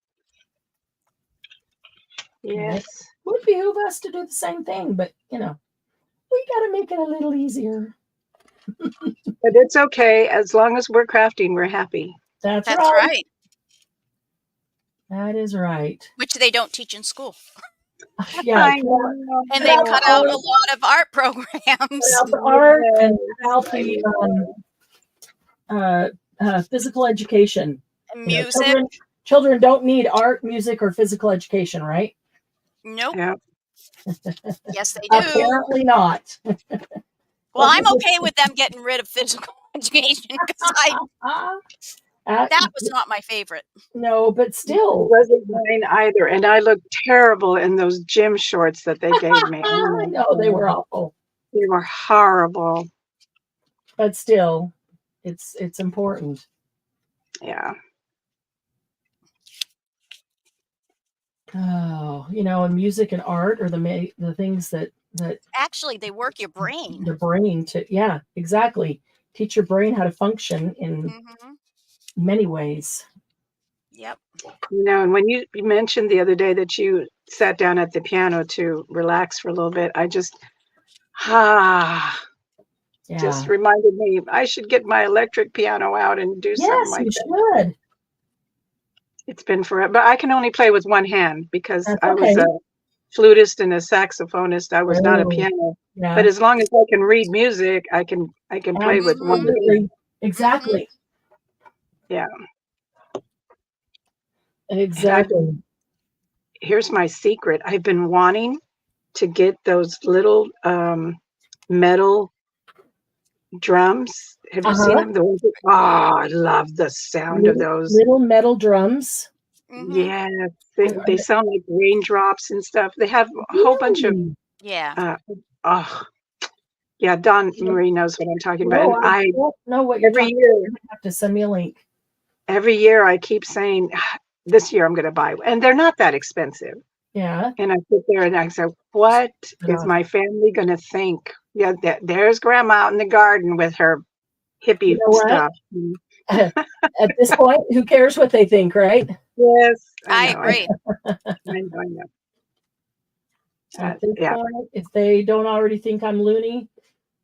It would behoove us to do the same thing, but we got to make it a little easier. But it's okay. As long as we're crafting, we're happy. That's right. Right. That is right. Which they don't teach in school. Yeah. And they cut out a lot of art programs. Art and healthy physical education. And music. Children don't need art, music, or physical education, right? Nope. Yeah. Yes, they do. Apparently not. Well, I'm okay with them getting rid of physical education, because that was not my favorite. No, but still. It wasn't mine either. And I looked terrible in those gym shorts that they gave me. I know, they were awful. They were horrible. But still, it's important. Yeah. Oh, and music and art are the things that actually they work your brain. The brain exactly. Teach your brain how to function in many ways. Yep. And when you mentioned the other day that you sat down at the piano to relax for a little bit, I just just reminded me I should get my electric piano out and do something like that. Yes, you should. It's been forever, but I can only play with one hand because I was flutist and a saxophonist. I was not a Oh, piano, yeah. but as long as I can read music, I can play with one hand. Absolutely. Exactly. Yeah. Exactly. Here's my secret. I've been wanting to get those little metal drums. Have you seen them? I love the sound of those. Little metal drums. Yeah, they sound like raindrops and stuff. They have a whole bunch of yeah. Dawn Marie knows what I'm talking about. And I don't know what you're talking about. You have to send me a link. Every year I keep saying, this year I'm going to buy, and they're not that expensive. Yeah. And I sit there and I say, what is my family going to think? Yeah, there's Grandma out in the garden with her hippie stuff. At this point, who cares what they think, right? Yes, I agree. I know. At this point, if they don't already think I'm loony,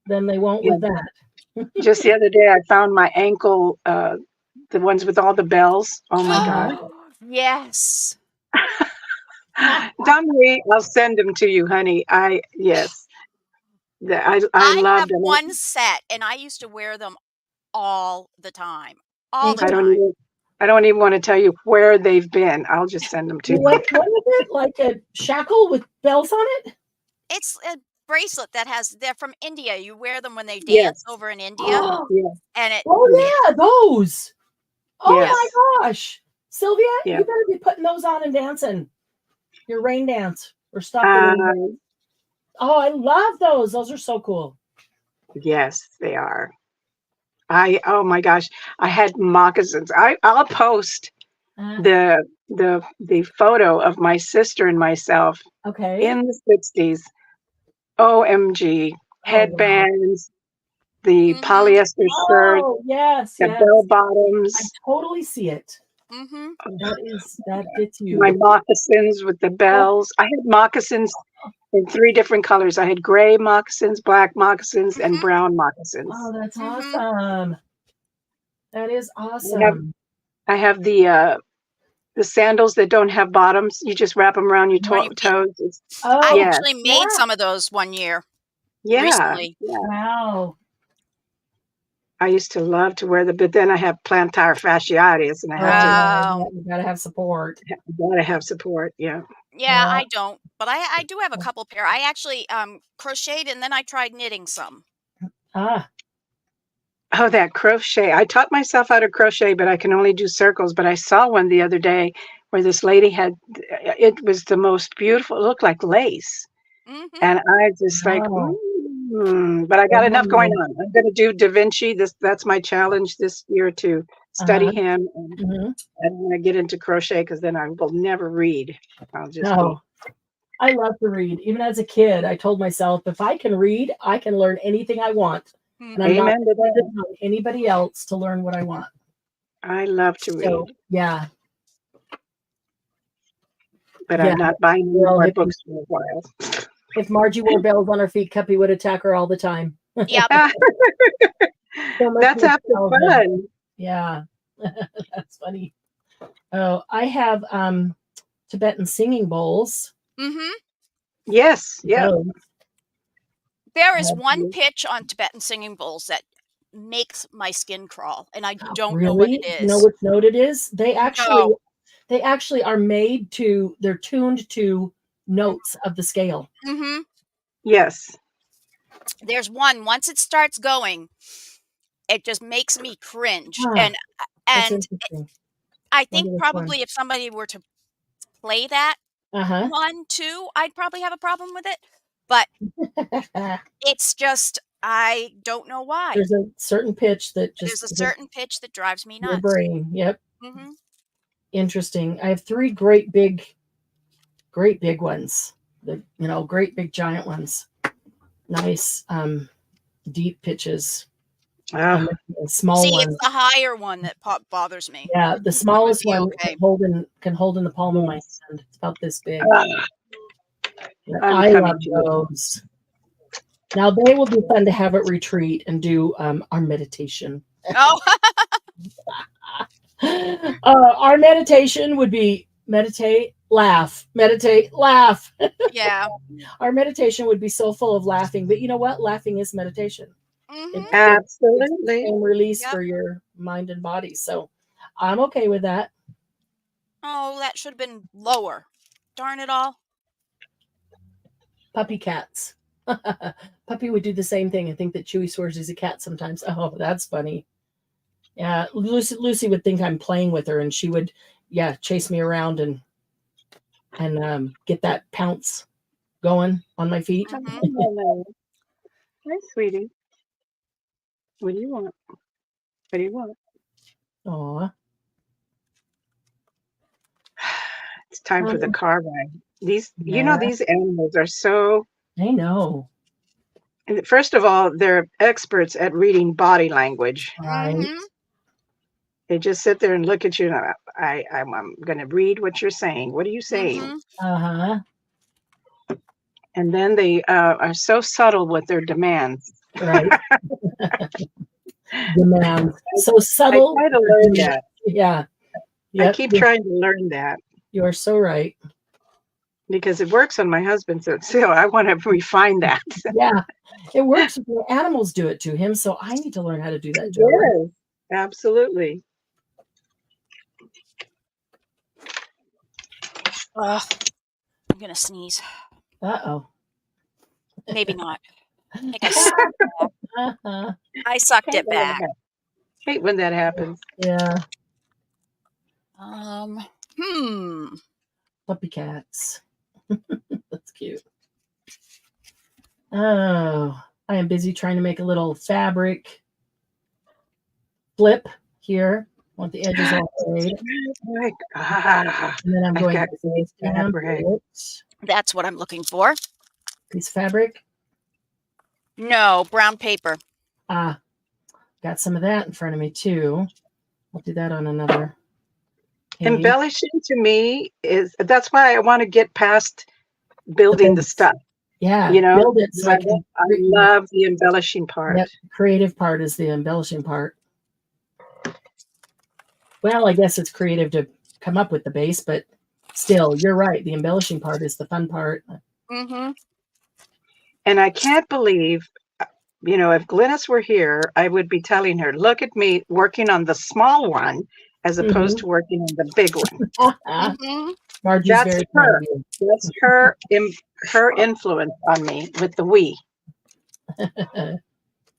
then they won't with that. Just the other day, I found my ankle, the ones with all the bells. Oh my God. Yes. Dawn Marie, I'll send them to you, honey. Yes. I love them. One set, and I used to wear them all the time. All the time. I don't even want to tell you where they've been. I'll just send them to you. What is it? Like a shackle with bells on it? It's a bracelet they're from India. You wear them when they dance over in India. And those. Oh my gosh. Sylvia, you better be putting those on and dancing. Your rain dance or stop the rain dance. Oh, I love those. Those are so cool. Yes, they are. Oh my gosh, I had moccasins. I'll post the photo of my sister and myself in the 60s. OMG, headbands, the polyester shirt, the bell bottoms. I totally see it. That gets you. My moccasins with the bells. I had moccasins in 3 different colors. I had gray moccasins, black moccasins, and brown moccasins. Oh, that's awesome. That is awesome. I have the sandals that don't have bottoms. You just wrap them around your toes. I actually made some of those one year. Recently. Wow. I used to love to wear but then I have plantar fasciitis, and I have you gotta have support. Gotta have support, yeah. Yeah, I don't, but I do have a couple pair. I actually crocheted, and then I tried knitting some. Oh, that crochet! I taught myself how to crochet, but I can only do circles. But I saw one the other day where this lady had. It was the most beautiful. It looked like lace, and I just like. But I got enough going on. I'm going to do Da Vinci. That's my challenge this year, to study him. And I'm going to get into crochet, because then I will never read. I'll just I love to read. Even as a kid, I told myself, if I can read, I can learn anything I want. And I'm not dependent on anybody else to learn what I want. I love to read. Yeah. But I'm not buying any more books for a while. If Margie wore bells on her feet, Cuppy would attack her all the time. Yep. That's after fun. Yeah. That's funny. Oh, I have Tibetan singing bowls. Yes. Yeah. There is one pitch on Tibetan singing bowls that makes my skin crawl, and I don't know what it is. You know which note it is? They actually are made to. They're tuned to notes of the scale. Yes. There's one. Once it starts going, it just makes me cringe. And I think probably if somebody were to play that one too, I'd probably have a problem with it. But it's just, I don't know why. There's a certain pitch that drives me nuts. Your brain. Yep. Interesting. I have 3 great big ones. Great big giant ones. Nice deep pitches. Small ones. It's the higher one that bothers me. Yeah, the smallest one can hold in the palm of my hand. It's about this big. I love those. Now they will be fun to have at retreat and do our meditation. Our meditation would be meditate Laugh, meditate, laugh. Yeah. Our meditation would be so full of laughing, but you know what? Laughing is meditation. Mm-hmm. Absolutely. And release Yep. for your mind and body. So I'm okay with that. Oh, that should have been lower. Darn it all. Puppy cats. Puppy would do the same thing. I think that Chewy swears he's a cat sometimes. Oh, that's funny. Yeah, Lucy would think I'm playing with her, and she would, chase me around and get that pounce going on my feet. Mhm. Hi, sweetie. What do you want? What do you want? Aw. It's time for the car ride. These animals are so. I know. And first of all, they're experts at reading body language. Right. Mhm. They just sit there and look at you. And I'm going to read what you're saying. What are you saying? Mhm. Uh-huh. And then they are so subtle with their demands. Right. Demands. So subtle. I try to learn that. Yeah. I keep trying to learn that. You are so right. Because it works on my husband. So I want to refine that. Yeah. It works. Animals do it to him. So I need to learn how to do that, Joe. Yes, absolutely. Ugh. I'm gonna sneeze. Uh-oh. Maybe not. I think I sucked it back. Uh-huh. I sucked it back. Hate when that happens. Yeah. Puppy cats. That's cute. Oh, I am busy trying to make a little fabric flip here. Want the edges all frayed. And then I'm going to stamp it. That's what I'm looking for. Piece of fabric. No, brown paper. Got some of that in front of me too. I'll do that on another page. Embellishing to me that's why I want to get past building the stuff. Yeah, build it. So I love the embellishing part. Yep, creative part is the embellishing part. Well, I guess it's creative to come up with the base, but still, you're right. The embellishing part is the fun part. Mm-hmm. And I can't believe, if Glynis were here, I would be telling her, look at me working on the small one as opposed to working on the big one. Mm-hmm. Margie's That's very her. That's her influence on me with the we.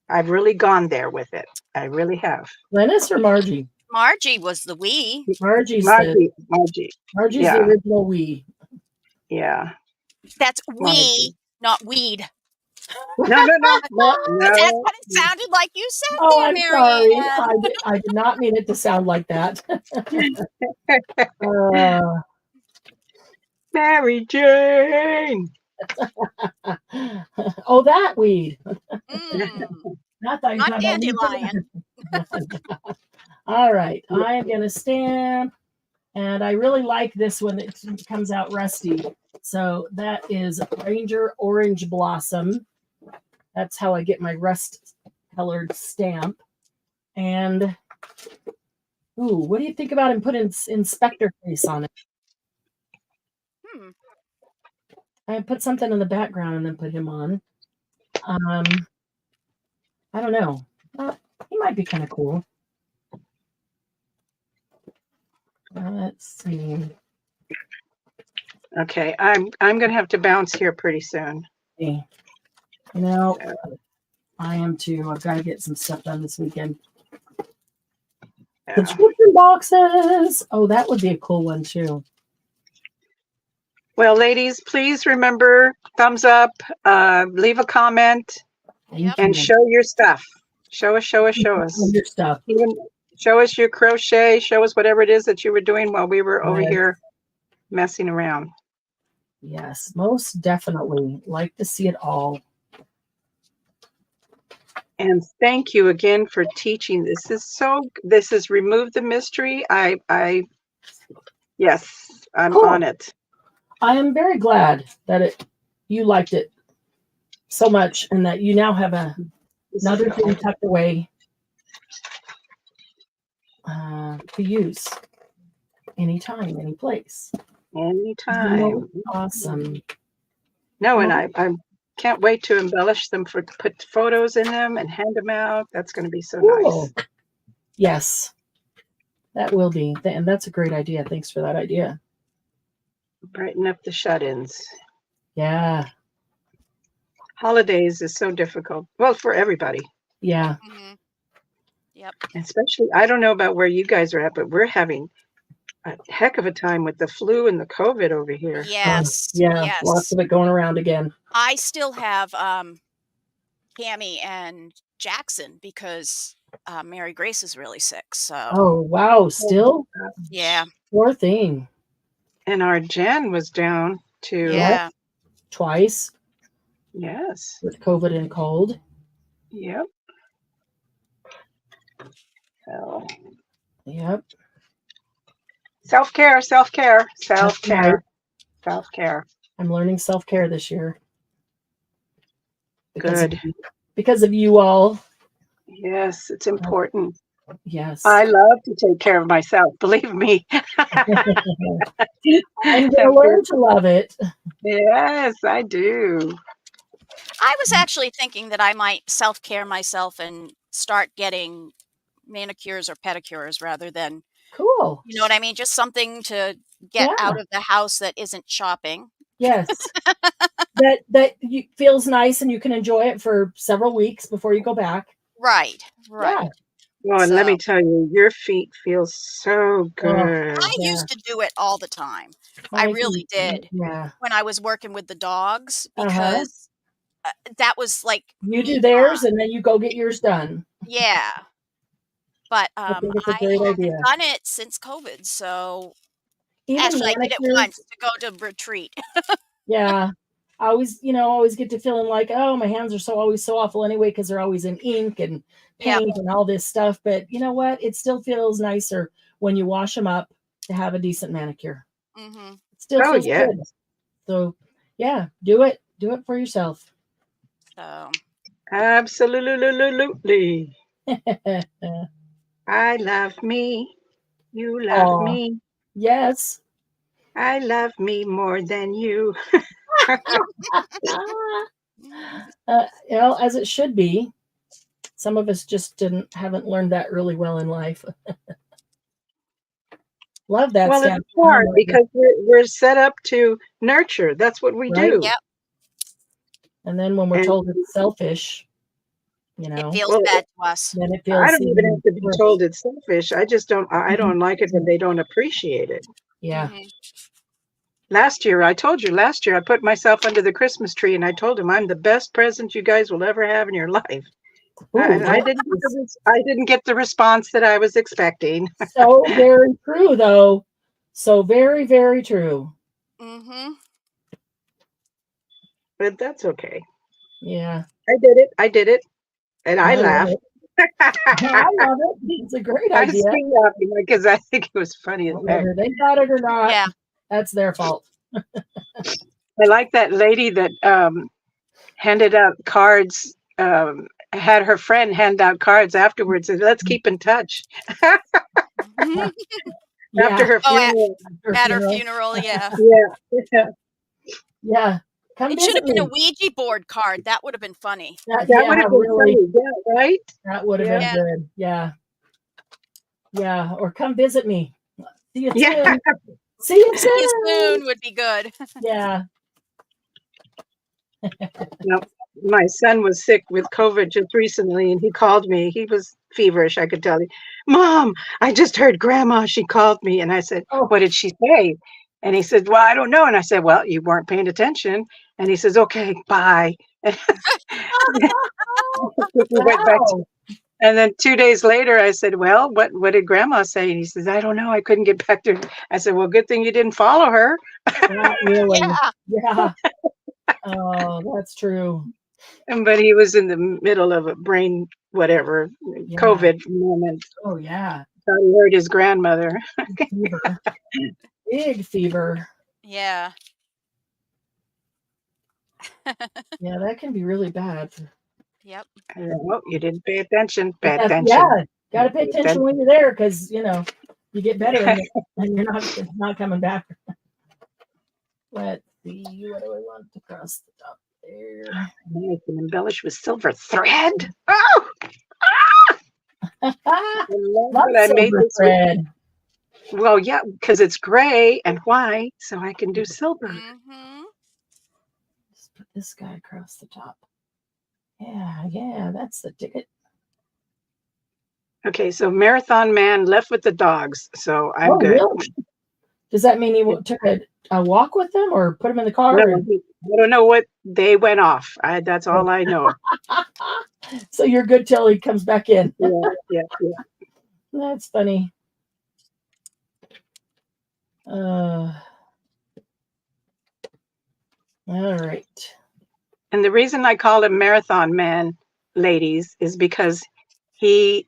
I've really gone there with it. I really have. Glynis or Margie? Margie was the we. Margie's the original we. Yeah. That's we, not weed. No. That's what it sounded like you said there, I'm Marianne. sorry. I did not mean it to sound like that. Mary Jane. Oh, that weed. Not dandelion. All right. I am going to stamp. And I really like this one. It comes out rusty. So that is Ranger Orange Blossom. That's how I get my rust colored stamp. And, what do you think about him putting inspector face on it? I put something in the background and then put him on. I don't know. He might be kind of cool. Let's see. Okay, I'm gonna have to bounce here pretty soon. I am too. I've got to get some stuff done this weekend. Yeah. Subscription boxes. Oh, that would be a cool one too. Well, ladies, please remember, thumbs up, leave a comment, and show your stuff. Show us. Your stuff. Even show us your crochet. Show us whatever it is that you were doing while we were over here messing around. Yes, most definitely. Like to see it all. And thank you again for teaching. This is Remove the Mystery. Yes, I'm cool. on it. I am very glad that you liked it so much and that you now have another thing tucked away to use anytime, any place. Anytime. Awesome. No, and I can't wait to embellish them put photos in them and hand them out. That's going to be so nice. Yes, that will be. And that's a great idea. Thanks for that idea. Brighten up the shut-ins. Yeah. Holidays is so difficult. Well, for everybody. Yeah. Mm-hmm. Yep. Especially, I don't know about where you guys are at, but we're having a heck of a time with the flu and the COVID over here. Yes. Yeah. Yes. Lots of it going around again. I still have Tammy and Jackson because Mary Grace is really sick. So. Oh, wow. Still? Yeah. Poor thing. And our Jen was down too. Yeah. Twice. Yes. With COVID and cold. Yep. So. Yep. Self-care, self-care, self-care, Right. self-care. I'm learning self-care this year. Good. Because of you all. Yes, it's important. Yes. I love to take care of myself, believe me. I'm going to learn to love it. Yes, I do. I was actually thinking that I might self-care myself and start getting manicures or pedicures rather than, Cool. you know what I mean? Just something to get out of the house that isn't shopping. Yes. that feels nice and you can enjoy it for several weeks before you go back. Right. Right. Yeah. Well, and let me tell you, your feet feel so good. I used to do it all the time. I really did. Yeah. When I was working with the dogs, because that was like you do theirs and then you go get yours done. Yeah. But I think it's a I great haven't idea. done it since COVID, so Even actually I did it manicures- once to go to retreat. Yeah. I always get to feeling like, oh, my hands are always so awful anyway because they're always in ink and paint and all this stuff. But you know what? It still feels nicer when you wash them up to have a decent manicure. Mm-hmm. It still feels good. So yeah, do it. Do it for yourself. So absolutely. I love me. You love me. Yes. I love me more than you. As it should be. Some of us just haven't learned that really well in life. Love that. Well, it's hard because we're set up to nurture. That's what we do. Yep. And then when we're told it's selfish, it feels bad to us. Then it feels I don't even have to be told it's selfish. I just don't. I don't like it when they don't appreciate it. Yeah. Mm-hmm. Last year, I put myself under the Christmas tree and I told him I'm the best present you guys will ever have in your life. Ooh, I didn't get the response that I was expecting. So very true, though. So very, very true. Mm-hmm. But that's okay. Yeah. I did it. And I laughed. I love it. It's a great idea. I was laughing because I think it was funny. Whether they thought it or not, that's their fault. I like that lady that handed out cards, had her friend hand out cards afterwards and let's keep in touch. After her funeral. At her funeral, yeah. Yeah. It should have been a Ouija board card. That would have been funny. That would have been funny. Yeah, right? That would have been good. Yeah. Yeah. Or come visit me. See you soon. See you soon would be good. Yeah. No, my son was sick with COVID just recently and he called me. He was feverish, I could tell you. Mom, I just heard Grandma. She called me. And I said, what did she say? And he said, well, I don't know. And I said, well, you weren't paying attention. And he says, okay, bye. And then 2 days later, I said, well, what did Grandma say? And he says, I don't know. I couldn't get back to her. I said, well, good thing you didn't follow her. Not really. Yeah. Oh, that's true. But he was in the middle of a brain, whatever, COVID moment. Oh, yeah. Thought he heard his grandmother. Fever. Big fever. Yeah. Yeah, that can be really bad. Yep. Well, you didn't pay attention. Pay attention. Yeah, got to pay attention when you're there because, you get better and you're not coming back. Let's see. What do I want to cross the top there? I can embellish with silver thread. Oh, I love Love that I made silver this. thread. Well, yeah, because it's gray and white, so I can do silver. Mm-hmm. Just put this guy across the top. Yeah, that's the ticket. Okay, so Marathon Man left with the dogs, so I'm good. Really? Does that mean he took a walk with them or put them in the car? No, I don't know what they went off. That's all I know. So you're good till he comes back in. Yeah. That's funny. All right. And the reason I call him Marathon Man, ladies, is because he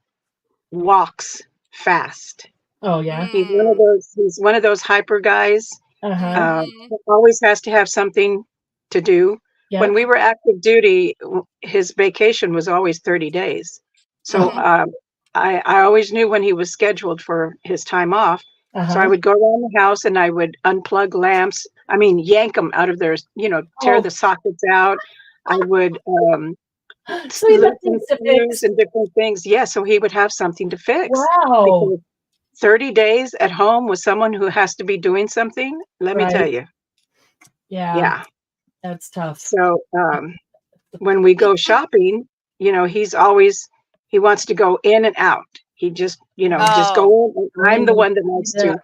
walks fast. Oh yeah. He's one of those hyper guys. Always has to have something to do. Yeah. When we were active duty, his vacation was always 30 days. So I always knew when he was scheduled for his time off. So I would go around the house and I would unplug lamps. I mean, yank them out of their, tear the sockets out. I would so he look in screws and different things. Yeah, so he would have something to fix. Wow. Because 30 days at home with someone who has to be doing something, let me tell you. Yeah. That's tough. So when we go shopping, he wants to go in and out. He just, just go in. I'm the one that likes to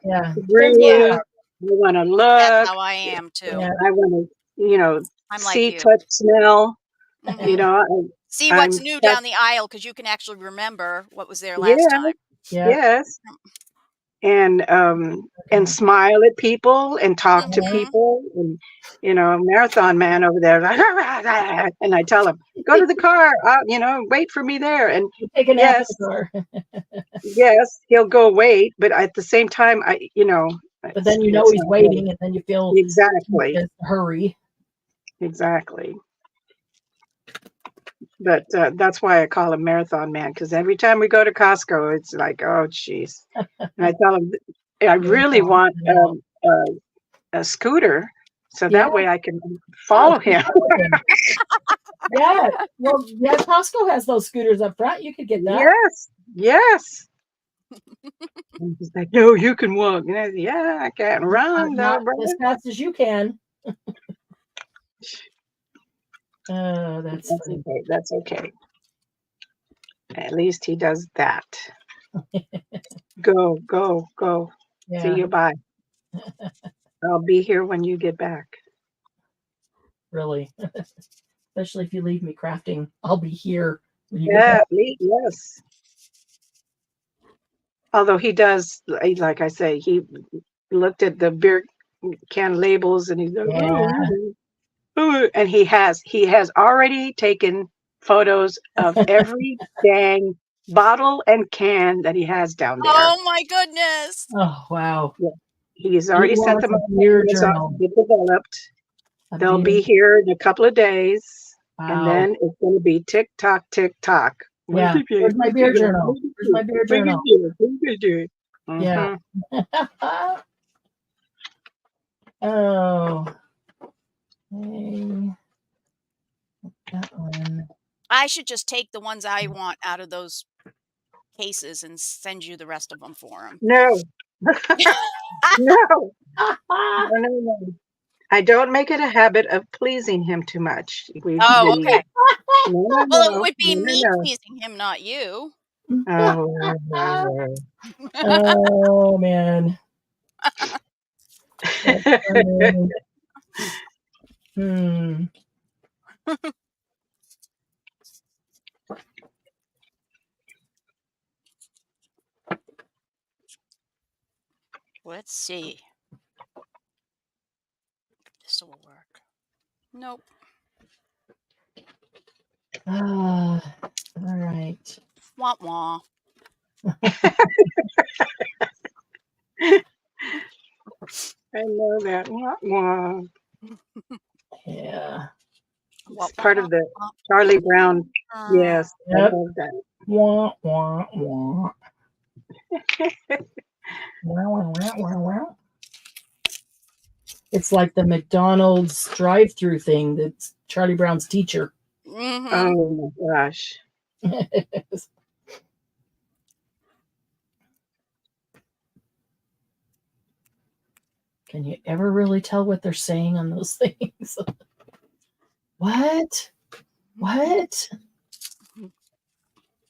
really, I want to look. That's how I am too. I want to, I'm see, like touch, smell. Mm-hmm. See what's new down the aisle because you can actually remember what was there last time. Yes. And smile at people and talk to people, and Marathon Man over there, and I tell him, go to the car, wait for me there, and take a nap at the car. Yes, he'll go wait, but at the same time, but then he's waiting, and then you feel exactly hurry. Exactly. But that's why I call him Marathon Man, because every time we go to Costco, it's like, oh, jeez. And I tell him, I really want a scooter, so that way I can follow him. Yeah. Well, Costco has those scooters up front. You could get that. Yes. And he's like, no, you can walk. And I say, I can't run, not as fast as you can. Oh, that's funny. Okay. That's okay. At least he does that. Go. Yeah. See you, bye. I'll be here when you get back. Really? Especially if you leave me crafting. I'll be here when you get back. Yes. Although he does, like I say, he looked at the beer can labels and he's like, and he has already taken photos of every dang bottle and can that he has down there. Oh my goodness! Oh wow! Yeah. He's already sent them developed. They'll be here in a couple of days, and then it's going to be tick tock. Yeah. Where's my beer journal? Yeah. Oh. Okay. That one. I should just take the ones I want out of those cases and send you the rest of them for them. No. No. I don't make it a habit of pleasing him too much. Okay. Well, it would be me pleasing him, not you. Oh man. Let's see. This will work. Nope. All right. Wah wah. I know that. Wah, wah. Yeah. It's part of the Charlie Brown. Yes. Yep. I love that. Wah, wah, wah. Wow. It's like the McDonald's drive-through thing. That's Charlie Brown's teacher. Mm-hmm. Oh my gosh. Can you ever really tell what they're saying on those things? What?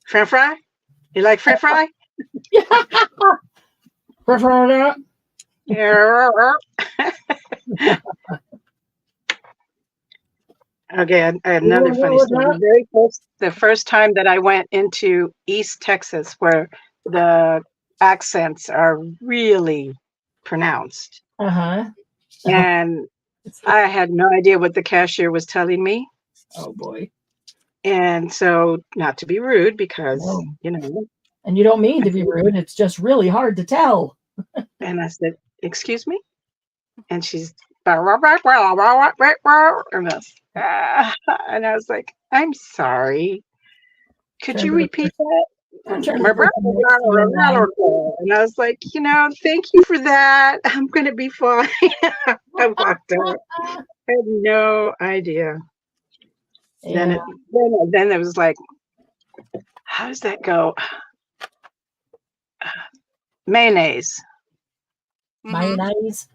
French fry? You like French fry? Yeah. Okay, I had another funny story. The first time that I went into East Texas, where the accents are really pronounced, and I had no idea what the cashier was telling me. Oh boy! And so, not to be rude, because you know, and you don't mean to be rude. It's just really hard to tell. And I said, "Excuse me," and she's and I was like, "I'm sorry. Could you repeat that?" And I was like, "You know, thank you for that. I'm going to be fine." I walked out. I had no idea. Yeah. Then it was like, how does that go? Mayonnaise. Mayonnaise.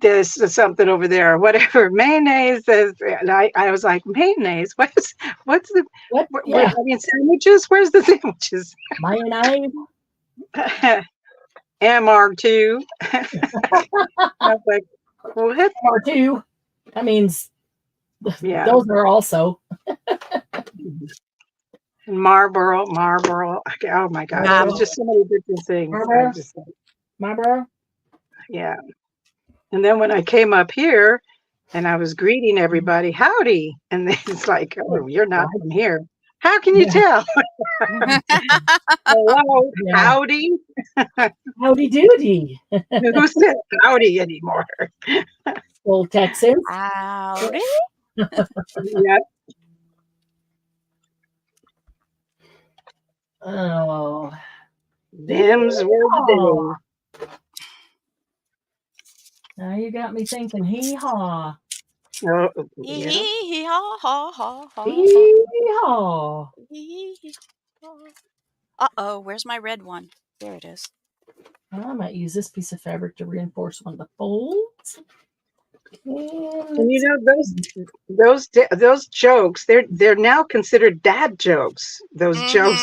This is something over there, or whatever. Mayonnaise is, and I was like, mayonnaise? What's the what? I mean, sandwiches? Where's the sandwiches? Mayonnaise. MR2. I was like, what? MR2. That means those are also. Marlboro. Oh my God. There's just so many different things. Marlboro. Yeah. And then when I came up here and I was greeting everybody, howdy. And then it's like, oh, you're not from here. How can you tell? Hello, howdy. Howdy doody. Who says howdy anymore? Old Texans. Howdy. Yep. Oh. Them's were the days. Now you got me thinking hee-haw. Oh, yeah. Hee-haw. Hee-haw. Uh-oh, where's my red one? There it is. I might use this piece of fabric to reinforce one of the folds. And you know, those jokes, they're now considered dad jokes. Those jokes.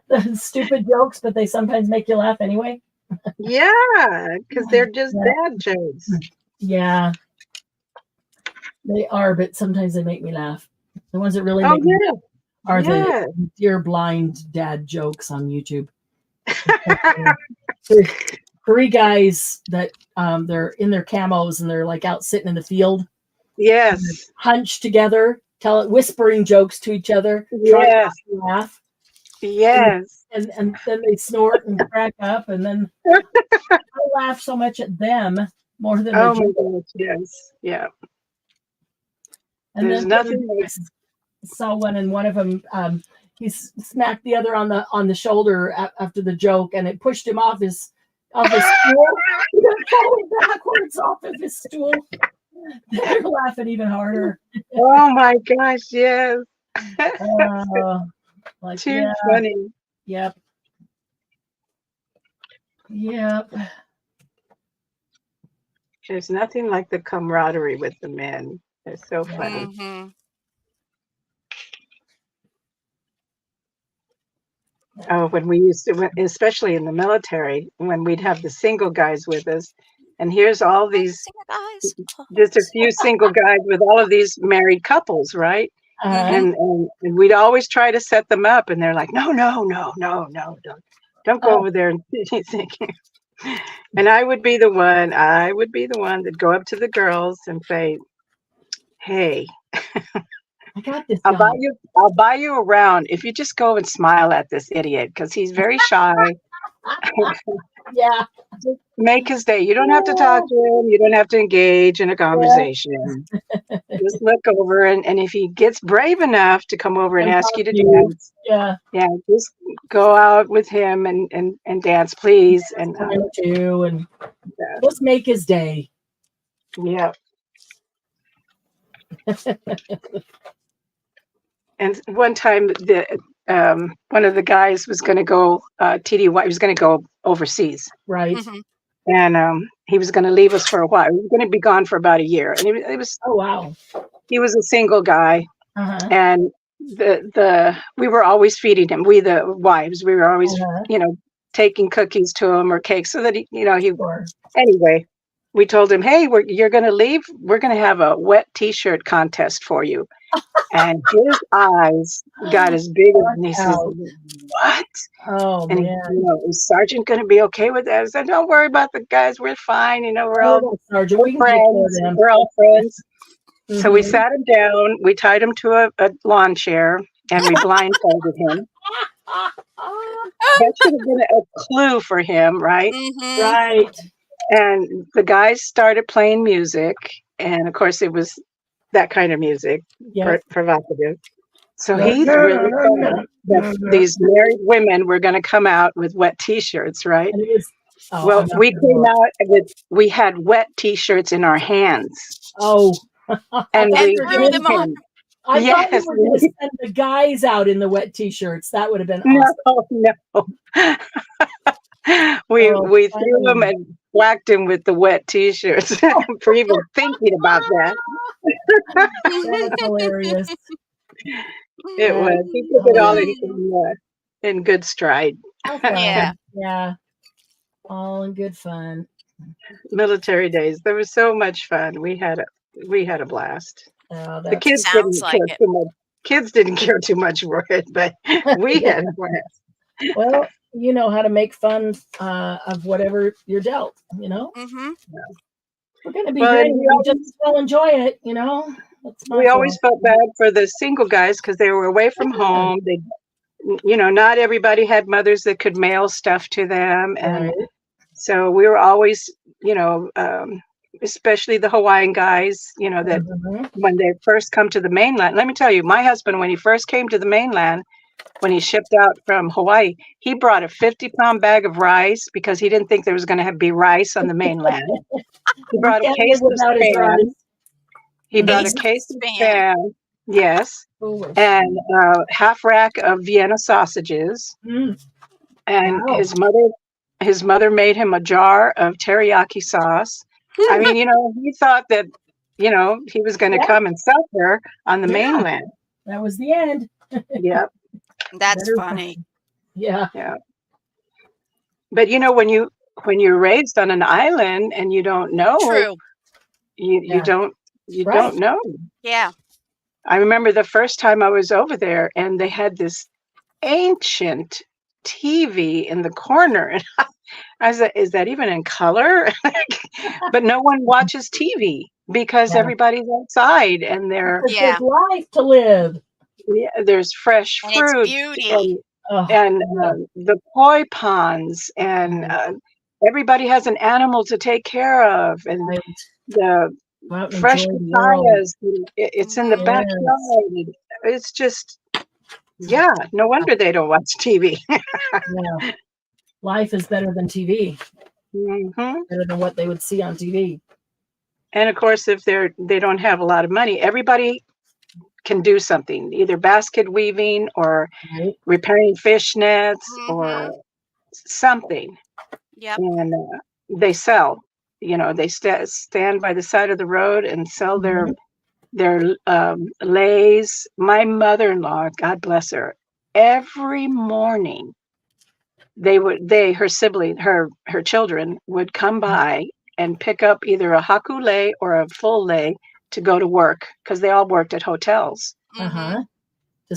The stupid jokes, but they sometimes make you laugh anyway. Yeah, because they're just dad jokes. Yeah, they are, but sometimes they make me laugh. The ones that really make me laugh are the Dear Blind dad jokes on YouTube. There's 3 guys that they're in their camos and they're like out sitting in the field. Yes. Hunched together, whispering jokes to each other. Yes. Trying to laugh. Yes. And then they snort and crack up, and then I laugh so much at them more than my gosh, yes. Yeah. And there's nothing I saw one, and one of them he smacked the other on the shoulder after the joke, and it pushed him off his stool. He went falling backwards off of his stool. They're laughing even harder. Oh my gosh, yes. Like, too funny. Yep. There's nothing like the camaraderie with the men. They're so funny. Mm-hmm. Oh, when we used to, especially in the military, when we'd have the single guys with us, and here's all these, just a few single guys with all of these married couples, right? And we'd always try to set them up, and they're like, no, don't go over there and and I would be the one that'd go up to the girls and say, hey, I got this. I'll buy you a round if you just go and smile at this idiot, because he's very shy. Yeah. Just make his day. You don't have to talk to him. You don't have to engage in a conversation. Just look over, and if he gets brave enough to come over and ask you to dance, just go out with him and dance, please. And time too, and let's make his day. yeah. And one time, one of the guys was going to go TDY. He was going to go overseas, right? And he was going to leave us for a while. He was going to be gone for about a year. And it was oh wow. He was a single guy, and we were always feeding him. We, the wives, we were always taking cookies to him or cakes so that he Sure. Anyway, we told him, hey, you're going to leave. We're going to have a wet T-shirt contest for you. And his eyes got as big as, and he says, what? Oh, and man. Is Sergeant going to be okay with that? I said, don't worry about the guys. We're fine. We're all Sergeant. we're friends. We're all friends. So we sat him down. We tied him to a lawn chair, and we blindfolded him. That should have been a clue for him, right? Right. And the guys started playing music, and of course it was that kind of music, provocative. So he's really thought that these married women were going to come out with wet T-shirts, right? We came out we had wet T-shirts in our hands. Oh, and we threw them on. I thought you were going to send the guys out in the wet T-shirts. That would have been awesome. No. We threw them and whacked him with the wet T-shirts for even thinking about that. That's hilarious. It was. He took it all in good stride. Yeah. All in good fun. Military days. There was so much fun. We had a blast. Oh, the kids didn't care too much. Kids didn't care too much for it, but we had a blast. Well, you know how to make fun of whatever you're dealt, We're going to be great. We just well enjoy it, We always felt bad for the single guys because they were away from home. They, not everybody had mothers that could mail stuff to them. And so we were always, especially the Hawaiian guys, that when they first come to the mainland, let me tell you, my husband, when he first came to the mainland, when he shipped out from Hawaii, he brought a 50-pound bag of rice because he didn't think there was going to be rice on the mainland. He brought a case of Spam. He brought a case of Spam, yes, and half rack of Vienna sausages. And his mother made him a jar of teriyaki sauce. I mean, he thought that, he was going to come and suffer on the mainland. That was the end. Yep. That's funny. Yeah. But when you're raised on an island and you don't know, you don't know. Yeah. I remember the first time I was over there and they had this ancient TV in the corner. And I was like, is that even in color? But no one watches TV because everybody's outside and there's life to live. Yeah, there's fresh fruit and the koi ponds and everybody has an animal to take care of and the fresh papayas. It's in the backyard. It's just, no wonder they don't watch TV. Life is better than TV. Better than what they would see on TV. And of course, if they don't have a lot of money, everybody can do something, either basket weaving or repairing fish nets or something. Yep. And they sell, they stand by the side of the road and sell their leis. My mother-in-law, God bless her, every morning her sibling, her children would come by and pick up either a haku lei or a full lei to go to work because they all worked at hotels. To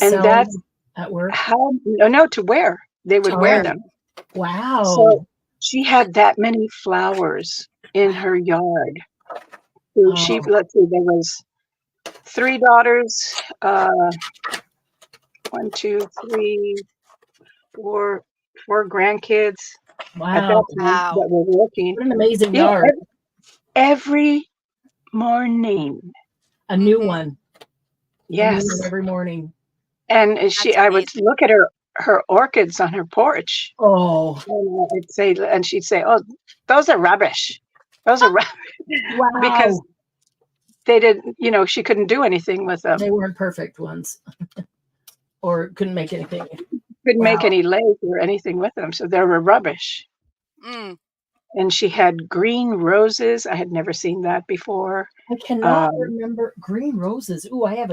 and that's at work. To wear. They would wear them. Wow. So she had that many flowers in her yard. Let's see, there was 3 daughters, 1, 2, 3, 4 grandkids. Wow. That were working. What an amazing yard. Every morning. A new one. Yes. Every morning. And I would look at her her orchids on her porch. Oh, And she'd say, "Oh, those are rubbish. Those are rubbish," wow. because they didn't, she couldn't do anything with them. They weren't perfect ones, or couldn't make anything. Couldn't make any lace or anything with them, so they were rubbish. Mm. And she had green roses. I had never seen that before. I cannot remember green roses. Ooh, I've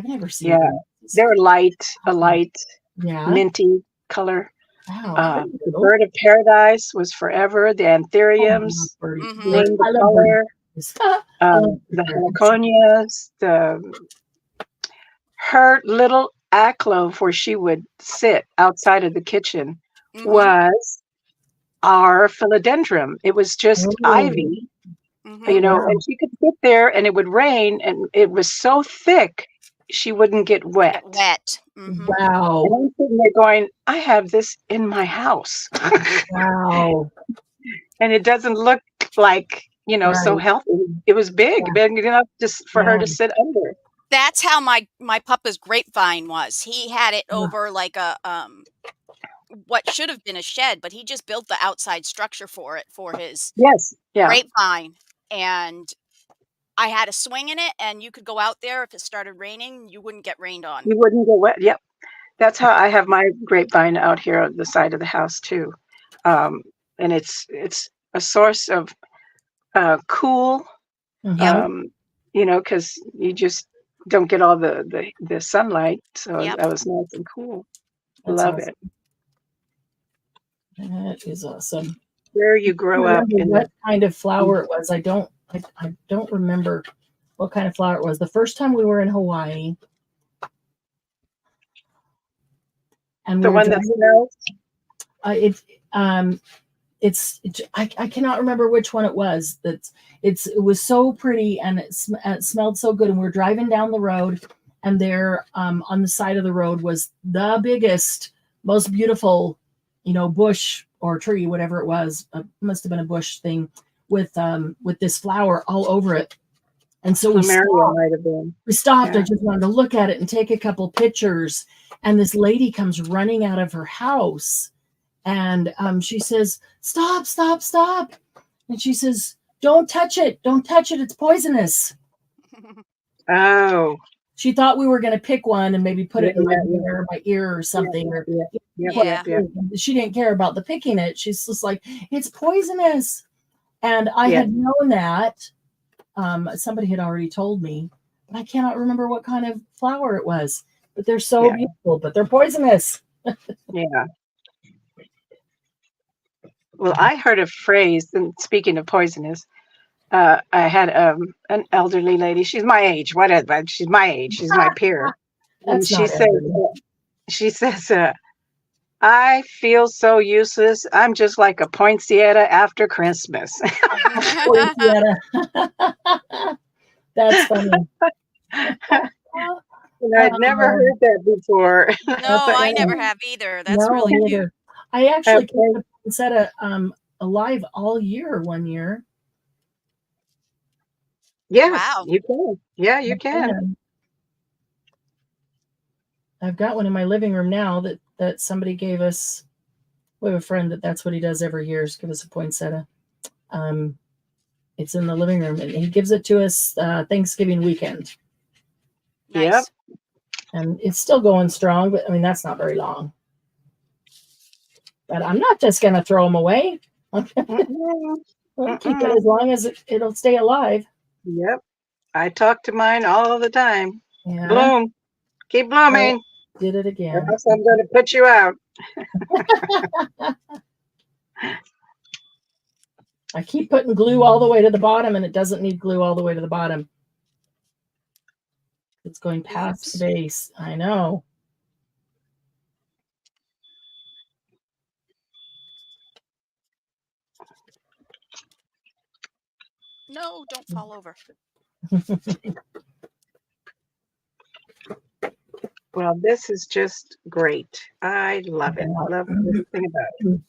never seen. Yeah, those. they're a light minty color. Wow. The bird of paradise was forever. The anthuriums, named the color. The heliconias, her little alcove where she would sit outside of the kitchen was our philodendron. It was just ivy, and she could sit there and it would rain and it was so thick she wouldn't get wet. Wow. And I'm sitting there going, I have this in my house. Wow. And it doesn't look like, so healthy. It was big enough just for her to sit under. That's how my papa's grapevine was. He had it over like a what should have been a shed, but he just built the outside structure for it for his grapevine. And I had a swing in it, and you could go out there if it started raining. You wouldn't get rained on. You wouldn't get wet. Yep, that's how I have my grapevine out here on the side of the house too, and it's a source of cool, because you just don't get all the sunlight, so that was nice and cool. Love it. That is awesome. Where you grow up and what kind of flower it was. I don't remember what kind of flower it was. The first time we were in Hawaii, and the one that smells. I cannot remember which one it was. It was so pretty and it smelled so good. And we're driving down the road, and there on the side of the road was the biggest, most beautiful, bush or tree, whatever it was. Must have been a bush thing with this flower all over it. And so we stopped. I just wanted to look at it and take a couple pictures. And this lady comes running out of her house, and she says, "Stop, stop, stop." And she says, "Don't touch it. Don't touch it. It's poisonous." Oh. She thought we were going to pick one and maybe put it in my ear or something. She didn't care about the picking it. She's just like, "It's poisonous." And I had known that. Somebody had already told me, but I cannot remember what kind of flower it was. But they're so beautiful, but they're poisonous. Yeah. Well, I heard a phrase, and speaking of poisonous, I had an elderly lady. She's my age, whatever. She's my age. She's my peer. And she says, "I feel so useless. I'm just like a poinsettia after Christmas." That's funny. And I'd never heard that before. No, I never have either. That's really cute. I actually kept the poinsettia alive all year one year. Yes, you can. Yeah, you can. I've got one in my living room now that somebody gave us. We have a friend that's what he does every year, is give us a poinsettia. It's in the living room, and he gives it to us Thanksgiving weekend. Nice. Yep. And it's still going strong, but I mean, that's not very long. But I'm not just going to throw them away. I'll keep it as long as it'll stay alive. Yep. I talk to mine all the time. Yeah. Bloom. Keep blooming. Did it again. Or else I'm going to put you out. I keep putting glue all the way to the bottom, and it doesn't need glue all the way to the bottom. It's going past the base. I know. No, don't fall over. Well, this is just great. I love it. I love everything about it.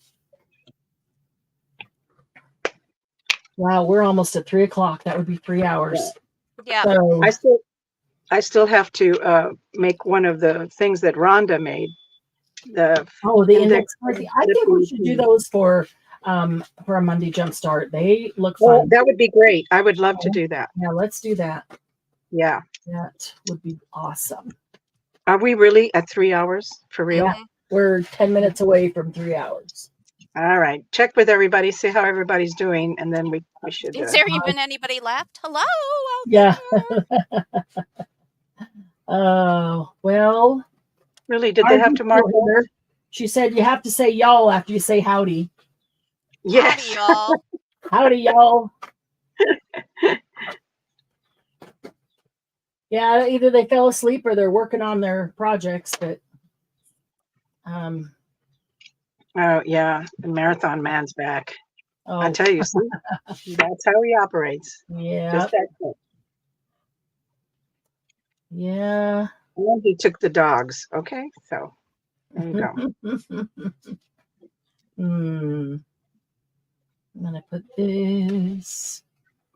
Wow, we're almost at 3 o'clock. That would be 3 hours. Yeah. So I still have to make one of the things that Rhonda made. the index cards. I think we should do those for a Monday Jumpstart. They look fun. Oh, that would be great. I would love to do that. Yeah, let's do that. Yeah. That would be awesome. Are we really at 3 hours for real? Yeah, we're 10 minutes away from 3 hours. All right. Check with everybody, see how everybody's doing, and then we should. Is there even anybody left? Hello? Yeah. Oh, well. Really, did they have to mark? She said you have to say y'all after you say howdy. Yes. Howdy, y'all. Howdy, y'all. Yeah, either they fell asleep or they're working on their projects, but oh yeah, the Marathon Man's back. Oh. I tell you, that's how he operates. Yeah. Just that quick. Yeah. And he took the dogs. Okay, so there you go. I'm gonna put this.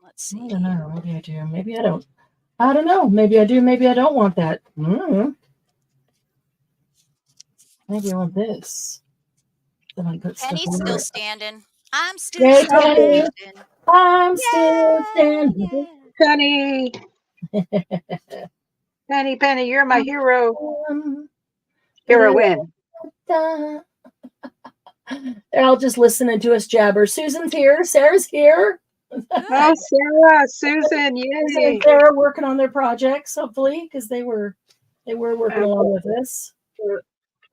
Let's see. I don't know. Maybe I do. Maybe I don't. I don't know. Maybe I do. Maybe I don't want that. Maybe I want this. Then I put Penny's stuff still it. standing. I'm still standing. I'm still standing. Penny. Penny, you're my hero. Heroine. They're all just listening to us jabber. Susan's here. Sarah's here. Oh, Sarah, Susan, yay. Sarah working on their projects, hopefully, because they were working along with us.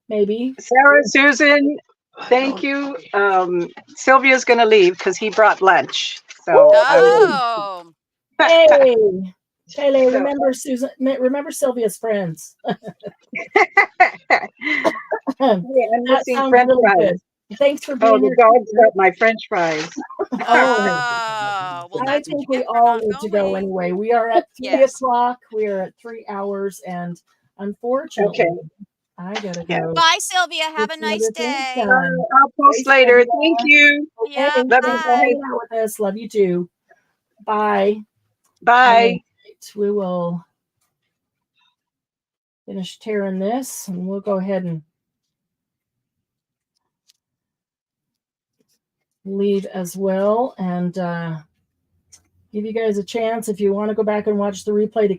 Maybe. Sarah, Susan, thank you. Sylvia's going to leave because he brought lunch. So. Oh. Hey, Pele, remember Susan? Remember Sylvia's friends. I'm missing French fries. Good. Thanks for being here. The dogs got my French fries. Oh, well, I think we all need to go anyway. We are at 3 o'clock. We are at 3 hours, and unfortunately, I gotta go. Bye, Sylvia. Have a nice day. I'll post later. Thank you. Yeah, Thanks bye. for hanging out with us. Love you too. Bye. Bye. We will finish tearing this, and we'll go ahead and leave as well, and give you guys a chance if you want to go back and watch the replay to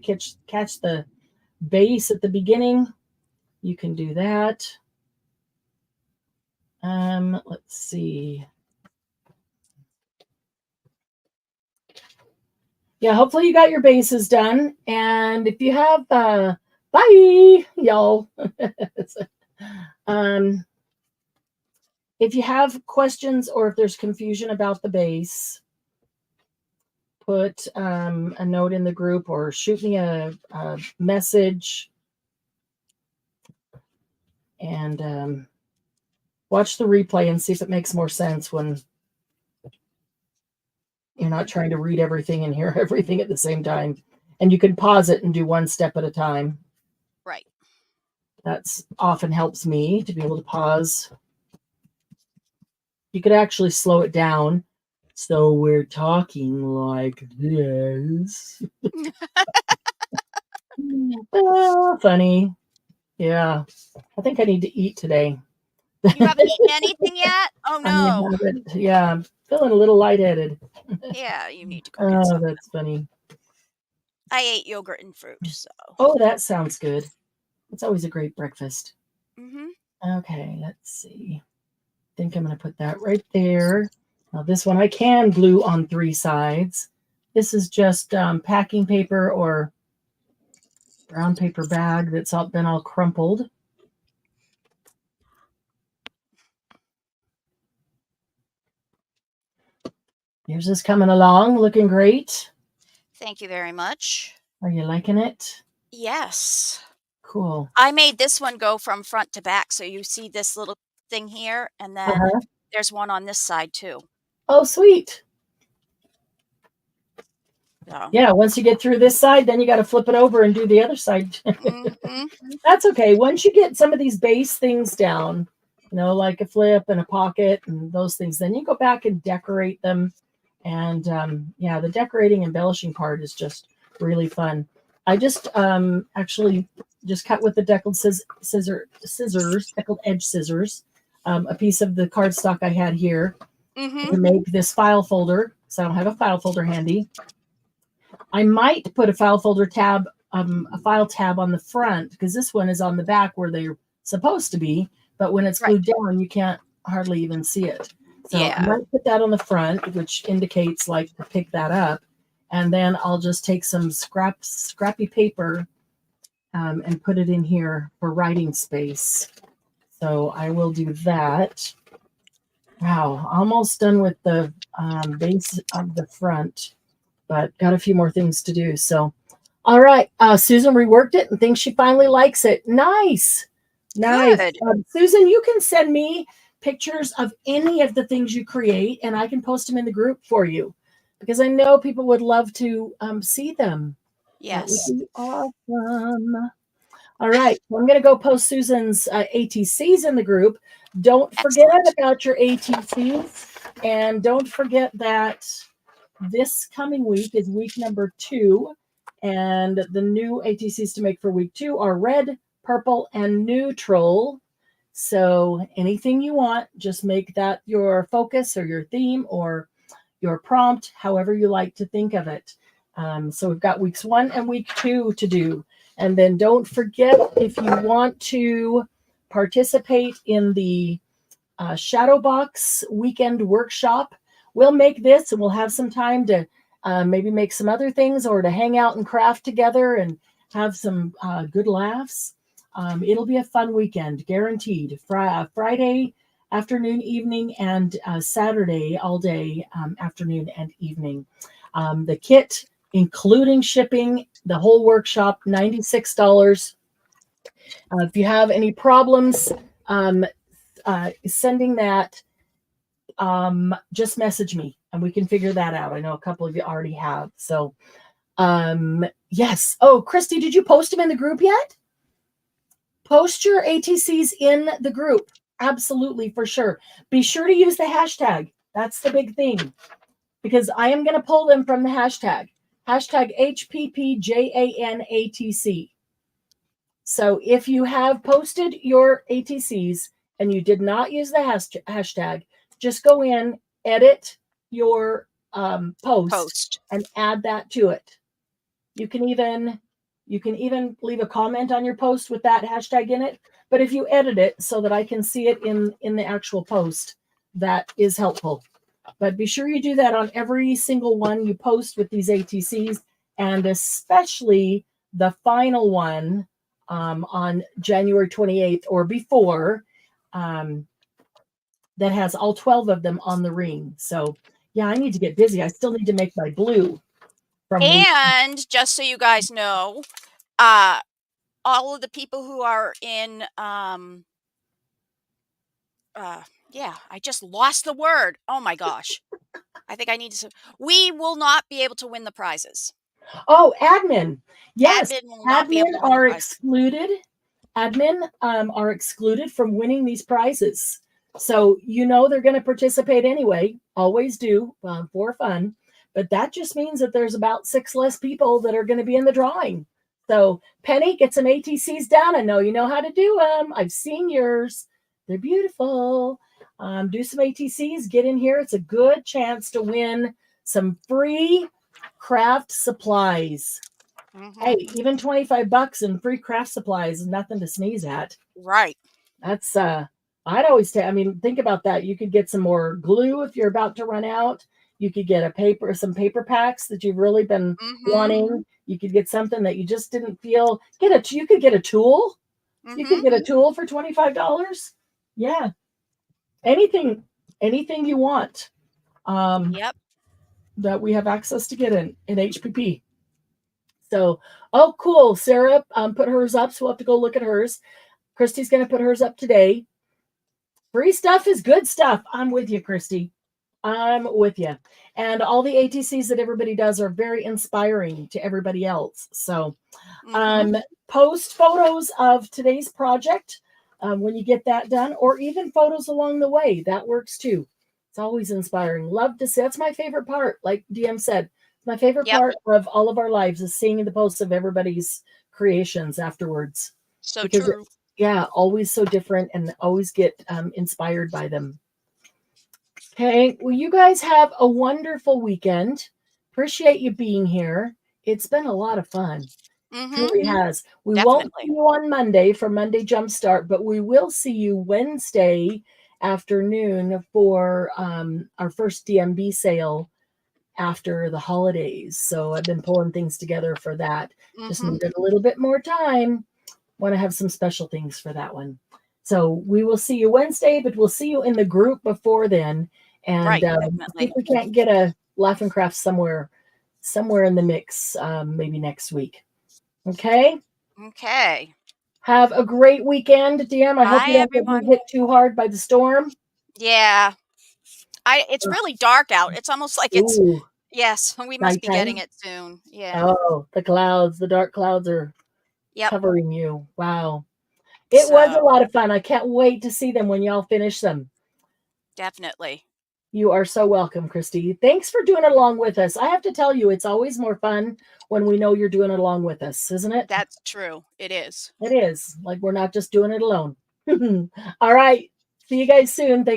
catch the bass at the beginning. You can do that. Let's see. Yeah, hopefully you got your bases done, and if you have bye y'all. If you have questions or if there's confusion about the bass, put a note in the group or shoot me a message, and watch the replay and see if it makes more sense when you're not trying to read everything and hear everything at the same time. And you can pause it and do one step at a time. Right. That's often helps me to be able to pause. You could actually slow it down. So we're talking like this. Funny. Yeah. I think I need to eat today. You haven't eaten anything yet? Oh, no. Yeah. I'm feeling a little lightheaded. Yeah, you need to go get some. That's funny. I ate yogurt and fruit, so. Oh, that sounds good. It's always a great breakfast. Mm-hmm. Okay, let's see. I think I'm going to put that right there. Now this one I can glue on 3 sides. This is just packing paper or brown paper bag that's been all crumpled. Yours is coming along, looking great. Thank you very much. Are you liking it? Yes. Cool. I made this one go from front to back. So you see this little thing here, and then there's one on this side too. Oh, sweet. So. Yeah, once you get through this side, then you got to flip it over and do the other side. Mm-hmm. That's okay. Once you get some of these base things down, like a flip and a pocket and those things, then you go back and decorate them. And yeah, the decorating embellishing part is just really fun. I just actually just cut with the deckled scissors, deckled edge scissors, a piece of the cardstock I had here to make this file folder. So I don't have a file folder handy. I might put a file folder tab, a file tab on the front, because this one is on the back where they're supposed to be. But when it's glued down, you can't hardly even see it. So I might put that on the front, which indicates like to pick that up. And then I'll just take some scrappy paper and put it in here for writing space. So I will do that. Wow, almost done with the base of the front, but got a few more things to do. So, all right, Susan reworked it and thinks she finally likes it. Nice. Susan, you can send me pictures of any of the things you create, and I can post them in the group for you, because I know people would love to see them. Yes. That would be awesome. All right, so I'm going to go post Susan's ATCs in the group. Don't forget about your ATCs, and don't forget that this coming week is week number 2, and the new ATCs to make for week 2 are red, purple, and neutral. So anything you want, just make that your focus or your theme or your prompt, however you like to think of it. So we've got weeks 1 and week 2 to do. And then don't forget, if you want to participate in the Shadowbox weekend workshop, we'll make this and we'll have some time to maybe make some other things or to hang out and craft together and have some good laughs. It'll be a fun weekend, guaranteed. Friday afternoon, evening, and Saturday all day, afternoon and evening. The kit, including shipping, the whole workshop, $96. If you have any problems sending that, just message me and we can figure that out. I know a couple of you already have. So, yes. Oh, Christy, did you post them in the group yet? Post your ATCs in the group. Absolutely, for sure. Be sure to use the hashtag. That's the big thing, because I am going to pull them from the hashtag HPPJANATC. So if you have posted your ATCs and you did not use the hashtag, just go in, edit your post and add that to it. You can even leave a comment on your post with that hashtag in it. But if you edit it so that I can see it in the actual post, that is helpful. But be sure you do that on every single one you post with these ATCs, and especially the final one on January 28th or before, that has all 12 of them on the ring. So yeah, I need to get busy. I still need to make my blue. And just so you guys know, all of the people who are in, yeah, I just lost the word. Oh my gosh. I think I need to, we will not be able to win the prizes. Oh, admin. Yes. Admin will not be able to win are the prizes. excluded. Admin are excluded from winning these prizes. So, they're going to participate anyway. Always do, for fun. But that just means that there's about 6 less people that are going to be in the drawing. So, Penny, get some ATCs down. I know you know how to do them. I've seen yours. They're beautiful. Do some ATCs. Get in here. It's a good chance to win some free craft supplies. Mm-hmm. Hey, even $25 in free craft supplies is nothing to sneeze at. Right. That's I'd always think about that. You could get some more glue if you're about to run out. You could get some paper packs that you've really been wanting. You could get something that you just didn't feel. You could get a tool. Mm-hmm. You could get a tool for $25. Yeah. Anything you want. Yep. That we have access to get in HPP. So, oh, cool. Sarah put hers up, so we'll have to go look at hers. Christy's going to put hers up today. Free stuff is good stuff. I'm with you, Christy. I'm with you. And all the ATCs that everybody does are very inspiring to everybody else. So, post photos of today's project when you get that done, or even photos along the way. That works too. It's always inspiring. Love to see. That's my favorite part. Like DM said, my favorite part of all of our lives is seeing the posts of everybody's creations afterwards. So because true. always so different and always get inspired by them. Okay, well, you guys have a wonderful weekend. Appreciate you being here. It's been a lot of fun. It really has. We won't see Definitely. you on Monday for Monday Jumpstart, but we will see you Wednesday afternoon for our first DMB sale after the holidays. So I've been pulling things together for that. Just needed a little bit more time. Want to have some special things for that one. So we will see you Wednesday, but we'll see you in the group before then. And Right, see definitely. if we can't get a Laugh and Craft somewhere in the mix, maybe next week. Okay. Okay. Have a great weekend, DM. I hope Bye, you don't everyone. get hit too hard by the storm. Yeah. It's really dark out. It's almost like it's, Ooh, yes, we must be getting nighttime. it soon. Yeah. Oh, the clouds, the dark clouds are Yep. covering you. Wow. It was a lot of fun. I can't wait to see them when y'all finish them. Definitely. You are so welcome, Christy. Thanks for doing it along with us. I have to tell you, it's always more fun when we know you're doing it along with us, isn't it? That's true. It is. It is. Like we're not just doing it alone. All right. See you guys soon. Thanks.